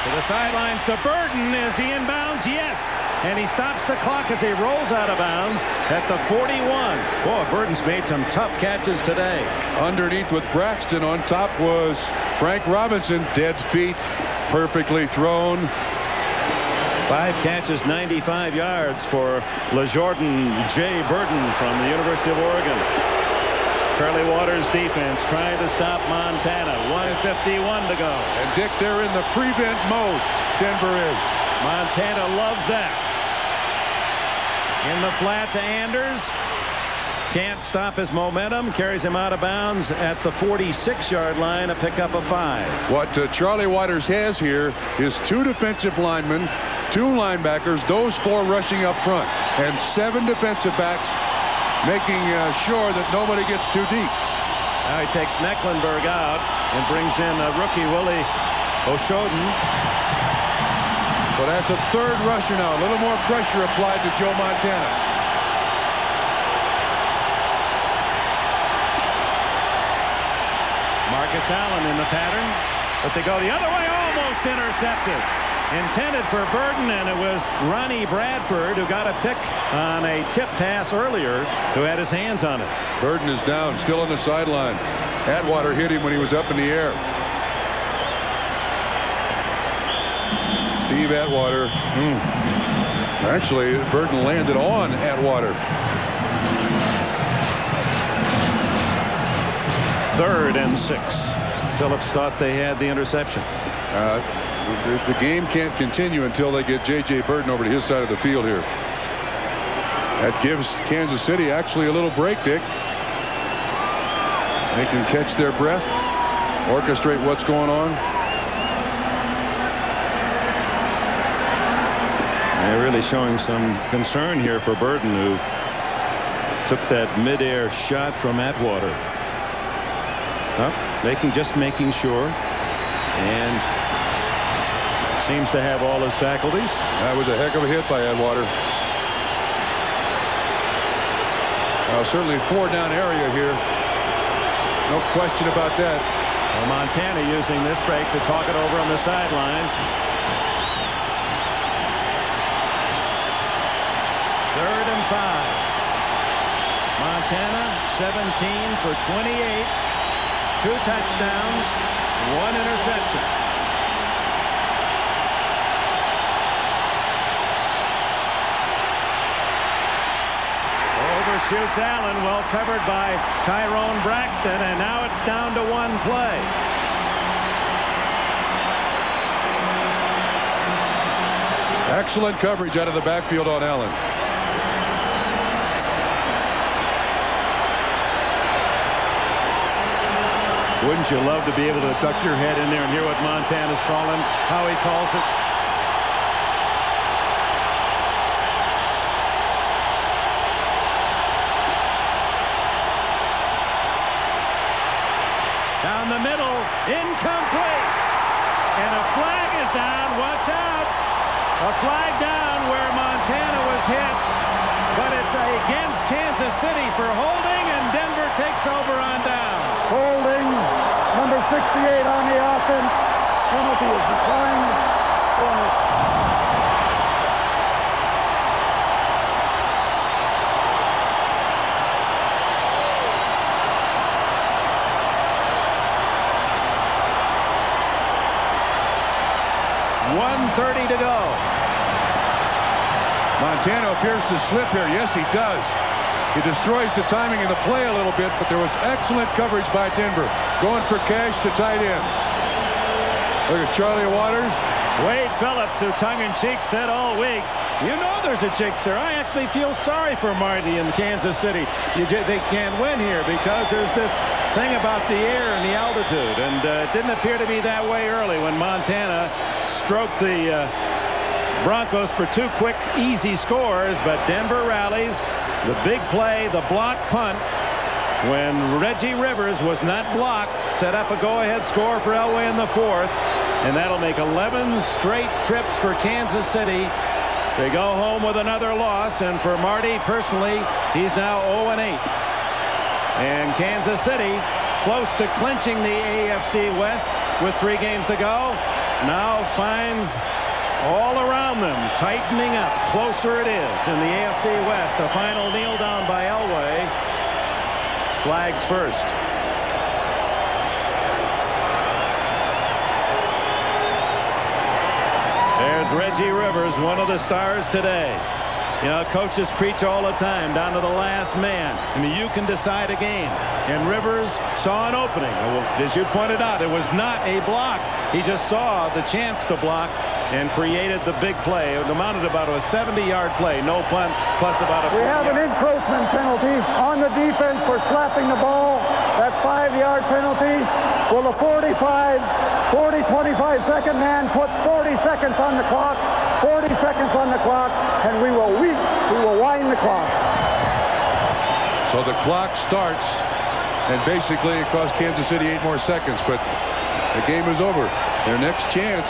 To the sidelines to Burton. Is he inbounds? Yes. And he stops the clock as he rolls out of bounds at the 41. Boy, Burton's made some tough catches today. Underneath with Braxton. On top was Frank Robinson. Dead feet. Perfectly thrown. 5 catches, 95 yards for LeJordan J. Burton from the University of Oregon. Charlie Waters' defense trying to stop Montana. 1:51 to go. And Dick, they're in the prevent mode. Denver is. Montana loves that. In the flat to Anders. Can't stop his momentum. Carries him out of bounds at the 46-yard line. A pickup of 5. What Charlie Waters has here is 2 defensive linemen, 2 linebackers, those 4 rushing up front, and 7 defensive backs making sure that nobody gets too deep. Now he takes Mecklenburg out and brings in rookie Willie O'Shodin. So that's a 3rd rusher now. A little more pressure applied to Joe Montana. Marcus Allen in the pattern, but they go the other way, almost intercepted. Intended for Burton, and it was Ronnie Bradford who got a pick on a tip pass earlier, who had his hands on it. Burton is down, still on the sideline. Atwater hit him when he was up in the air. Steve Atwater. Actually, Burton landed on Atwater. 3rd and 6. Phillips thought they had the interception. The game can't continue until they get J.J. Burton over to his side of the field here. That gives Kansas City actually a little break, Dick. They can catch their breath, orchestrate what's going on. They're really showing some concern here for Burden, who took that midair shot from Atwater. Making sure, and seems to have all his faculties. That was a heck of a hit by Atwater. Certainly 4-down area here. No question about that. Well, Montana using this break to talk it over on the sidelines. 3rd and 5. Montana 17 for 28. 2 touchdowns, 1 interception. Overshoots Allen, well covered by Tyrone Braxton, and now it's down to 1 play. Excellent coverage out of the backfield on Allen. Wouldn't you love to be able to duck your head in there and hear what Montana's calling, how he calls it? Down the middle, incomplete. And a flag is down. Watch out. A flag down where Montana was hit. But it's against Kansas City for holding, and Denver takes over on downs. Holding, number 68 on the offense. Penalty is declined. 1:30 to go. Montana appears to slip here. Yes, he does. He destroys the timing of the play a little bit, but there was excellent coverage by Denver. Going for cash to tight end. Look at Charlie Waters. Wade Phillips, who tongue-in-cheek said all week, you know there's a chick, sir. I actually feel sorry for Marty in Kansas City. They can't win here because there's this thing about the air and the altitude, and it didn't appear to be that way early when Montana stroked the Broncos for 2 quick, easy scores, but Denver rallies. The big play, the block punt, when Reggie Rivers was not blocked, set up a go-ahead score for Elway in the 4th, and that'll make 11 straight trips for Kansas City. They go home with another loss, and for Marty personally, he's now 0-8. And Kansas City, close to clinching the AFC West with 3 games to go, now finds all around them tightening up. Closer it is in the AFC West. The final kneel down by Elway. Flags first. There's Reggie Rivers, one of the stars today. You know, coaches preach all the time, down to the last man. I mean, you can decide a game. And Rivers saw an opening. Well, as you pointed out, it was not a block. He just saw the chance to block and created the big play. It amounted about a 70-yard play. No punt, plus about a... We have an encroachment penalty on the defense for slapping the ball. That's 5-yard penalty. Will the 25-second man put 40 seconds on the clock? 40 seconds on the clock, and we will wind the clock. So the clock starts, and basically it cost Kansas City 8 more seconds, but the game is over. Their next chance.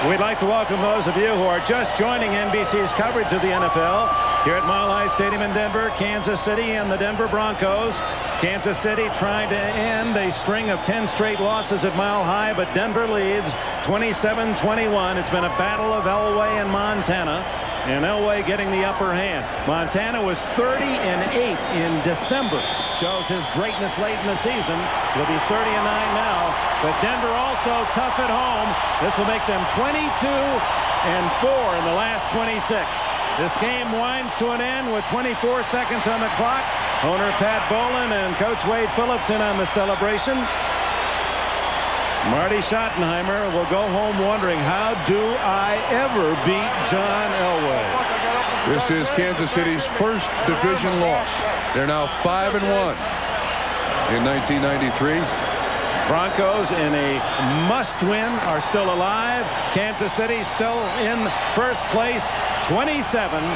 We'd like to welcome those of you who are just joining NBC's coverage of the NFL here at Mile High Stadium in Denver, Kansas City, and the Denver Broncos. Kansas City trying to end a string of 10 straight losses at Mile High, but Denver leads 27-21. It's been a battle of Elway and Montana, and Elway getting the upper hand. Montana was 30-8 in December. Shows his greatness late in the season. It'll be 30-9 now, but Denver also tough at home. This will make them 22-4 in the last 26. This game winds to an end with 24 seconds on the clock. Owner Pat Bowlen and Coach Wade Phillips in on the celebration. Marty Schottenheimer will go home wondering, how do I ever beat John Elway? This is Kansas City's first division loss. They're now 5-1 in 1993. Broncos in a must-win are still alive. Kansas City still in first place, 27-21.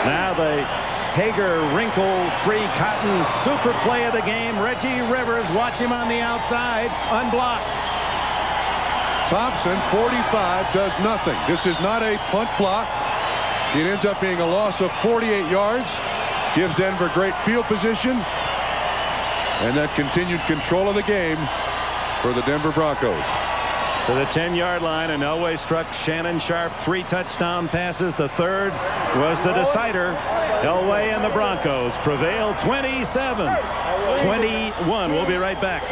Now the Hager wrinkle-free cotton super play of the game. Reggie Rivers, watch him on the outside, unblocked. Thompson, 45, does nothing. This is not a punt block. It ends up being a loss of 48 yards. Gives Denver great field position. And that continued control of the game for the Denver Broncos. To the 10-yard line, and Elway struck Shannon Sharp 3 touchdown passes. The third was the decider. Elway and the Broncos prevail 27-21. We'll be right back.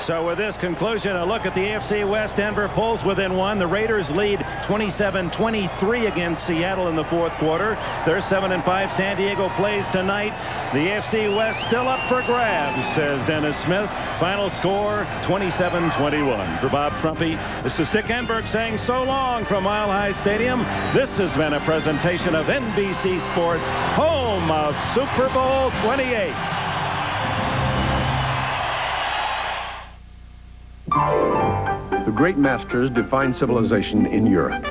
So with this conclusion, a look at the AFC West. Denver pulls within 1. The Raiders lead 27-23 against Seattle in the fourth quarter. They're 7-5. San Diego plays tonight. The AFC West still up for grabs, says Dennis Smith. Final score 27-21. For Bob Trumpy, this is Dick Enberg saying so long from Mile High Stadium. This has been a presentation of NBC Sports, home of Super Bowl 28. The great masters defined civilization in Europe.